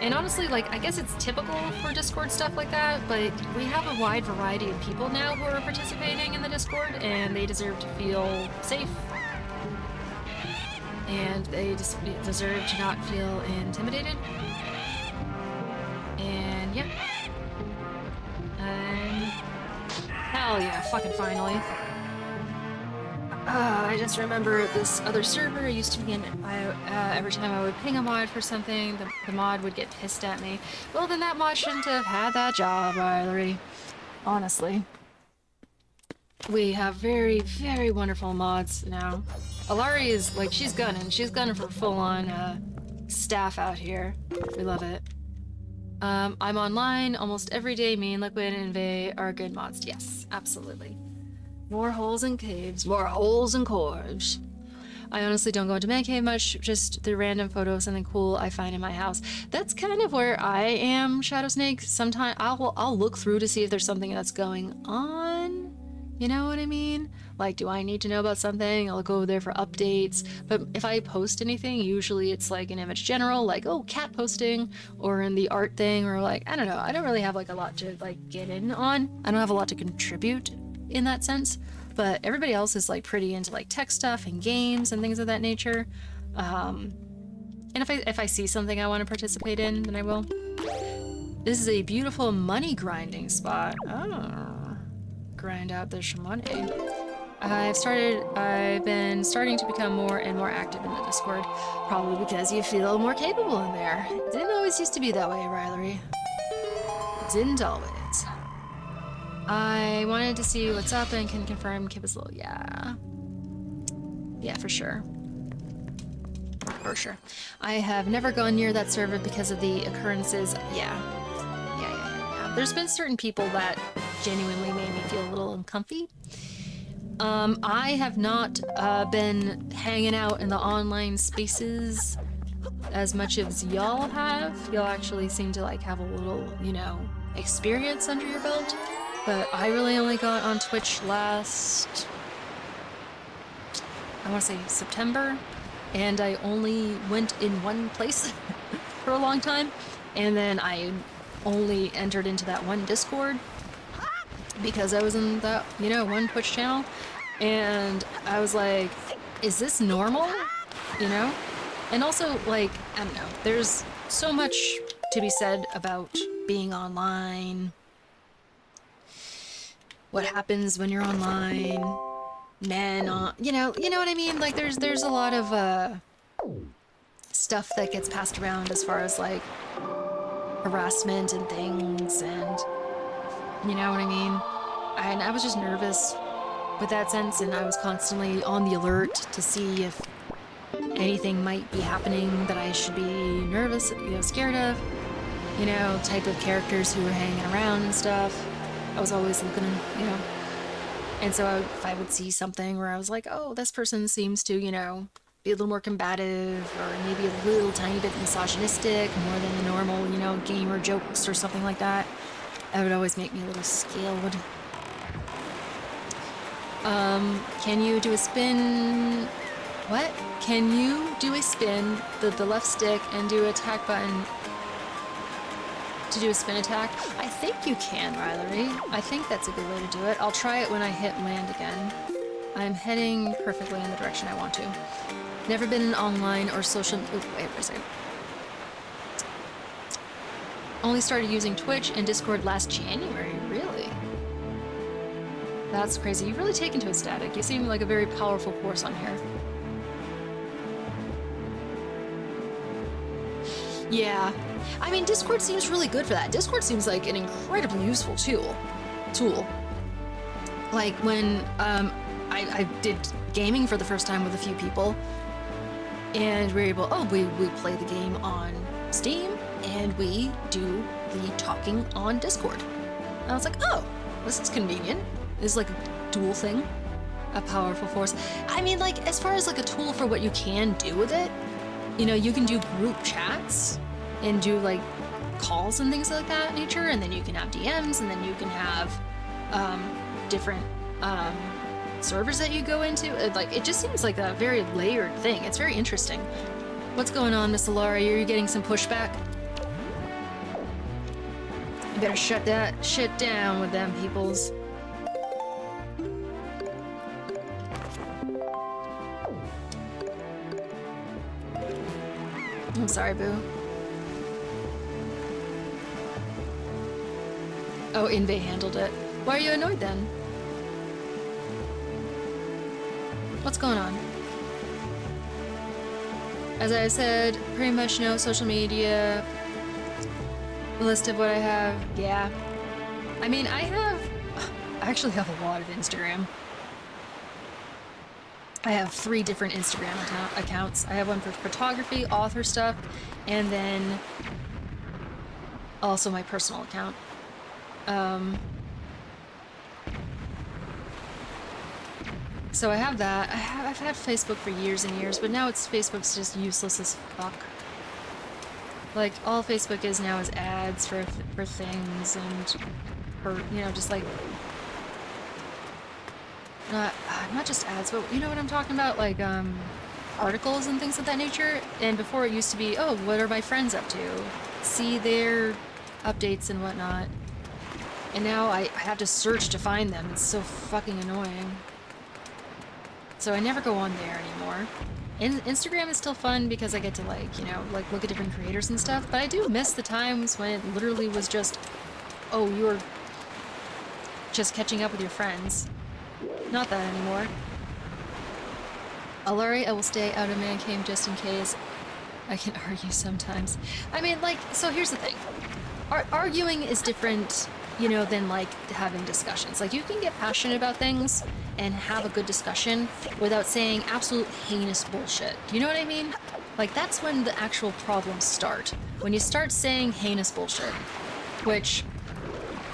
And honestly, like, I guess it's typical for Discord stuff like that, but we have a wide variety of people now who are participating in the Discord, and they deserve to feel safe. And they just deserve to not feel intimidated. And yeah, Hell yeah, fucking finally. I just remember this other server used to be in. Every time I would ping a mod for something, the mod would get pissed at me. Well, then that mod shouldn't have had that job, Riley. Honestly. We have very, very wonderful mods now. Alari is, like, she's gunning. She's gunning for full-on staff out here. We love it. I'm online almost every day. Me and Liquid and Inve are good mods. Yes, absolutely. More holes and caves, more holes and cords. I honestly don't go into man cave much, just the random photo of something cool I find in my house. That's kind of where I am, Shadow Snake. Sometimes I'll look through to see if there's something that's going on. You know what I mean? Like, do I need to know about something? I'll go there for updates. But if I post anything, usually it's like an image general, like, oh, cat posting, or in the art thing, or like, I don't know. I don't really have like a lot to like get in on. I don't have a lot to contribute in that sense, but everybody else is like pretty into like tech stuff and games and things of that nature. And if I see something I want to participate in, then I will. This is a beautiful money grinding spot. Oh, grind out this money. I've been starting to become more and more active in the Discord, probably because you feel more capable in there. It didn't always used to be that way, Riley. Didn't always. I wanted to see what's up and can confirm Kip is little. Yeah, for sure. For sure. I have never gone near that server because of the occurrences. Yeah. There's been certain people that genuinely made me feel a little uncomfy. I have not been hanging out in the online spaces as much as y'all have. Y'all actually seem to like have a little, you know, experience under your belt. But I really only got on Twitch last, I want to say September, and I only went in one place for a long time, and then I only entered into that one Discord because I was in that, you know, one Twitch channel, and I was like, is this normal? You know? And also, like, I don't know, there's so much to be said about being online. What happens when you're online, men on, you know what I mean? Like there's a lot of stuff that gets passed around as far as like harassment and things, and you know what I mean? And I was just nervous with that sense, and I was constantly on the alert to see if anything might be happening that I should be nervous, you know, scared of, you know, type of characters who were hanging around and stuff. I was always looking, you know, and so if I would see something where I was like, oh, this person seems to, you know, be a little more combative, or maybe a little tiny bit misogynistic, more than the normal, you know, gamer jokes or something like that, that would always make me a little scared. Can you do a spin? What? Can you do a spin, the left stick, and do attack button to do a spin attack? I think you can, Riley. I think that's a good way to do it. I'll try it when I hit land again. I'm heading perfectly in the direction I want to. Never been in online or social... Ooh, wait a second. Only started using Twitch and Discord last January. Really? That's crazy. You've really taken to it, Static. You seem like a very powerful force on here. Yeah. I mean, Discord seems really good for that. Discord seems like an incredibly useful tool. Like when I did gaming for the first time with a few people, and we were able, we play the game on Steam, and we do the talking on Discord. And I was like, oh, this is convenient. It's like a dual thing, a powerful force. I mean, like, as far as like a tool for what you can do with it, you know, you can do group chats and do like calls and things like that nature, and then you can have DMs, and then you can have different servers that you go into. Like, it just seems like a very layered thing. It's very interesting. What's going on, Miss Alara? You're getting some pushback? You better shut that shit down with them peoples. I'm sorry, Boo. Oh, Inve handled it. Why are you annoyed then? What's going on? As I said, pretty much no social media. List of what I have. Yeah. I mean, I actually have a lot of Instagram. I have 3 different Instagram accounts. I have one for photography, author stuff, and then also my personal account. So I have that. I've had Facebook for years and years, but now Facebook's just useless as fuck. Like, all Facebook is now is ads for things and for, you know, just like not just ads, but you know what I'm talking about, like articles and things of that nature. And before it used to be, oh, what are my friends up to? See their updates and whatnot. And now I have to search to find them. It's so fucking annoying. So I never go on there anymore. Instagram is still fun because I get to, like, you know, like look at different creators and stuff, but I do miss the times when it literally was just, oh, you're just catching up with your friends. Not that anymore. Alright, I will stay out of man cave just in case. I can argue sometimes. I mean, like, so here's the thing. Arguing is different, you know, than, like, having discussions. Like, you can get passionate about things and have a good discussion without saying absolute heinous bullshit. You know what I mean? Like, that's when the actual problems start. When you start saying heinous bullshit, which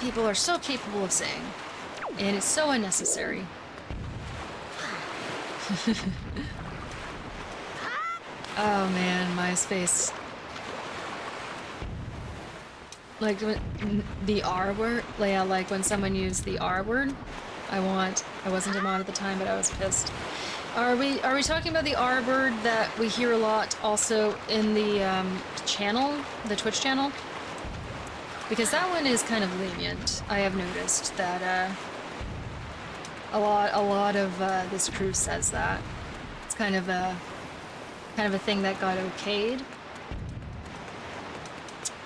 people are so capable of saying, and it's so unnecessary. Oh man, MySpace. Like the R word, yeah, like when someone used the R word. I wasn't a mod at the time, but I was pissed. Are we talking about the R word that we hear a lot also in the channel, the Twitch channel? Because that one is kind of lenient. I have noticed that a lot of this crew says that. It's kind of a thing that got okayed.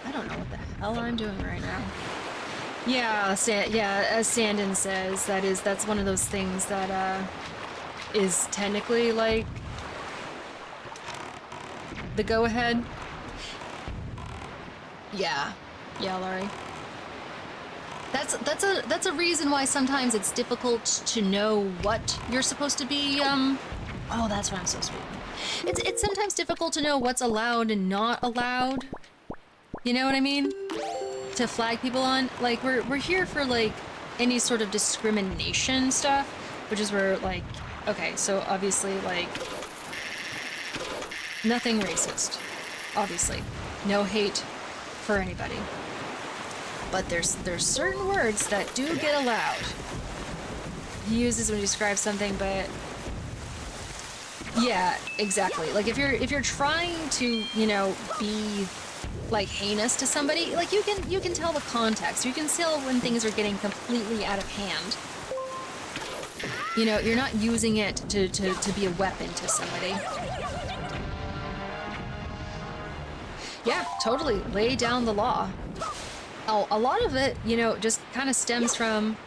I don't know what the hell I'm doing right now. Yeah, as Sandin says, that's one of those things that is technically like the go-ahead. Yeah, Laurie. That's a reason why sometimes it's difficult to know what you're supposed to be. Oh, that's what I'm supposed to be. It's sometimes difficult to know what's allowed and not allowed. You know what I mean? To flag people on, like, we're here for, like, any sort of discrimination stuff, which is where, like, okay, so obviously, like, nothing racist, obviously, no hate for anybody, but there's certain words that do get allowed. He uses when he describes something, but yeah, exactly. Like, if you're trying to, you know, be like heinous to somebody, like you can tell the context. You can tell when things are getting completely out of hand. You know, you're not using it to be a weapon to somebody. Yeah, totally. Lay down the law. Oh, a lot of it, you know, just kind of stems from.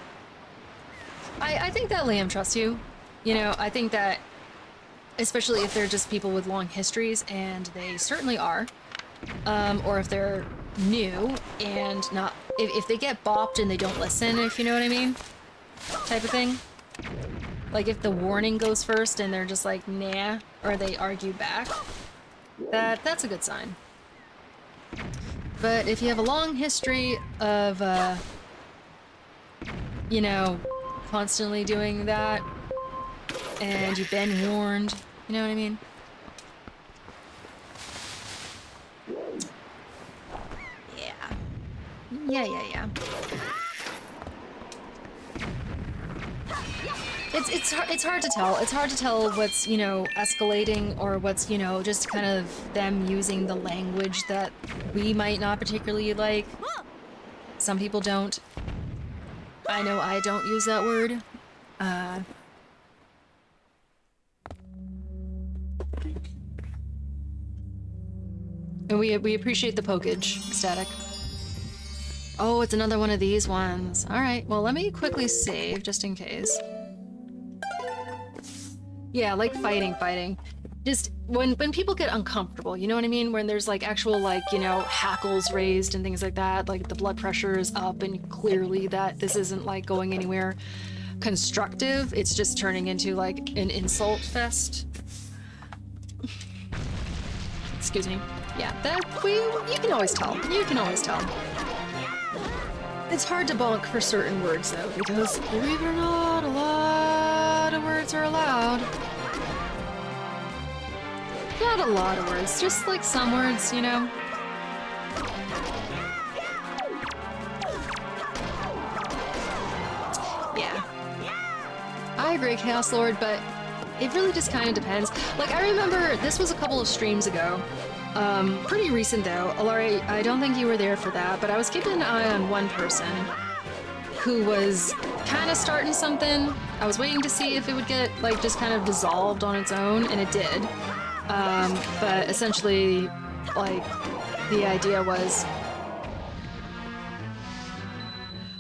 I think that Liam trusts you. You know, I think that, especially if they're just people with long histories, and they certainly are. Or if they're new and not, if they get bopped and they don't listen, if you know what I mean, type of thing. Like if the warning goes first and they're just like, nah, or they argue back, that's a good sign. But if you have a long history of, you know, constantly doing that, and you've been warned, you know what I mean? Yeah. It's hard to tell. It's hard to tell what's, you know, escalating or what's, you know, just kind of them using the language that we might not particularly like. Some people don't. I know I don't use that word. And we appreciate the pokage, Static. Oh, it's another one of these ones. All right, well, let me quickly save just in case. Yeah, like fighting. Just when people get uncomfortable, you know what I mean? When there's like actual like, you know, hackles raised and things like that, like the blood pressure is up and clearly that this isn't like going anywhere constructive. It's just turning into like an insult fest. Excuse me. Yeah, you can always tell. You can always tell. It's hard to bonk for certain words though, because believe it or not, a lot of words are allowed. Not a lot of words, just like some words, you know? Yeah. I agree, Chaos Lord, but it really just kind of depends. Like, I remember this was a couple of streams ago. Pretty recent though. Alari, I don't think you were there for that, but I was keeping an eye on one person who was kind of starting something. I was waiting to see if it would get, like, just kind of dissolved on its own, and it did. But essentially, like, the idea was...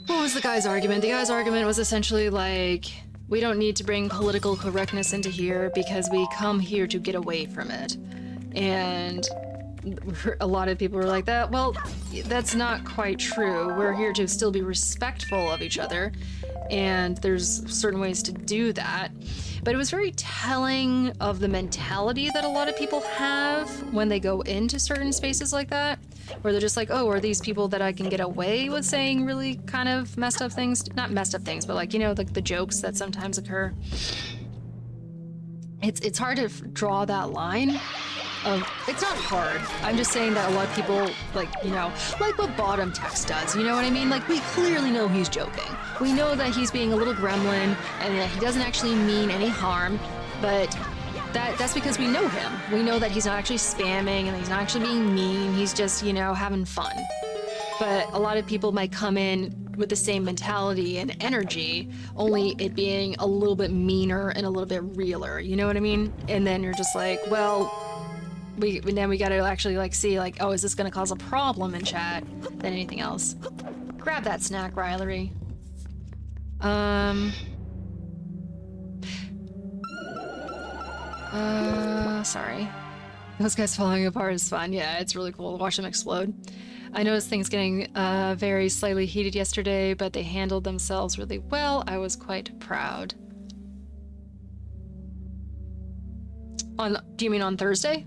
What was the guy's argument? The guy's argument was essentially like, we don't need to bring political correctness into here because we come here to get away from it. And a lot of people were like that. Well, that's not quite true. We're here to still be respectful of each other, and there's certain ways to do that. But it was very telling of the mentality that a lot of people have when they go into certain spaces like that, where they're just like, oh, are these people that I can get away with saying really kind of messed up things? Not messed up things, but like, you know, like the jokes that sometimes occur. It's hard to draw that line. It's not hard. I'm just saying that a lot of people, like, you know, like what Bottom Text does, you know what I mean? Like, we clearly know he's joking. We know that he's being a little gremlin and that he doesn't actually mean any harm, but that's because we know him. We know that he's not actually spamming and he's not actually being mean. He's just, you know, having fun. But a lot of people might come in with the same mentality and energy, only it being a little bit meaner and a little bit realer, you know what I mean? And then you're just like, well... then we gotta actually like see like, oh, is this gonna cause a problem in chat than anything else? Grab that snack, Rilery. Sorry. Those guys falling apart is fun. Yeah, it's really cool to watch them explode. I noticed things getting very slightly heated yesterday, but they handled themselves really well. I was quite proud. Do you mean on Thursday?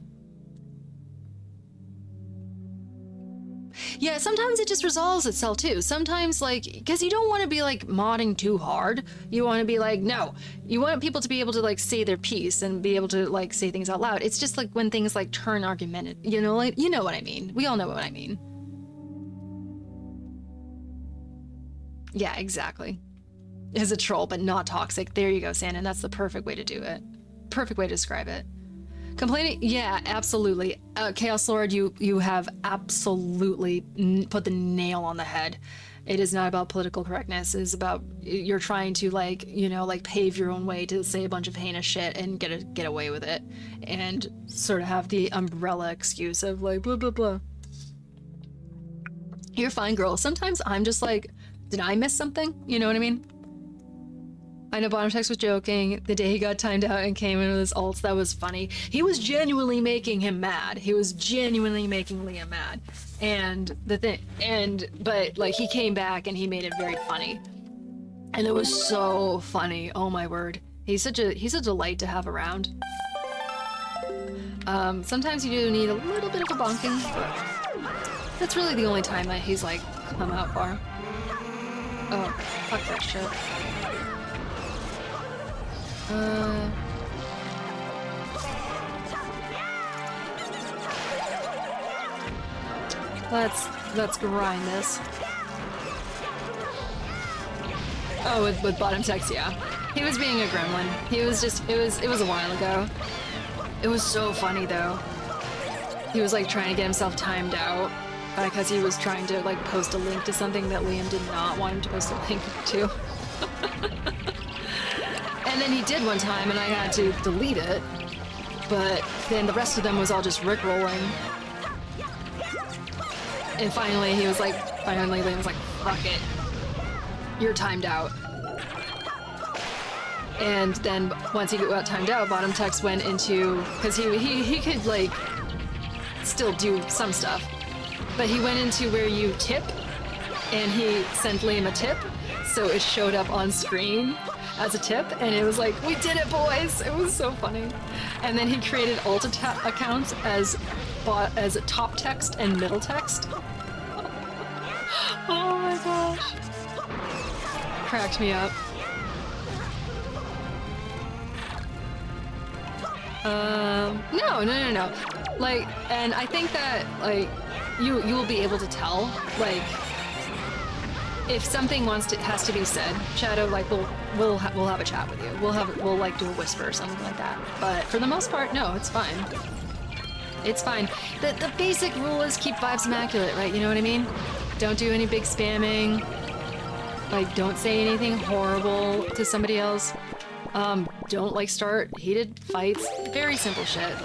Yeah, sometimes it just resolves itself too. Sometimes, like, because you don't want to be like modding too hard. You want to be like, no. You want people to be able to like say their piece and be able to like say things out loud. It's just like when things like turn argumentative, you know, like, you know what I mean. We all know what I mean. Yeah, exactly. Is a troll, but not toxic. There you go, Sandon. That's the perfect way to do it. Perfect way to describe it. Complaining? Yeah, absolutely. Chaos Lord, you have absolutely put the nail on the head. It is not about political correctness. It is about you're trying to, like, you know, like pave your own way to say a bunch of heinous shit and get away with it, and sort of have the umbrella excuse of like blah blah blah. You're fine, girl. Sometimes I'm just like, did I miss something? You know what I mean? I know Bottom Text was joking. The day he got timed out and came in with his ults, that was funny. He was genuinely making him mad. He was genuinely making Liam mad. But like he came back and he made it very funny. And it was so funny. Oh my word. He's a delight to have around. Sometimes you do need a little bit of a bonking, but that's really the only time that he's like come out far. Oh, fuck that shit. Let's grind this. Oh, with Bottom Text, yeah. He was being a gremlin. He was just, it was a while ago. It was so funny though. He was like trying to get himself timed out because he was trying to like post a link to something that Liam did not want him to post a link to. And then he did one time and I had to delete it, but then the rest of them was all just rickrolling. And finally he was like, Liam was like, fuck it. You're timed out. And then once he got timed out, Bottom Text went into, because he could like still do some stuff, but he went into where you tip, and he sent Liam a tip, so it showed up on screen as a tip, and it was like, we did it, boys! It was so funny. And then he created alt accounts as top text and middle text. Oh my gosh. Cracked me up. No. Like, and I think that, like, you will be able to tell, like, if something has to be said, Shadow, like, we'll have a chat with you. We'll like do a whisper or something like that. But for the most part, no, it's fine. It's fine. The basic rule is keep vibes immaculate, right? You know what I mean? Don't do any big spamming. Like, don't say anything horrible to somebody else. Don't like start heated fights. Very simple shit.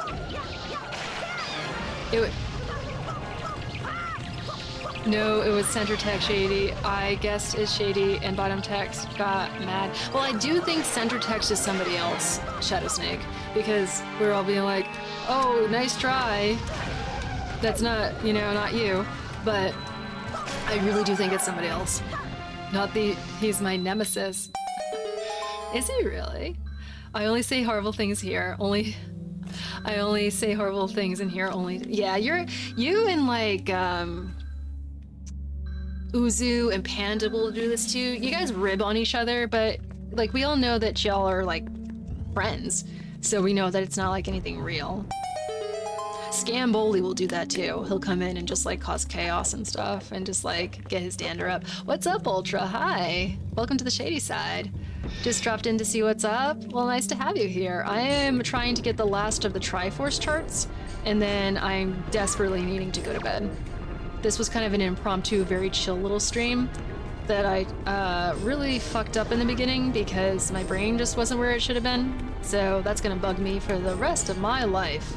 No, it was center text shady. I guessed it's shady, and bottom text got mad. Well, I do think center text is somebody else, Shadow Snake, because we're all being like, "Oh, nice try." That's not, not you, but I really do think it's somebody else. He's my nemesis. Is he really? I only say horrible things here. I only say horrible things in here. Yeah, you and like Uzu and Panda will do this too. You guys rib on each other, but like we all know that y'all are like friends, so we know that it's not like anything real. Scamboli will do that too. He'll come in and just like cause chaos and stuff and just like get his dander up. What's up, Ultra? Hi. Welcome to the shady side. Just dropped in to see what's up. Well, nice to have you here. I am trying to get the last of the Triforce charts, and then I'm desperately needing to go to bed. This was kind of an impromptu, very chill little stream that I really fucked up in the beginning because my brain just wasn't where it should have been. So that's gonna bug me for the rest of my life.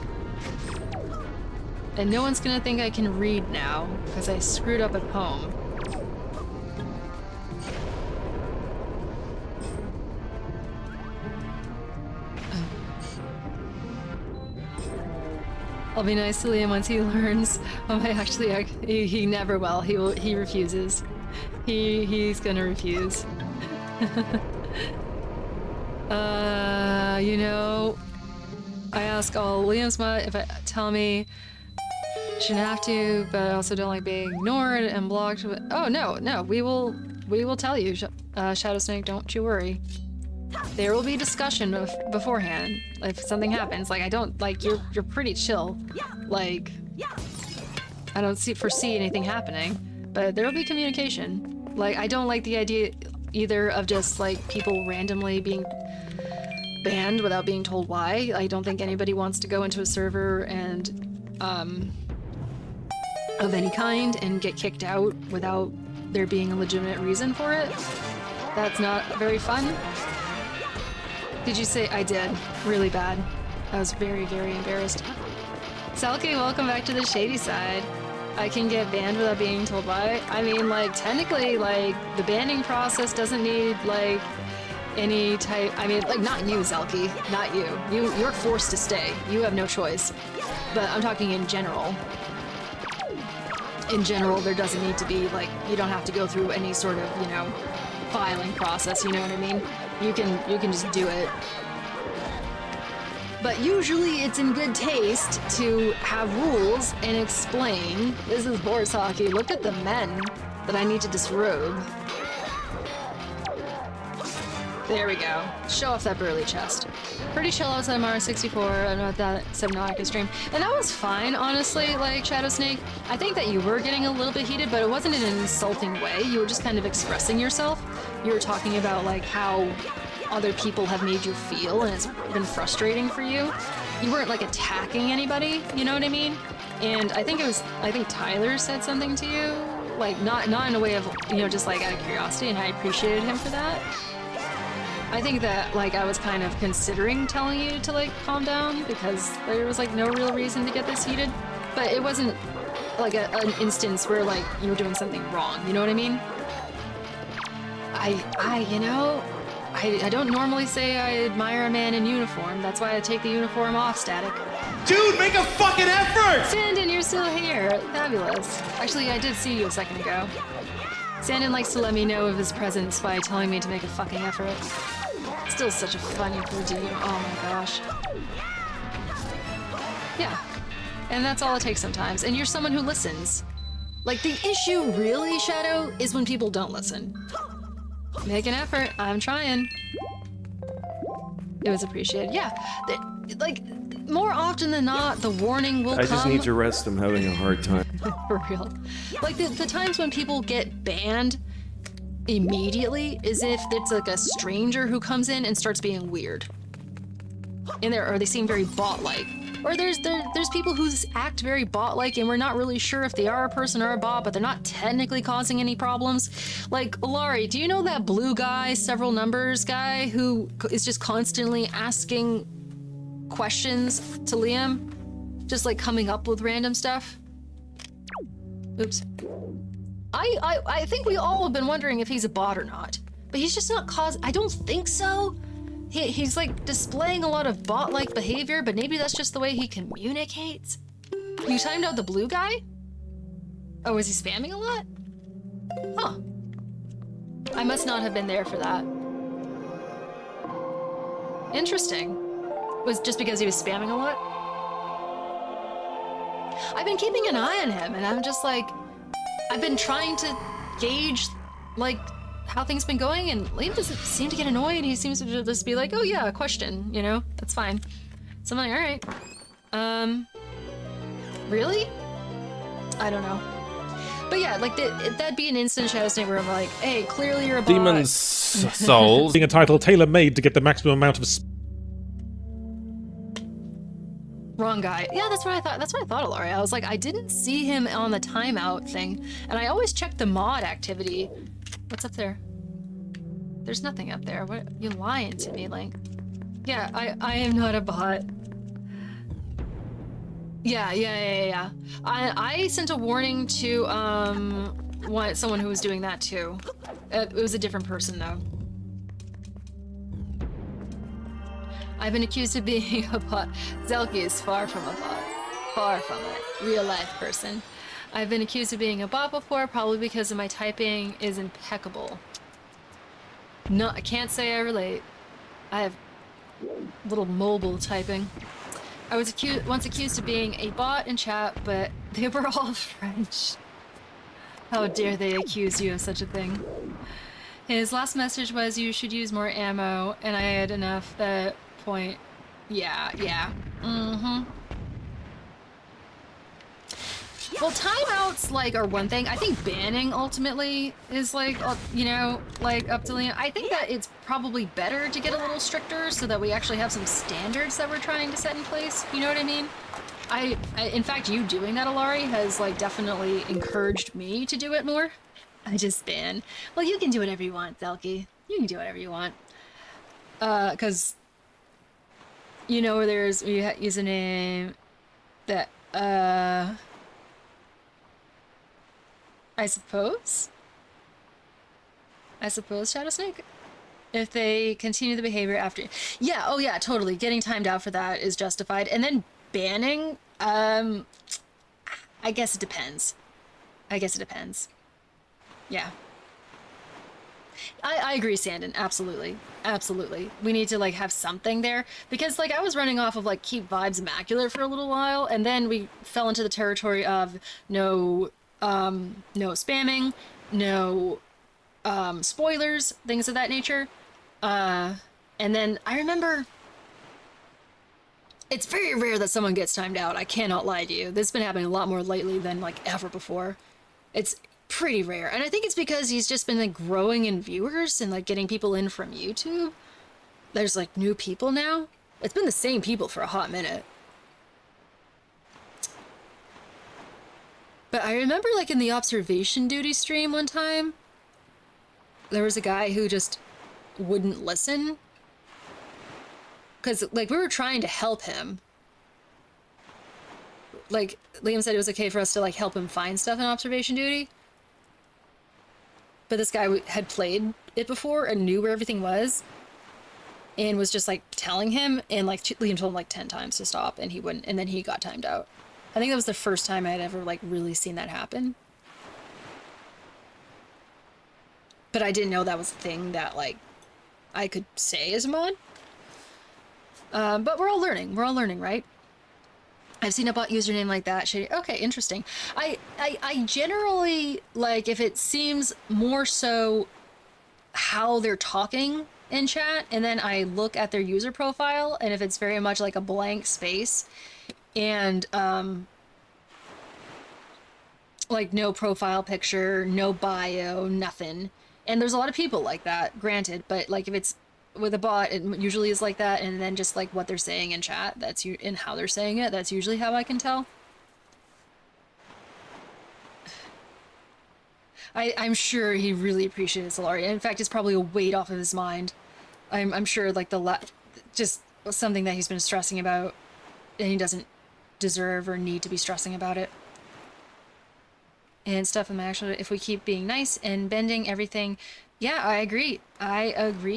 And no one's gonna think I can read now because I screwed up a poem. I'll be nice to Liam once he learns. He never will. He refuses. He's gonna refuse. I ask all Liam's mod if I tell me shouldn't have to, but I also don't like being ignored and blocked. Oh no, we will tell you, Shadow Snake. Don't you worry. There will be discussion beforehand if something happens. Like I don't like you're pretty chill. Like I don't foresee anything happening, but there will be communication. Like I don't like the idea either of just like people randomly being banned without being told why. I don't think anybody wants to go into a server and of any kind and get kicked out without there being a legitimate reason for it. That's not very fun. Did you say I did? Really bad. I was very, very embarrassed. Selkie, welcome back to the shady side. I can get banned without being told why. I mean, like, technically, like, the banning process doesn't need, like, any type... I mean, like, not you, Selkie. Not you. You're forced to stay. You have no choice. But I'm talking in general. In general, there doesn't need to be, like, you don't have to go through any sort of, filing process, you know what I mean? You can just do it. But usually it's in good taste to have rules and explain. This is Borisaki. Look at the men that I need to disrobe. There we go. Show off that burly chest. Pretty chill outside Mario 64. I know that Subnautica stream. And that was fine, honestly, like Shadow Snake. I think that you were getting a little bit heated, but it wasn't in an insulting way. You were just kind of expressing yourself. You were talking about like how other people have made you feel and it's been frustrating for you. You weren't like attacking anybody, you know what I mean? And I think Tyler said something to you, like not in a way of, just like out of curiosity, and I appreciated him for that. I think that, like, I was kind of considering telling you to, like, calm down because there was, like, no real reason to get this heated. But it wasn't, like, an instance where, like, you were doing something wrong, you know what I mean? I I don't normally say I admire a man in uniform. That's why I take the uniform off, Static. Dude, make a fucking effort! Sandin, you're still here. Fabulous. Actually, I did see you a second ago. Sandin likes to let me know of his presence by telling me to make a fucking effort. Still such a funny redeem. Oh my gosh. Yeah. And that's all it takes sometimes. And you're someone who listens. Like, the issue really, Shadow, is when people don't listen. Make an effort. I'm trying. It was appreciated. Yeah. Like, more often than not, the warning will come. I just need to rest. I'm having a hard time. For real. Like, the times when people get banned immediately is if it's like a stranger who comes in and starts being weird. Or they seem very bot-like. Or there's people who act very bot-like and we're not really sure if they are a person or a bot, but they're not technically causing any problems. Like, Ilari, do you know that blue guy, several numbers guy, who is just constantly asking questions to Liam? Just like coming up with random stuff? Oops. I think we all have been wondering if he's a bot or not, but he's just not I don't think so. He's like displaying a lot of bot-like behavior, but maybe that's just the way he communicates. You timed out the blue guy? Oh, is he spamming a lot? Huh. I must not have been there for that. Interesting. Was just because he was spamming a lot? I've been keeping an eye on him, and I'm just like, I've been trying to gauge, like, how things been going, and Liam doesn't seem to get annoyed. He seems to just be like, oh yeah, a question, you know, that's fine. So I'm like, all right. Really? I don't know. But yeah, like, that'd be an instant Shadow Snake where I'm like, hey, clearly you're a bot. Demon's Souls. Being a title tailor-made to get the maximum amount of Wrong guy. Yeah, that's what I thought. That's what I thought, Ilari. I was like, I didn't see him on the timeout thing, and I always check the mod activity. What's up there? There's nothing up there. What? You lying to me, Link? Yeah, I am not a bot. Yeah. I sent a warning to someone who was doing that too. It was a different person though. I've been accused of being a bot. Zelky is far from a bot. Far from it. Real life person. I've been accused of being a bot before, probably because of my typing is impeccable. No, I can't say I relate. I have little mobile typing. I was once accused of being a bot in chat, but they were all French. How dare they accuse you of such a thing? His last message was, you should use more ammo, and I had enough that point. Yeah. Mm-hmm. Well, timeouts, like, are one thing. I think banning, ultimately, is, like, you know, like, up to Liam. I think that it's probably better to get a little stricter so that we actually have some standards that we're trying to set in place. You know what I mean? In fact, you doing that, Ilari, has, like, definitely encouraged me to do it more. I just ban. Well, you can do whatever you want, Zelky. You can do whatever you want. Because, you know, there's, we use a name that, I suppose, Shadow Snake? If they continue the behavior after... Yeah, oh yeah, totally. Getting timed out for that is justified. And then banning, I guess it depends. Yeah. I agree, Sandin. Absolutely. We need to, like, have something there. Because, like, I was running off of, like, keep vibes immaculate for a little while, and then we fell into the territory of no spamming, no spoilers, things of that nature. And then I remember, it's very rare that someone gets timed out. I cannot lie to you. This has been happening a lot more lately than, like, ever before. It's pretty rare. And I think it's because he's just been, like, growing in viewers and, like, getting people in from YouTube. There's, like, new people now. It's been the same people for a hot minute. But I remember, like, in the observation duty stream one time, there was a guy who just wouldn't listen. Because, like, we were trying to help him. Like, Liam said it was okay for us to, like, help him find stuff in observation duty. But this guy had played it before and knew where everything was. and was just like telling him, and like Liam told him like 10 times to stop, and he wouldn't, and then he got timed out. I think that was the first time I had ever like really seen that happen. But I didn't know that was a thing that like I could say as a mod. But we're all learning, right? I've seen a bot username like that. Shady. Okay, interesting. I generally like if it seems more so how they're talking in chat, and then I look at their user profile, and if it's very much like a blank space and like no profile picture, no bio, nothing. And there's a lot of people like that, granted, but like if it's with a bot, it usually is like that, and then just like what they're saying in chat, that's you and how they're saying it, that's usually how I can tell. I'm sure he really appreciated Solari. In fact, it's probably a weight off of his mind. I'm sure like just something that he's been stressing about, and he doesn't deserve or need to be stressing about it. And stuff, actually, if we keep being nice and bending everything, yeah, I agree,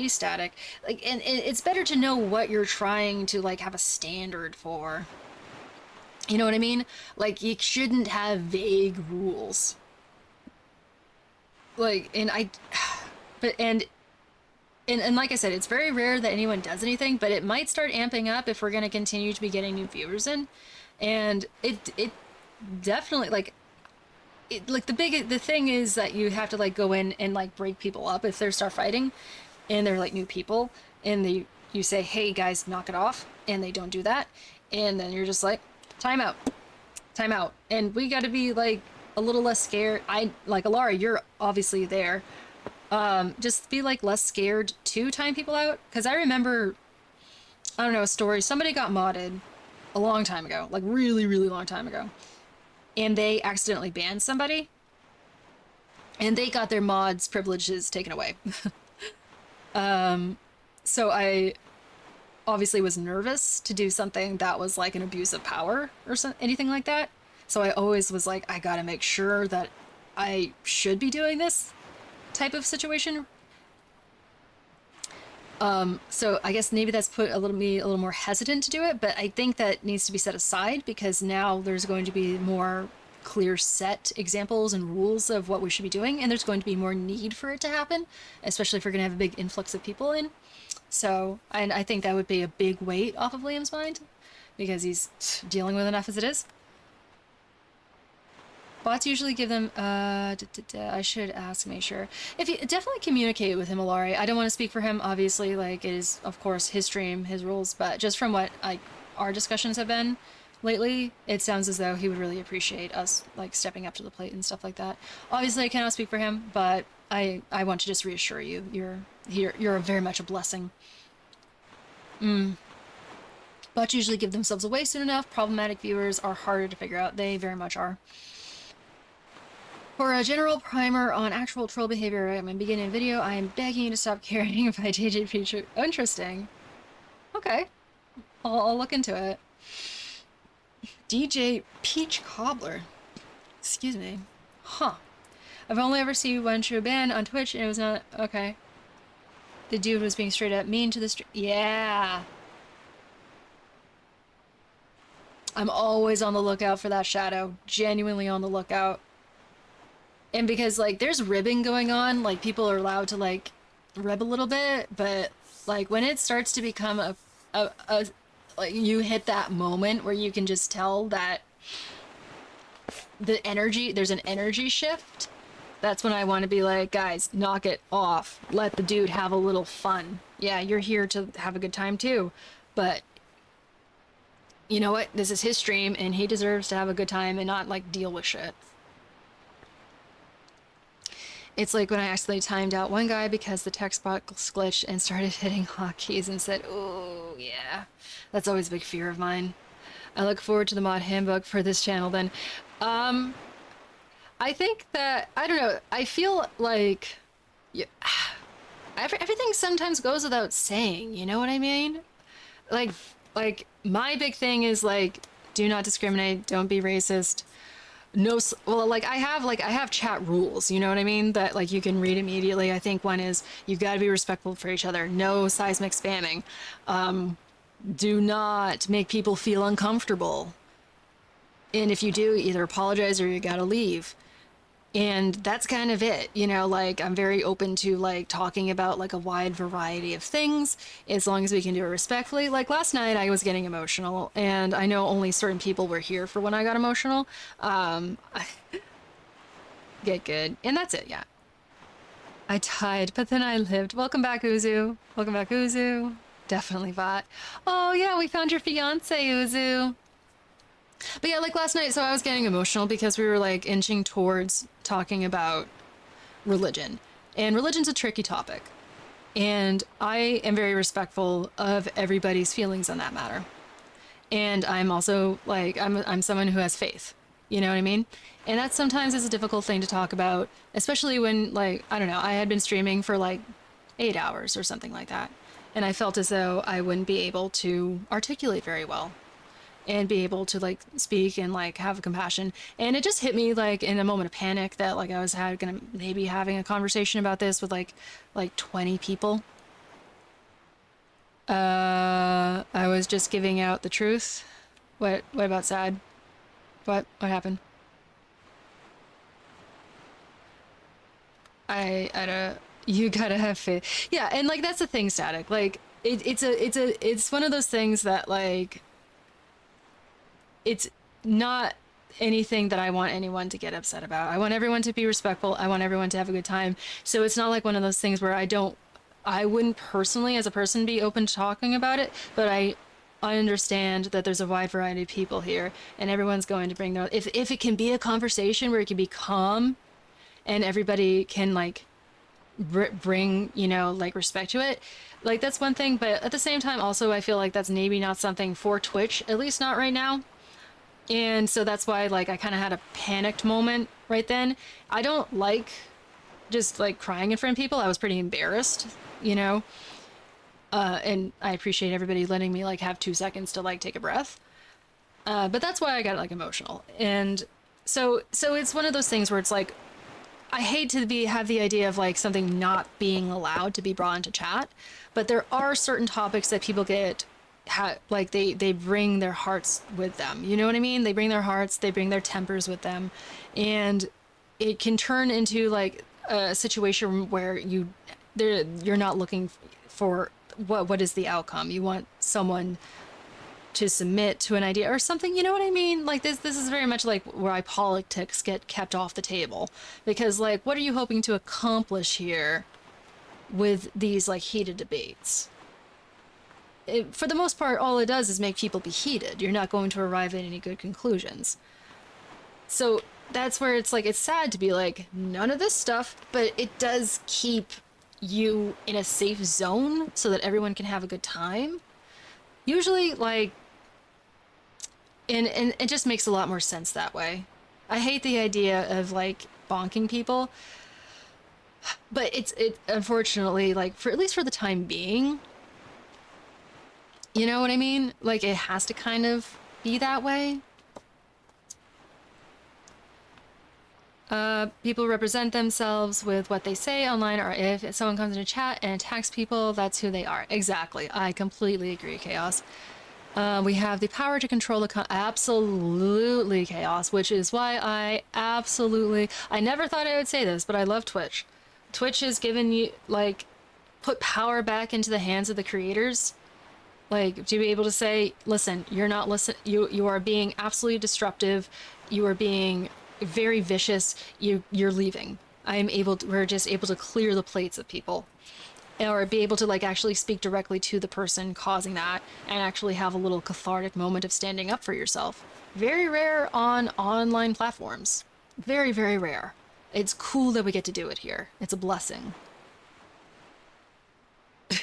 Static. Like, and it's better to know what you're trying to like have a standard for. You know what I mean? Like, you shouldn't have vague rules. Like, and like I said, it's very rare that anyone does anything, but it might start amping up if we're going to continue to be getting new viewers in. And it definitely, like the thing is that you have to like go in and like break people up if they start fighting and they're like new people, and you say, hey guys, knock it off, and they don't do that, and then you're just like, time out. And we got to be like a little less scared. Like Alara, you're obviously there. Just be like less scared to time people out, because I remember, I don't know, a story. Somebody got modded a long time ago, like really long time ago, and they accidentally banned somebody, and they got their mods privileges taken away. So I obviously was nervous to do something that was like an abuse of power or anything like that. So I always was like, I gotta make sure that I should be doing this type of situation. So I guess maybe that's put me a little more hesitant to do it, but I think that needs to be set aside, because now there's going to be more clear set examples and rules of what we should be doing, and there's going to be more need for it to happen, especially if we're going to have a big influx of people in. So, and I think that would be a big weight off of Liam's mind, because he's dealing with enough as it is. Bots usually give them, I should ask, make sure. If you definitely communicate with him, Alari. I don't want to speak for him, obviously, like, it is, of course, his stream, his rules, but just from what, like, our discussions have been lately, it sounds as though he would really appreciate us, like, stepping up to the plate and stuff like that. Obviously, I cannot speak for him, but I want to just reassure you, you're very much a blessing. Bots usually give themselves away soon enough. Problematic viewers are harder to figure out. They very much are. For a general primer on actual troll behavior at my beginning video, I am begging you to stop caring if I dated future. Interesting. Okay. I'll look into it. DJ Peach Cobbler. Excuse me. Huh. I've only ever seen one true ban on Twitch, and it was not... Okay. The dude was being straight up mean to the stream. Yeah. I'm always on the lookout for that shadow. Genuinely on the lookout. And because, like, there's ribbing going on, like, people are allowed to, like, rib a little bit, but, like, when it starts to become like, you hit that moment where you can just tell that there's an energy shift, that's when I want to be like, guys, knock it off. Let the dude have a little fun. Yeah, you're here to have a good time, too, but you know what? This is his stream, and he deserves to have a good time and not, like, deal with shit. It's like when I accidentally timed out one guy because the text box glitched and started hitting hotkeys and said, oh, yeah. That's always a big fear of mine. I look forward to the mod handbook for this channel then. I think that, I don't know, I feel like everything sometimes goes without saying, you know what I mean? Like my big thing is, like, do not discriminate, don't be racist. well, like I have chat rules, you know what I mean, that like you can read immediately. I think one is you've got to be respectful for each other, no seismic spamming, do not make people feel uncomfortable, and if you do, either apologize or you gotta leave. And that's kind of it, you know, like I'm very open to like talking about like a wide variety of things as long as we can do it respectfully. Like last night I was getting emotional, and I know only certain people were here for when I got emotional. Get good. And that's it, yeah. I died, but then I lived. Welcome back, Uzu. Welcome back, Uzu. Definitely bot. Oh yeah, we found your fiance, Uzu. But yeah, like last night, so I was getting emotional because we were like inching towards talking about religion. And religion's a tricky topic. And I am very respectful of everybody's feelings on that matter. And I'm also like, I'm someone who has faith. You know what I mean? And that sometimes is a difficult thing to talk about, especially when like, I don't know, I had been streaming for like 8 hours or something like that. And I felt as though I wouldn't be able to articulate very well and be able to like speak and like have compassion. And it just hit me like in a moment of panic that like I was gonna maybe having a conversation about this with like 20 people. I was just giving out the truth. What about sad? What happened? I don't, you gotta have faith. Yeah, and like that's the thing, Static. Like it's one of those things that like it's not anything that I want anyone to get upset about. I want everyone to be respectful. I want everyone to have a good time. So it's not like one of those things where I wouldn't personally as a person be open to talking about it, but I understand that there's a wide variety of people here and everyone's going to bring their, if it can be a conversation where it can be calm and everybody can like bring, you know, like respect to it, like that's one thing. But at the same time, also, I feel like that's maybe not something for Twitch, at least not right now. And so that's why like I kind of had a panicked moment right then. I don't like just like crying in front of people. I was pretty embarrassed, you know, and I appreciate everybody letting me like have 2 seconds to like take a breath. But that's why I got like emotional. And so it's one of those things where it's like I hate to have the idea of like something not being allowed to be brought into chat, but there are certain topics that people get like they bring their hearts with them, you know what I mean? They bring their hearts, they bring their tempers with them, and it can turn into like a situation where you're not looking for what is the outcome. You want someone to submit to an idea or something, you know what I mean? Like this is very much like where politics get kept off the table, because like what are you hoping to accomplish here with these like heated debates? For the most part, all it does is make people be heated. You're not going to arrive at any good conclusions. So that's where it's like, it's sad to be like, none of this stuff, but it does keep you in a safe zone so that everyone can have a good time. Usually, like, and it just makes a lot more sense that way. I hate the idea of like bonking people, but it unfortunately, like, for at least for the time being, you know what I mean? Like, it has to kind of be that way. People represent themselves with what they say online, or if someone comes into chat and attacks people, that's who they are. Exactly. I completely agree, Chaos. We have the power to control the absolutely, Chaos, which is why I never thought I would say this, but I love Twitch. Twitch has given you, like, put power back into the hands of the creators. Like, to be able to say, listen, you're not you are being absolutely disruptive, you are being very vicious, you're leaving. We're just able to clear the plates of people, or be able to like actually speak directly to the person causing that and actually have a little cathartic moment of standing up for yourself. Very rare on online platforms. Very, very rare. It's cool that we get to do it here. It's a blessing.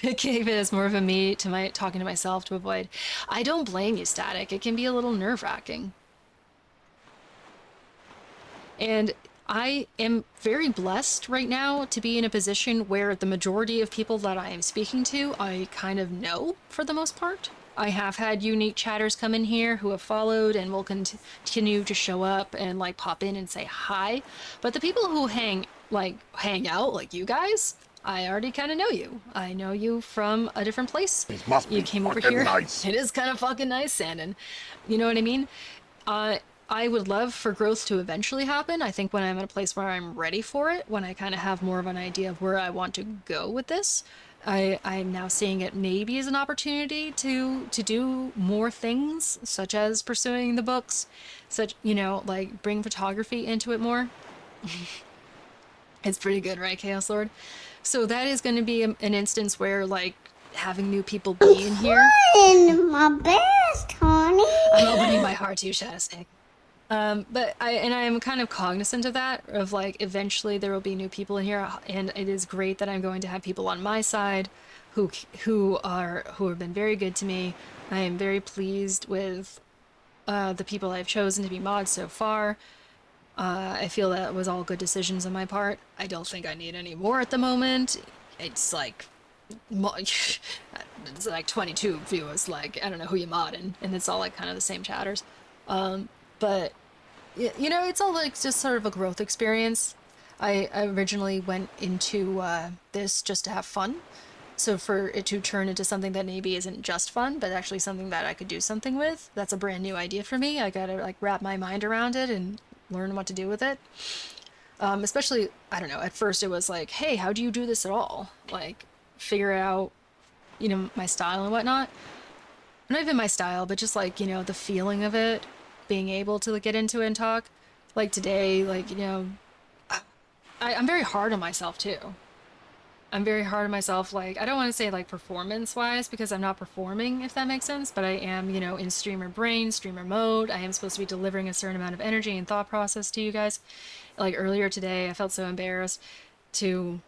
Gave it as more of a me to talking to myself to avoid. I don't blame you, Static. It can be a little nerve-wracking. And I am very blessed right now to be in a position where the majority of people that I am speaking to, I kind of know for the most part. I have had unique chatters come in here who have followed and will continue to show up and like pop in and say hi. But the people who hang out, like you guys, I already kind of know you. I know you from a different place. You came over here. Nice. It is kind of fucking nice, Sandon. You know what I mean? I would love for growth to eventually happen. I think when I'm at a place where I'm ready for it, when I kind of have more of an idea of where I want to go with this, I'm now seeing it maybe as an opportunity to do more things, such as pursuing the books, such, you know, like bring photography into it more. It's pretty good, right, Chaos Lord? So that is going to be an instance where, like, having new people be in here. Trying my best, honey. I'm opening my heart to you, Shadowsnake. But I am kind of cognizant of that, of like, eventually there will be new people in here, and it is great that I'm going to have people on my side who have been very good to me. I am very pleased with the people I've chosen to be mods so far. I feel that was all good decisions on my part. I don't think I need any more at the moment. It's like, it's like 22 viewers, like, I don't know who you mod, and it's all like kind of the same chatters. But, you know, it's all like just sort of a growth experience. I originally went into this just to have fun. So for it to turn into something that maybe isn't just fun, but actually something that I could do something with, that's a brand new idea for me. I gotta like wrap my mind around it and learn what to do with it. Especially, I don't know, at first it was like, hey, how do you do this at all? Like, figure out, you know, my style and whatnot. Not even my style, but just like, you know, the feeling of it, being able to get into it and talk. Like today, like, you know, I'm very hard on myself too. I'm very hard on myself, like, I don't want to say like performance-wise, because I'm not performing, if that makes sense, but I am, you know, in streamer brain, streamer mode. I am supposed to be delivering a certain amount of energy and thought process to you guys. Like earlier today, I felt so embarrassed to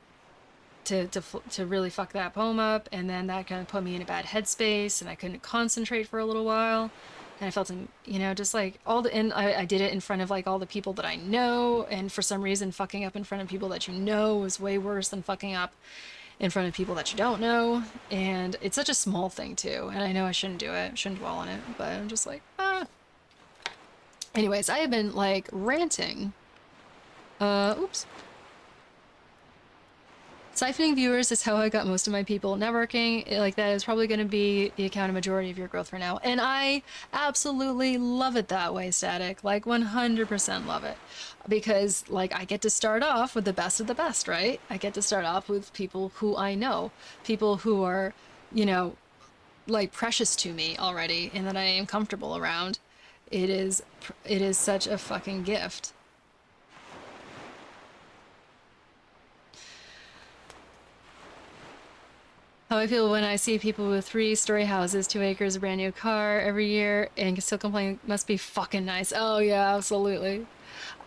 really fuck that poem up, and then that kind of put me in a bad headspace, and I couldn't concentrate for a little while. And I felt, you know, just like I did it in front of like all the people that I know, and for some reason fucking up in front of people that you know is way worse than fucking up in front of people that you don't know. And it's such a small thing too, and I know I shouldn't do it, shouldn't dwell on it, but I'm just like, Anyways, I have been like ranting. Oops. Siphoning viewers is how I got most of my people networking. Like, that is probably going to be the account of majority of your growth for now. And I absolutely love it that way, Static. Like, 100% love it. Because, like, I get to start off with the best of the best, right? I get to start off with people who I know. People who are, you know, like, precious to me already and that I am comfortable around. It is such a fucking gift. How I feel when I see people with 3-story houses, 2 acres, a brand new car every year, and still complain must be fucking nice. Oh yeah, absolutely.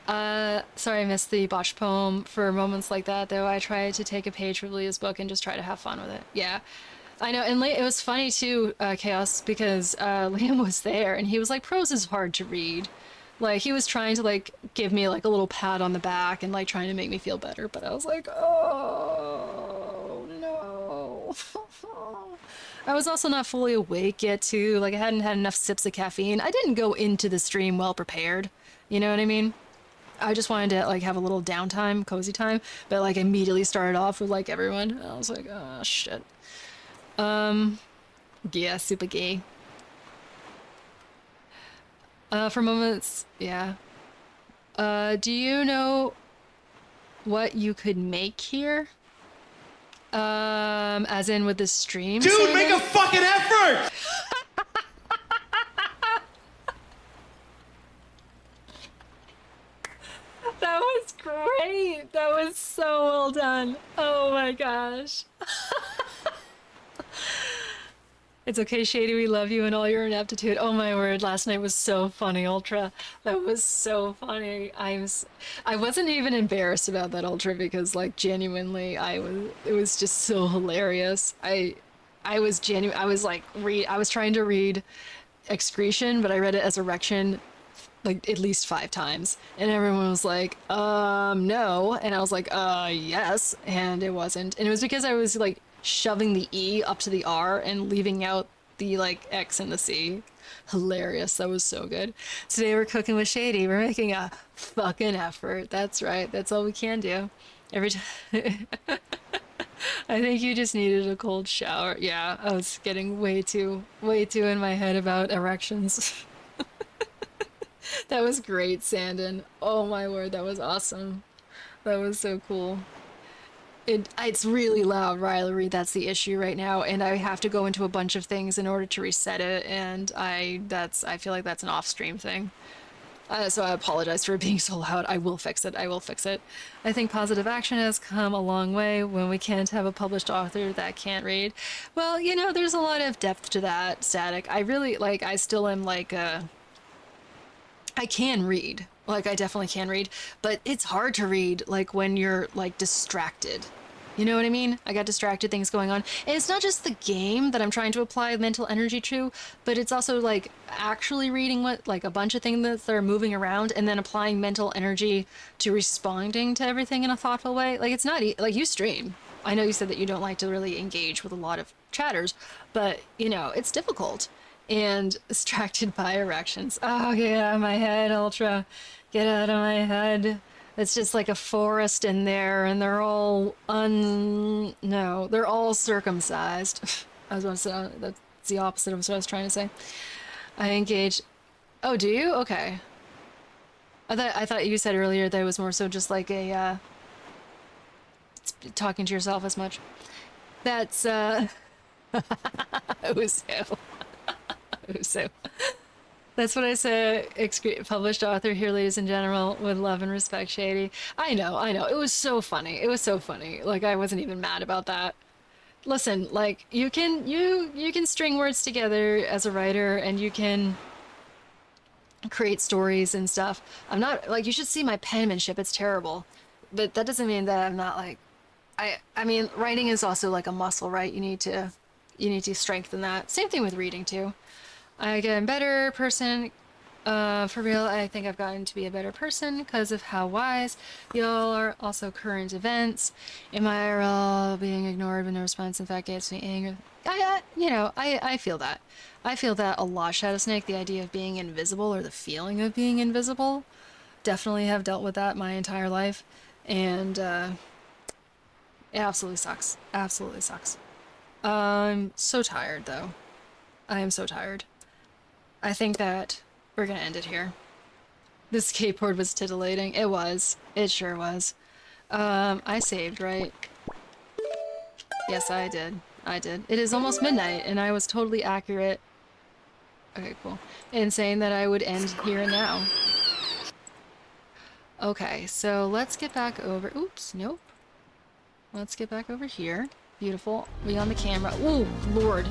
Sorry I missed the botched poem. For moments like that, though, I try to take a page from Leah's book and just try to have fun with it. Yeah, I know. And it was funny too, Chaos, because Liam was there, and he was like, prose is hard to read. Like, he was trying to, like, give me, like, a little pat on the back and, like, trying to make me feel better. But I was like, oh, no. I was also not fully awake yet, too. Like, I hadn't had enough sips of caffeine. I didn't go into the stream well prepared. You know what I mean? I just wanted to, like, have a little downtime, cozy time. But, like, immediately started off with, like, everyone. And I was like, oh, shit. Yeah, super gay. For moments, yeah. Do you know what you could make here? As in with the stream? Dude, make a fucking effort! That was great. That was so well done. Oh my gosh. It's okay, Shady, we love you and all your ineptitude. Oh my word, last night was so funny, Ultra. That was so funny. I wasn't even embarrassed about that, Ultra, because, like, genuinely, it was just so hilarious. I was trying to read excretion, but I read it as erection, like, at least 5 times. And everyone was like, no. And I was like, yes. And it wasn't. And it was because I was, like, shoving the E up to the R and leaving out the like X and the C. Hilarious. That was so good. Today we're cooking with Shady. We're making a fucking effort. That's right. That's all we can do. Every time. I think you just needed a cold shower. Yeah, I was getting way too in my head about erections. That was great, Sandon. Oh my word, that was awesome. That was so cool. It's really loud, Riley. That's the issue right now, and I have to go into a bunch of things in order to reset it, and I feel like that's an off-stream thing. So I apologize for it being so loud. I will fix it. I will fix it. I think positive action has come a long way when we can't have a published author that can't read. Well, you know, there's a lot of depth to that, Static. I really, like, I still am, like, I can read. Like, I definitely can read. But it's hard to read, like, when you're, like, distracted. You know what I mean? I got distracted, things going on. And it's not just the game that I'm trying to apply mental energy to, but it's also like actually reading what, like a bunch of things that are moving around and then applying mental energy to responding to everything in a thoughtful way. Like it's not, like you stream. I know you said that you don't like to really engage with a lot of chatters, but you know, it's difficult and distracted by erections. Oh, get out of my head, Ultra. Get out of my head. It's just like a forest in there, and they're all no, they're all circumcised. I was going to say, that's the opposite of what I was trying to say. I engage. Oh, do you? Okay. I thought you said earlier that it was more so just like a, talking to yourself as much. That's, Uso. Uso. That's what I said. Published author here, ladies and gentlemen, with love and respect, Shady. I know. It was so funny. It was so funny. Like, I wasn't even mad about that. Listen, like, you can string words together as a writer, and you can create stories and stuff. I'm not, like, you should see my penmanship. It's terrible. But that doesn't mean that I'm not, like, I mean, writing is also like a muscle, right? You need to strengthen that. Same thing with reading, too. I get a better person, for real. I think I've gotten to be a better person because of how wise y'all are. Also current events. Am I all being ignored with no response? In fact, gets me angry. I feel that. I feel that a lot, Shadow Snake. The idea of being invisible or the feeling of being invisible. Definitely have dealt with that my entire life. And, it absolutely sucks. Absolutely sucks. I'm so tired, though. I am so tired. I think that we're gonna end it here. This skateboard was titillating. It was. It sure was. I saved, right? Yes, I did. I did. It is almost midnight, and I was totally accurate. Okay, cool. In saying that I would end here and now. Okay, so let's get back over. Oops, nope. Let's get back over here. Beautiful. We on the camera. Ooh, Lord.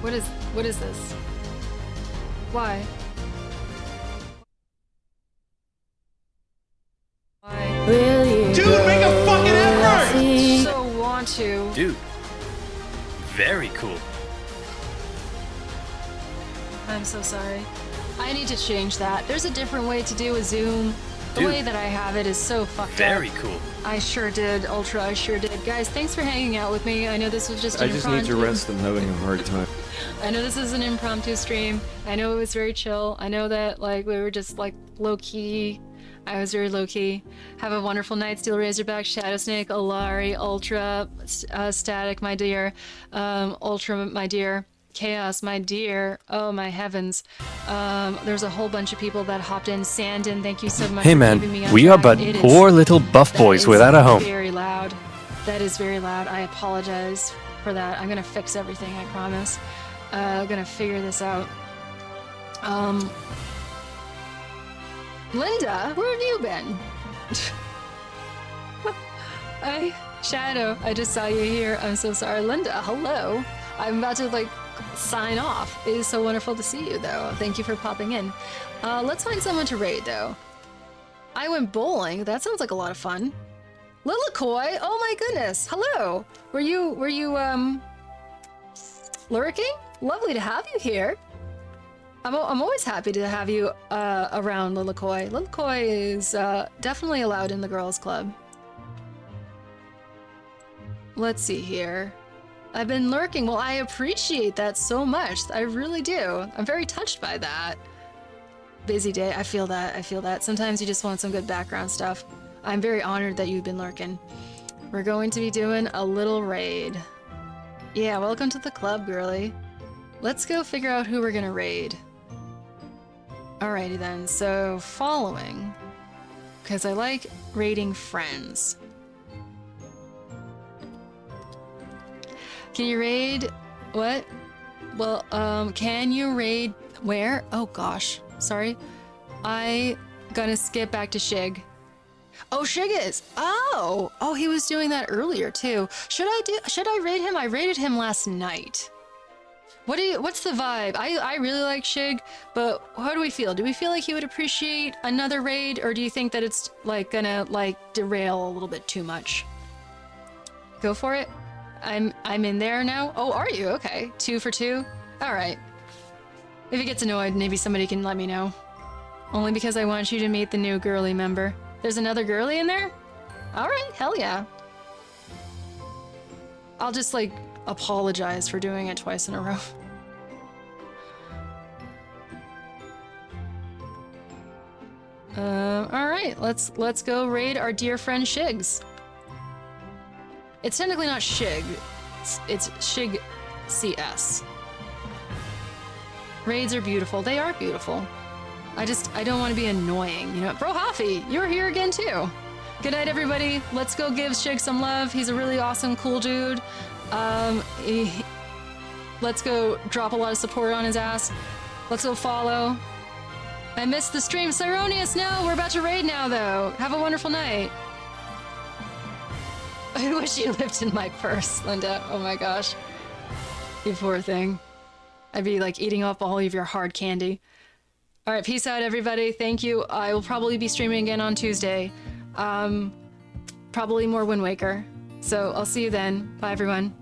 What is this? Why? Why? Dude, make a fucking effort! So want to. Dude, very cool. I'm so sorry. I need to change that. There's a different way to do a Zoom. The way that I have it is so fucked up. Very cool. I sure did, Ultra. I sure did. Guys, thanks for hanging out with me. I know this was just an impromptu. I just need to rest. I'm having a hard time. I know this is an impromptu stream. I know it was very chill. I know that, like, we were just, like, low-key. I was very low-key. Have a wonderful night, Steel Razorback, Shadow Snake, Alari, Ultra, Static, my dear. Ultra, my dear. Chaos, my dear. Oh, my heavens. There's a whole bunch of people that hopped in. Sandon, thank you so much Hey for man, keeping me on we are track. but poor little buff boys without a home. Very loud. That is very loud. I apologize for that. I'm gonna fix everything, I promise. I'm gonna figure this out. Linda, where have you been? Shadow, I just saw you here. I'm so sorry. Linda, hello. I'm about to, like, sign off. It is so wonderful to see you, though. Thank you for popping in. Let's find someone to raid, though. I went bowling. That sounds like a lot of fun. Lilicoy, oh my goodness. Hello. Were you, lurking? Lovely to have you here. I'm always happy to have you, around Lilicoy. Lilicoy is, definitely allowed in the girls' club. Let's see here. I've been lurking. Well, I appreciate that so much. I really do. I'm very touched by that. Busy day. I feel that. I feel that. Sometimes you just want some good background stuff. I'm very honored that you've been lurking. We're going to be doing a little raid. Yeah, welcome to the club, girly. Let's go figure out who we're gonna raid. Alrighty then, so following. Because I like raiding friends. Can you raid... what? Well, can you raid... where? Oh gosh, sorry. I gonna skip back to Shig. Oh, Shig is! Oh! Oh, he was doing that earlier too. Should I raid him? I raided him last night. What's the vibe? I really like Shig, but how do we feel? Do we feel like he would appreciate another raid, or do you think that it's like gonna like derail a little bit too much? Go for it. I'm in there now. Oh, are you? Okay. 2 for 2? Alright. If he gets annoyed, maybe somebody can let me know. Only because I want you to meet the new girly member. There's another girly in there? Alright, hell yeah. I'll just like apologize for doing it twice in a row. Alright, let's go raid our dear friend Shigs. It's technically not Shig, it's Shig CS. Raids are beautiful, they are beautiful. I don't want to be annoying, you know? Bro Hafi, you're here again too. Good night, everybody. Let's go give Shig some love. He's a really awesome, cool dude. Let's go drop a lot of support on his ass. Let's go follow. I missed the stream. Cyronius, no, we're about to raid now, though. Have a wonderful night. I wish you lived in my purse, Linda. Oh my gosh. You poor thing. I'd be like eating up all of your hard candy. All right, peace out, everybody. Thank you. I will probably be streaming again on Tuesday. Probably more Wind Waker. So I'll see you then. Bye, everyone.